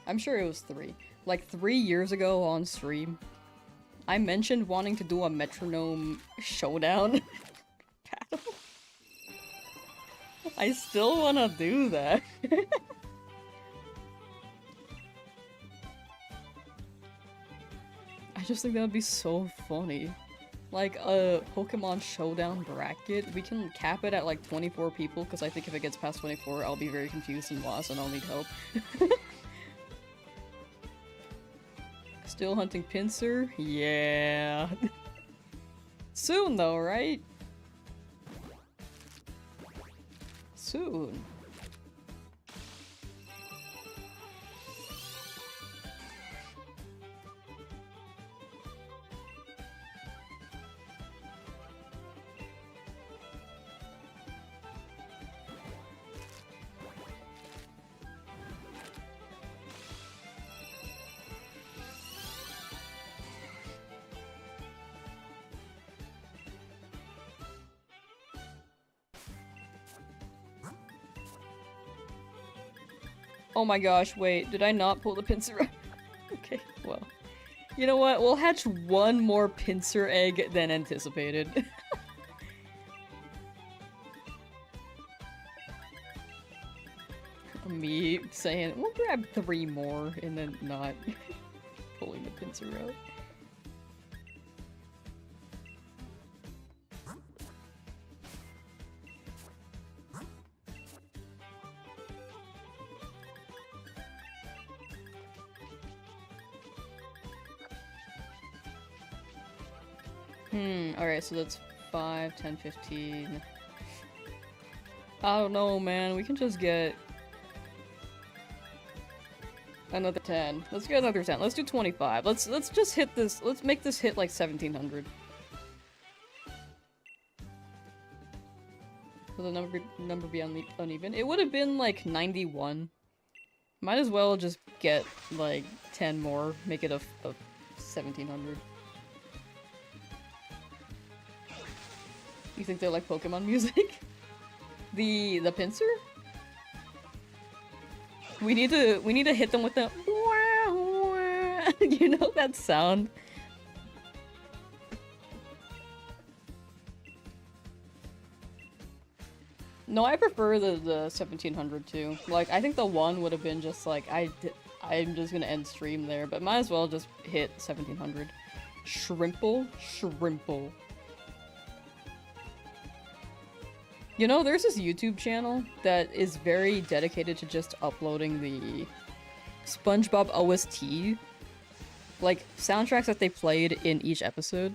I'm sure it was 3. Like 3 years ago on stream, I mentioned wanting to do a metronome showdown battle. I still wanna do that. I just think that would be so funny. Like a Pokemon Showdown bracket, we can cap it at like 24 people, because I think if it gets past 24, I'll be very confused and lost and I'll need help. Still hunting Pinsir? Yeah. Soon though, right? Soon. Oh my gosh, wait, did I not pull the Pinsir? Okay, well. You know what? We'll hatch one more pincer egg than anticipated. Me saying, we'll grab 3 more, and then not pulling the pincer out. Alright, so that's 5, 10, 15. I don't know, man. We can just get another 10. Let's get another 10. Let's do 25. Let's just hit this. Let's make this hit like 1700. Will the number be uneven? It would have been like 91. Might as well just get like 10 more. Make it a 1700. You think they like Pokemon music? The pincer? We need to hit them with the wah, wah. You know that sound? No, I prefer the 1700 too. Like, I think the 1 would have been just like, I'm just gonna end stream there, but might as well just hit 1700. Shrimple? Shrimple. You know, there's this YouTube channel that is very dedicated to just uploading the SpongeBob OST, like, soundtracks that they played in each episode.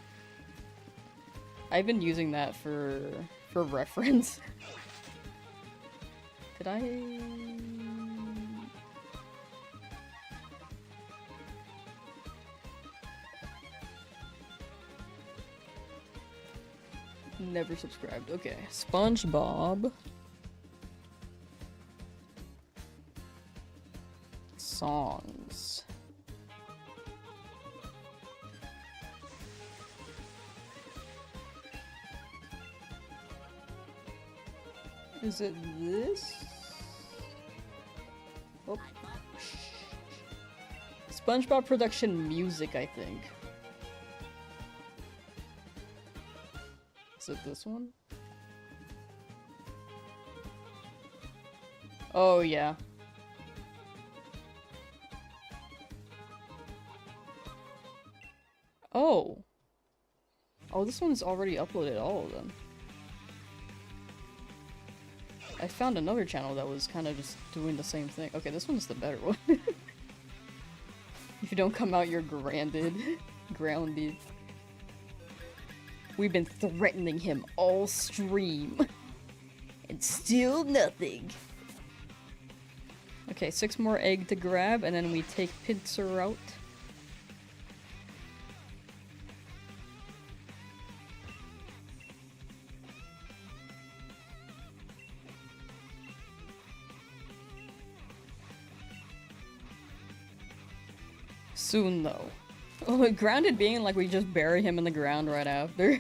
I've been using that for reference. Did I... Never subscribed. Okay. SpongeBob. Songs. Is it this? Oh. SpongeBob production music, I think. Is it this one? Oh, yeah. Oh. Oh, this one's already uploaded all of them. I found another channel that was kind of just doing the same thing. Okay, this one's the better one. If you don't come out, you're grounded. Grounded. We've been threatening him all stream. And still nothing. Okay, 6 more egg to grab, and then we take pincer out. Soon, though. Oh, grounded being like we just bury him in the ground right after.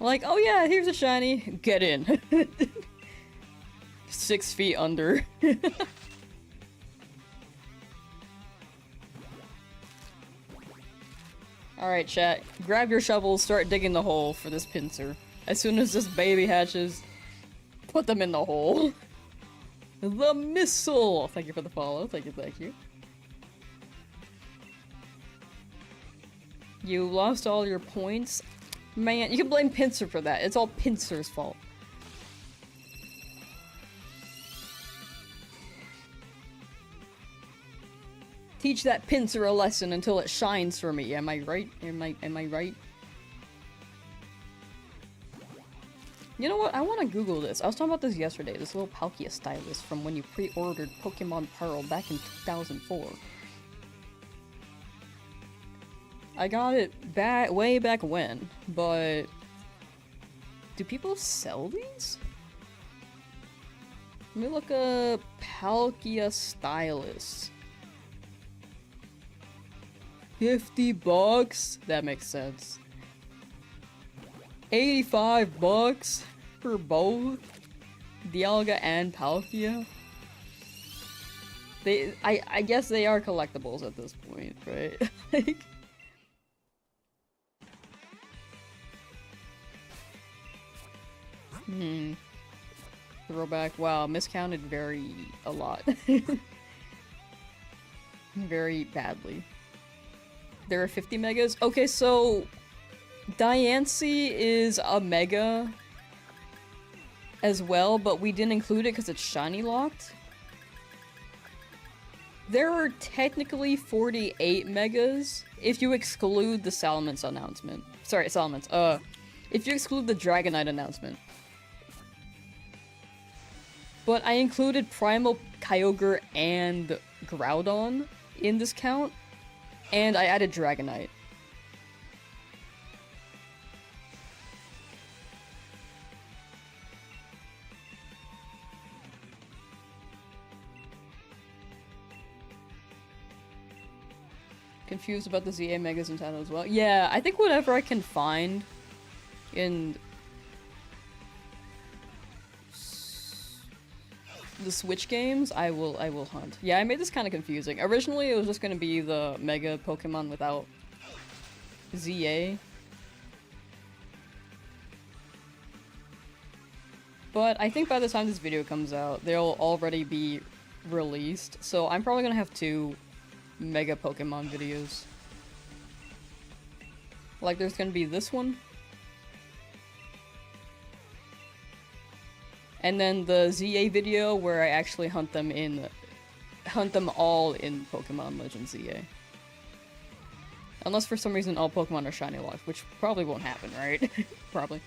Like, oh yeah, here's a shiny. Get in. 6 feet under. Alright, chat. Grab your shovels, start digging the hole for this pincer. As soon as this baby hatches, put them in the hole. The missile! Thank you for the follow. Thank you, thank you. You lost all your points? Man, you can blame Pincer for that. It's all Pincer's fault. Teach that Pincer a lesson until it shines for me. Am I right? Am I right? You know what? I want to Google this. I was talking about this yesterday. This little Palkia stylus from when you pre-ordered Pokemon Pearl back in 2004. I got it way back when, but do people sell these? Let me look up Palkia stylus. 50 bucks? That makes sense. 85 bucks for both Dialga and Palkia. I guess they are collectibles at this point, right? Like... Throwback. Wow, miscounted a lot. Very badly. There are 50 megas? Okay, so... Diancie is a mega as well, but we didn't include it because it's shiny locked. There are technically 48 megas if you exclude the Salamence announcement. Sorry, Salamence. If you exclude the Dragonite announcement. But I included Primal Kyogre and Groudon in this count, and I added Dragonite. Confused about the ZA Megas in Nintendo as well. Yeah, I think whatever I can find in the Switch games, I will hunt. Yeah, I made this kind of confusing. Originally, it was just gonna be the Mega Pokemon without ZA. But I think by the time this video comes out, they'll already be released. So I'm probably gonna have 2 Mega Pokemon videos. Like, there's gonna be this one. And then the ZA video where I actually hunt them all in Pokemon Legends ZA. Unless for some reason all Pokemon are shiny locked, which probably won't happen, right? Probably.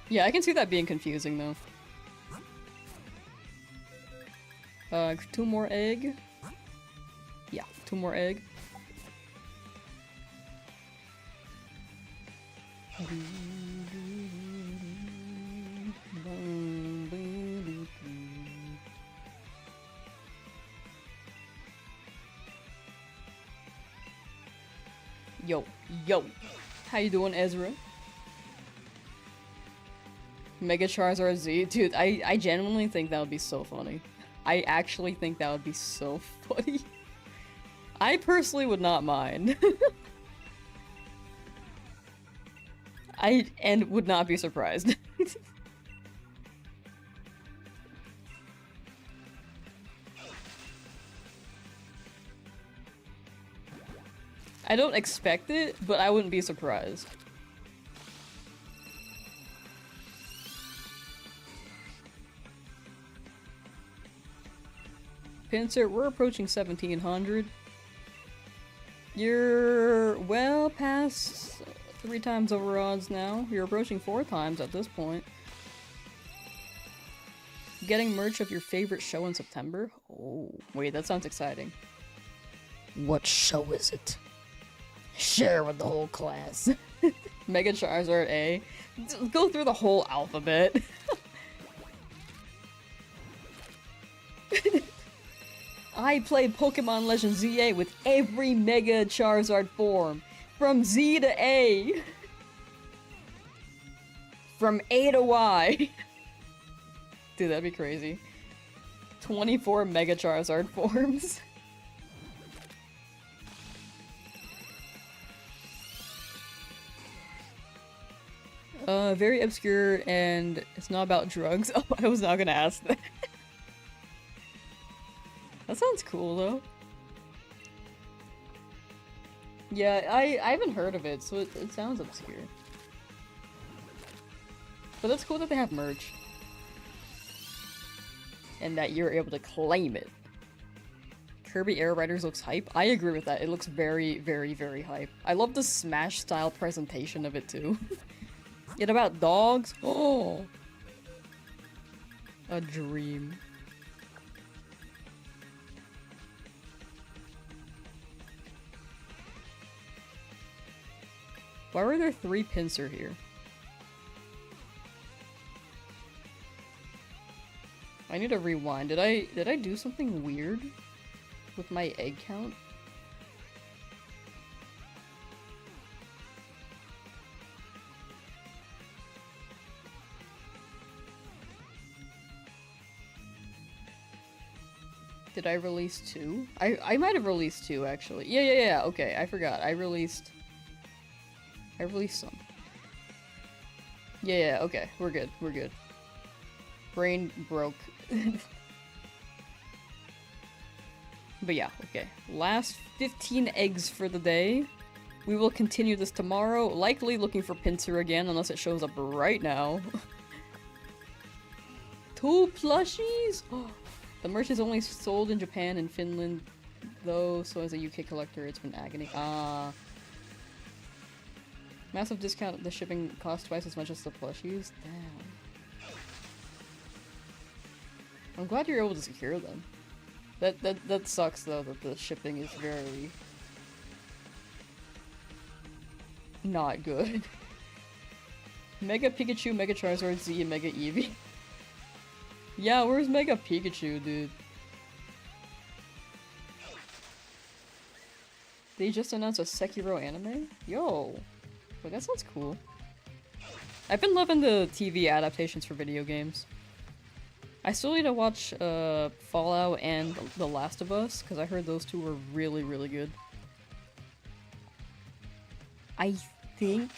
Yeah, I can see that being confusing though. 2 more egg. Yeah, 2 more egg. Yo, yo. How you doing, Ezra? Mega Charizard Z? Dude, I genuinely think that would be so funny. I actually think that would be so funny. I personally would not mind. And would not be surprised. I don't expect it, but I wouldn't be surprised. Pinsir, we're approaching 1700. You're well past 3 times over odds now. You're approaching 4 times at this point. Getting merch of your favorite show in September? Oh, wait, that sounds exciting. What show is it? Share with the whole class. Mega Charizard A. Go through the whole alphabet. I played Pokemon Legends ZA with every Mega Charizard form. From Z to A. From A to Y. Dude, that'd be crazy. 24 Mega Charizard forms. Very obscure, and it's not about drugs. Oh, I was not gonna ask that. That sounds cool, though. Yeah, I haven't heard of it, so it sounds obscure. But it's cool that they have merch. And that you're able to claim it. Kirby Air Riders looks hype. I agree with that. It looks very, very, very hype. I love the Smash-style presentation of it, too. Yet about dogs? Oh! A dream. Why were there 3 Pinsir here? I need to rewind. Did I do something weird with my egg count? Did I release 2? I might have released 2 actually. Yeah. Okay, I forgot. I released some. Yeah, okay. We're good. We're good. Brain broke. But yeah, okay. Last 15 eggs for the day. We will continue this tomorrow, likely looking for Pinsir again, unless it shows up right now. 2 plushies? The merch is only sold in Japan and Finland, though, so as a UK collector, it's been agony. Ah. Massive discount, the shipping costs twice as much as the plushies? Damn. I'm glad you're able to secure them. That sucks, though, that the shipping is very... not good. Mega Pikachu, Mega Charizard Z, and Mega Eevee. Yeah, where's Mega Pikachu, dude? They just announced a Sekiro anime? Yo! Well, that sounds cool. I've been loving the TV adaptations for video games. I still need to watch Fallout and The Last of Us, because I heard those 2 were really, really good. I think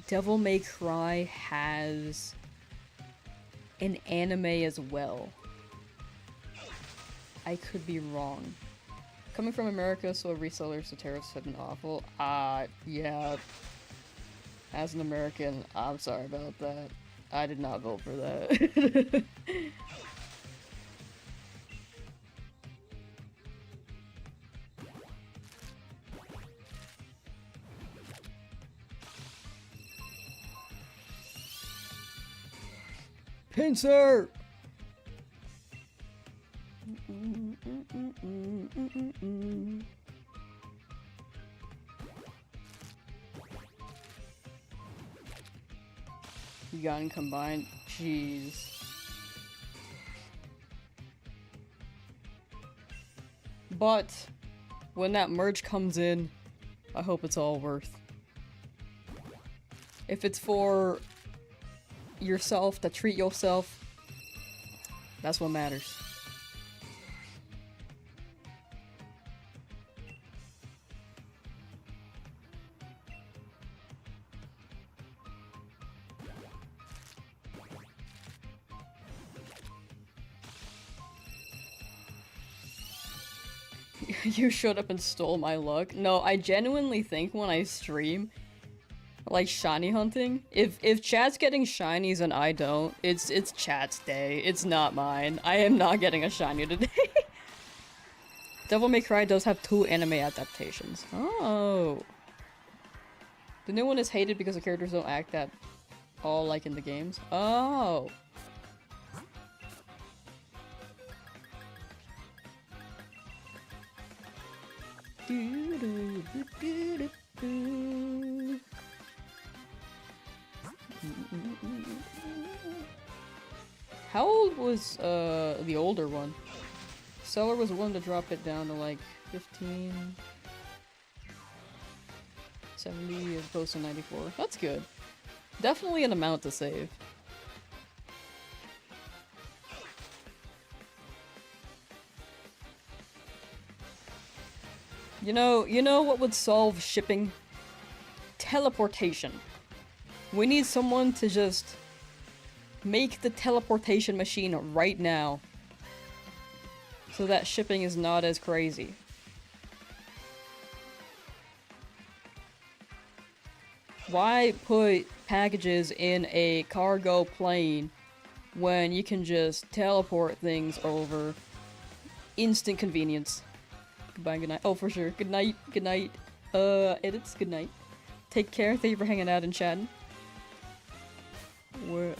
Devil May Cry has an anime as well. I could be wrong. Coming from America, so resellers, the tariffs have been awful. Yeah. As an American, I'm sorry about that. I did not vote for that. Pinsir! You got combined. Jeez. But when that merge comes in, I hope it's all worth. If it's for yourself to treat yourself, that's what matters. You showed up and stole my luck. No, I genuinely think when I stream, like shiny hunting, if chat's getting shinies and I don't, it's chat's day. It's not mine. I am not getting a shiny today. Devil May Cry does have 2 anime adaptations. Oh. The new one is hated because the characters don't act at all like in the games. Oh. How old was the older one? Seller was willing to drop it down to like 15, 70 as opposed to 94. That's good. Definitely an amount to save. You know what would solve shipping? Teleportation. We need someone to just make the teleportation machine right now, so that shipping is not as crazy. Why put packages in a cargo plane when you can just teleport things over? Instant convenience. Goodbye, good night. Oh, for sure. Good night, good night. Edits, good night. Take care, thank you for hanging out and chatting.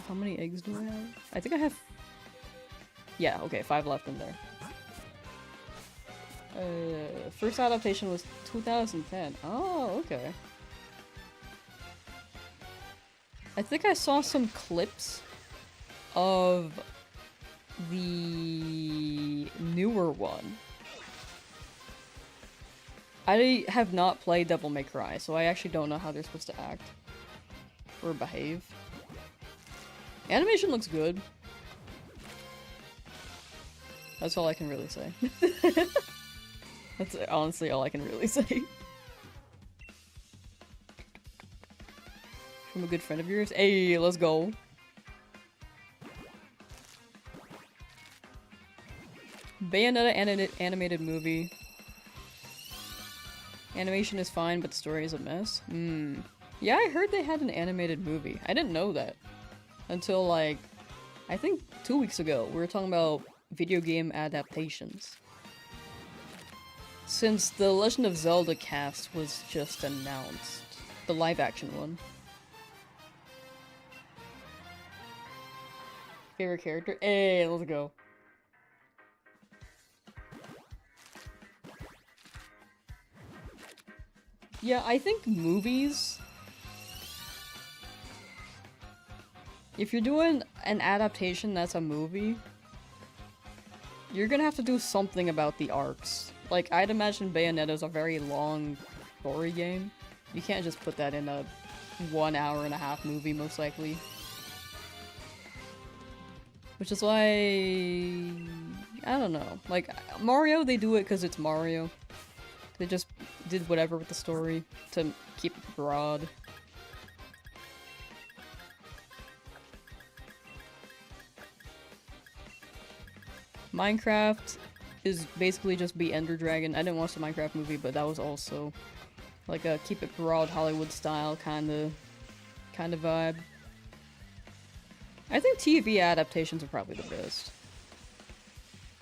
How many eggs do I have? I think I have... Yeah, okay, 5 left in there. First adaptation was 2010. Oh, okay. I think I saw some clips of the newer one. I have not played Devil May Cry, so I actually don't know how they're supposed to act or behave. Animation looks good. That's all I can really say. That's honestly all I can really say. From a good friend of yours? Hey, let's go. Bayonetta animated movie. Animation is fine, but the story is a mess. Yeah, I heard they had an animated movie. I didn't know that. Until, like, I think 2 weeks ago. We were talking about video game adaptations. Since the Legend of Zelda cast was just announced. The live-action one. Favorite character? Hey, let's go. Yeah, I think movies... If you're doing an adaptation that's a movie, you're gonna have to do something about the arcs. Like, I'd imagine Bayonetta's a very long story game. You can't just put that in a 1 hour and a half movie, most likely. Which is why... I don't know. Like, Mario, they do it because it's Mario. They just did whatever with the story to keep it broad. Minecraft is basically just be Ender Dragon. I didn't watch the Minecraft movie, but that was also like a keep it broad Hollywood style kind of vibe. I think TV adaptations are probably the best.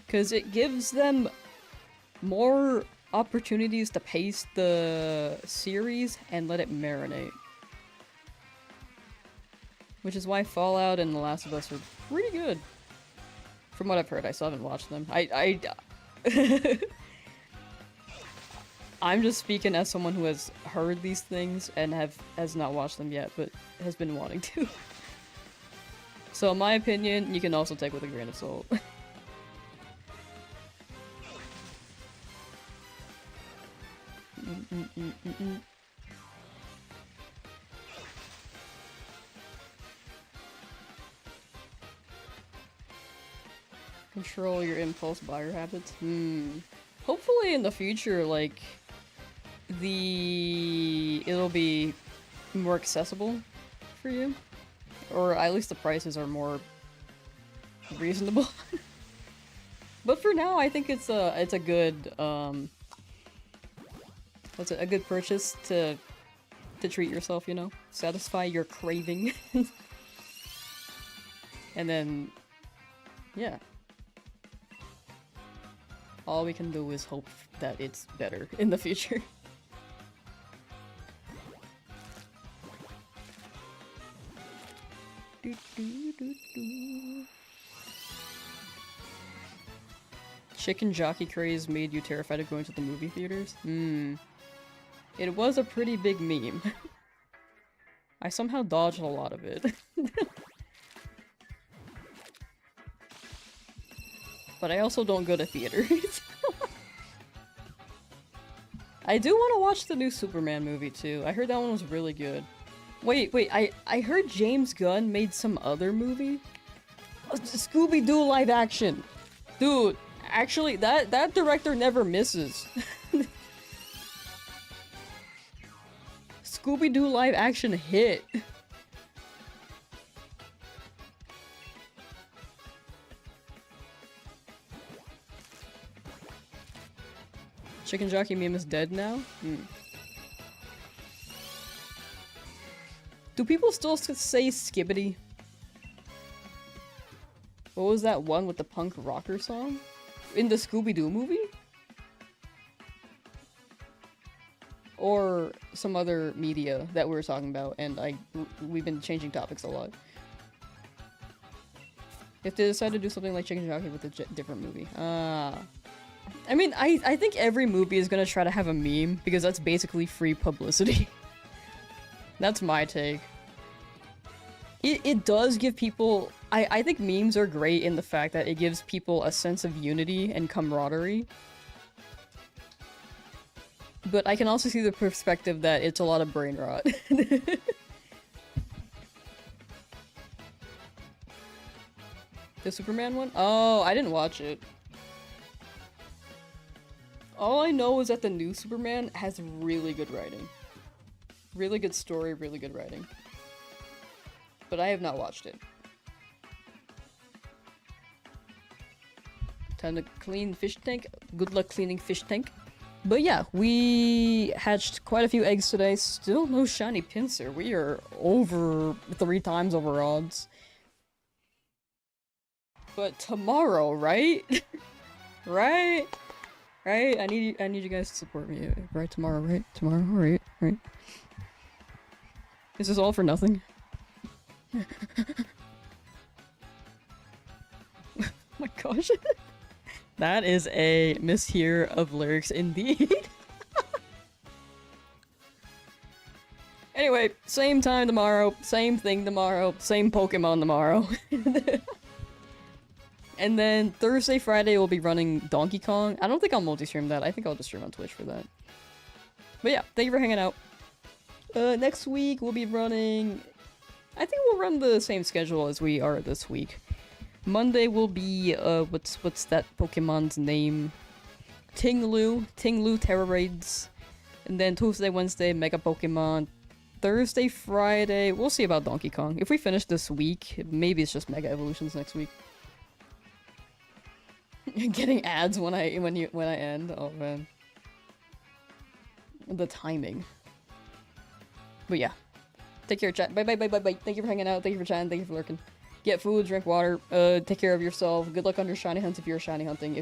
Because it gives them more opportunities to pace the series and let it marinate. Which is why Fallout and The Last of Us are pretty good. From what I've heard, I still haven't watched them. I'm just speaking as someone who has heard these things and has not watched them yet, but has been wanting to. So in my opinion, you can also take with a grain of salt. Control your impulse buyer habits. Hopefully in the future, like, it'll be more accessible for you. Or at least the prices are more reasonable. But for now, I think it's a good, what's it, a good purchase to treat yourself, you know? Satisfy your craving. And then, yeah. All we can do is hope that it's better in the future. Chicken jockey craze made you terrified of going to the movie theaters? It was a pretty big meme. I somehow dodged a lot of it. But I also don't go to theaters. I do want to watch the new Superman movie too. I heard that one was really good. Wait, I heard James Gunn made some other movie? Scooby-Doo live action. Dude, actually, that director never misses. Scooby-Doo live action hit. Chicken jockey meme is dead now? Do people still say skibbity? What was that one with the punk rocker song? In the Scooby-Doo movie? Or some other media that we were talking about, and we've been changing topics a lot. If they decide to do something like Chicken Jockey with a different movie. I mean, I think every movie is gonna try to have a meme, because that's basically free publicity. That's my take. It does give people... I think memes are great in the fact that it gives people a sense of unity and camaraderie. But I can also see the perspective that it's a lot of brain rot. The Superman one? Oh, I didn't watch it. All I know is that the new Superman has really good writing. Really good story, really good writing. But I have not watched it. Time to clean fish tank. Good luck cleaning fish tank. But yeah, we hatched quite a few eggs today. Still no shiny pincer. We are over 3 times over odds. But tomorrow, right? Right? Right? I need you guys to support me. Right, tomorrow, right? Tomorrow, right? Right? Is this all for nothing? Oh my gosh. That is a mishear of lyrics indeed. Anyway, same time tomorrow, same thing tomorrow, same Pokemon tomorrow. And then Thursday, Friday, we'll be running Donkey Kong. I don't think I'll multi-stream that. I think I'll just stream on Twitch for that. But yeah, thank you for hanging out. Next week, we'll be running... I think we'll run the same schedule as we are this week. Monday will be, what's that Pokemon's name? Tinglu Terra Raids. And then Tuesday, Wednesday, Mega Pokemon. Thursday, Friday, we'll see about Donkey Kong. If we finish this week, maybe it's just Mega Evolutions next week. Getting ads when I end. Oh man. The timing. But yeah. Take care, chat. Bye. Thank you for hanging out. Thank you for chatting. Thank you for lurking. Get food, drink water. Take care of yourself. Good luck on your shiny hunts if you're shiny hunting.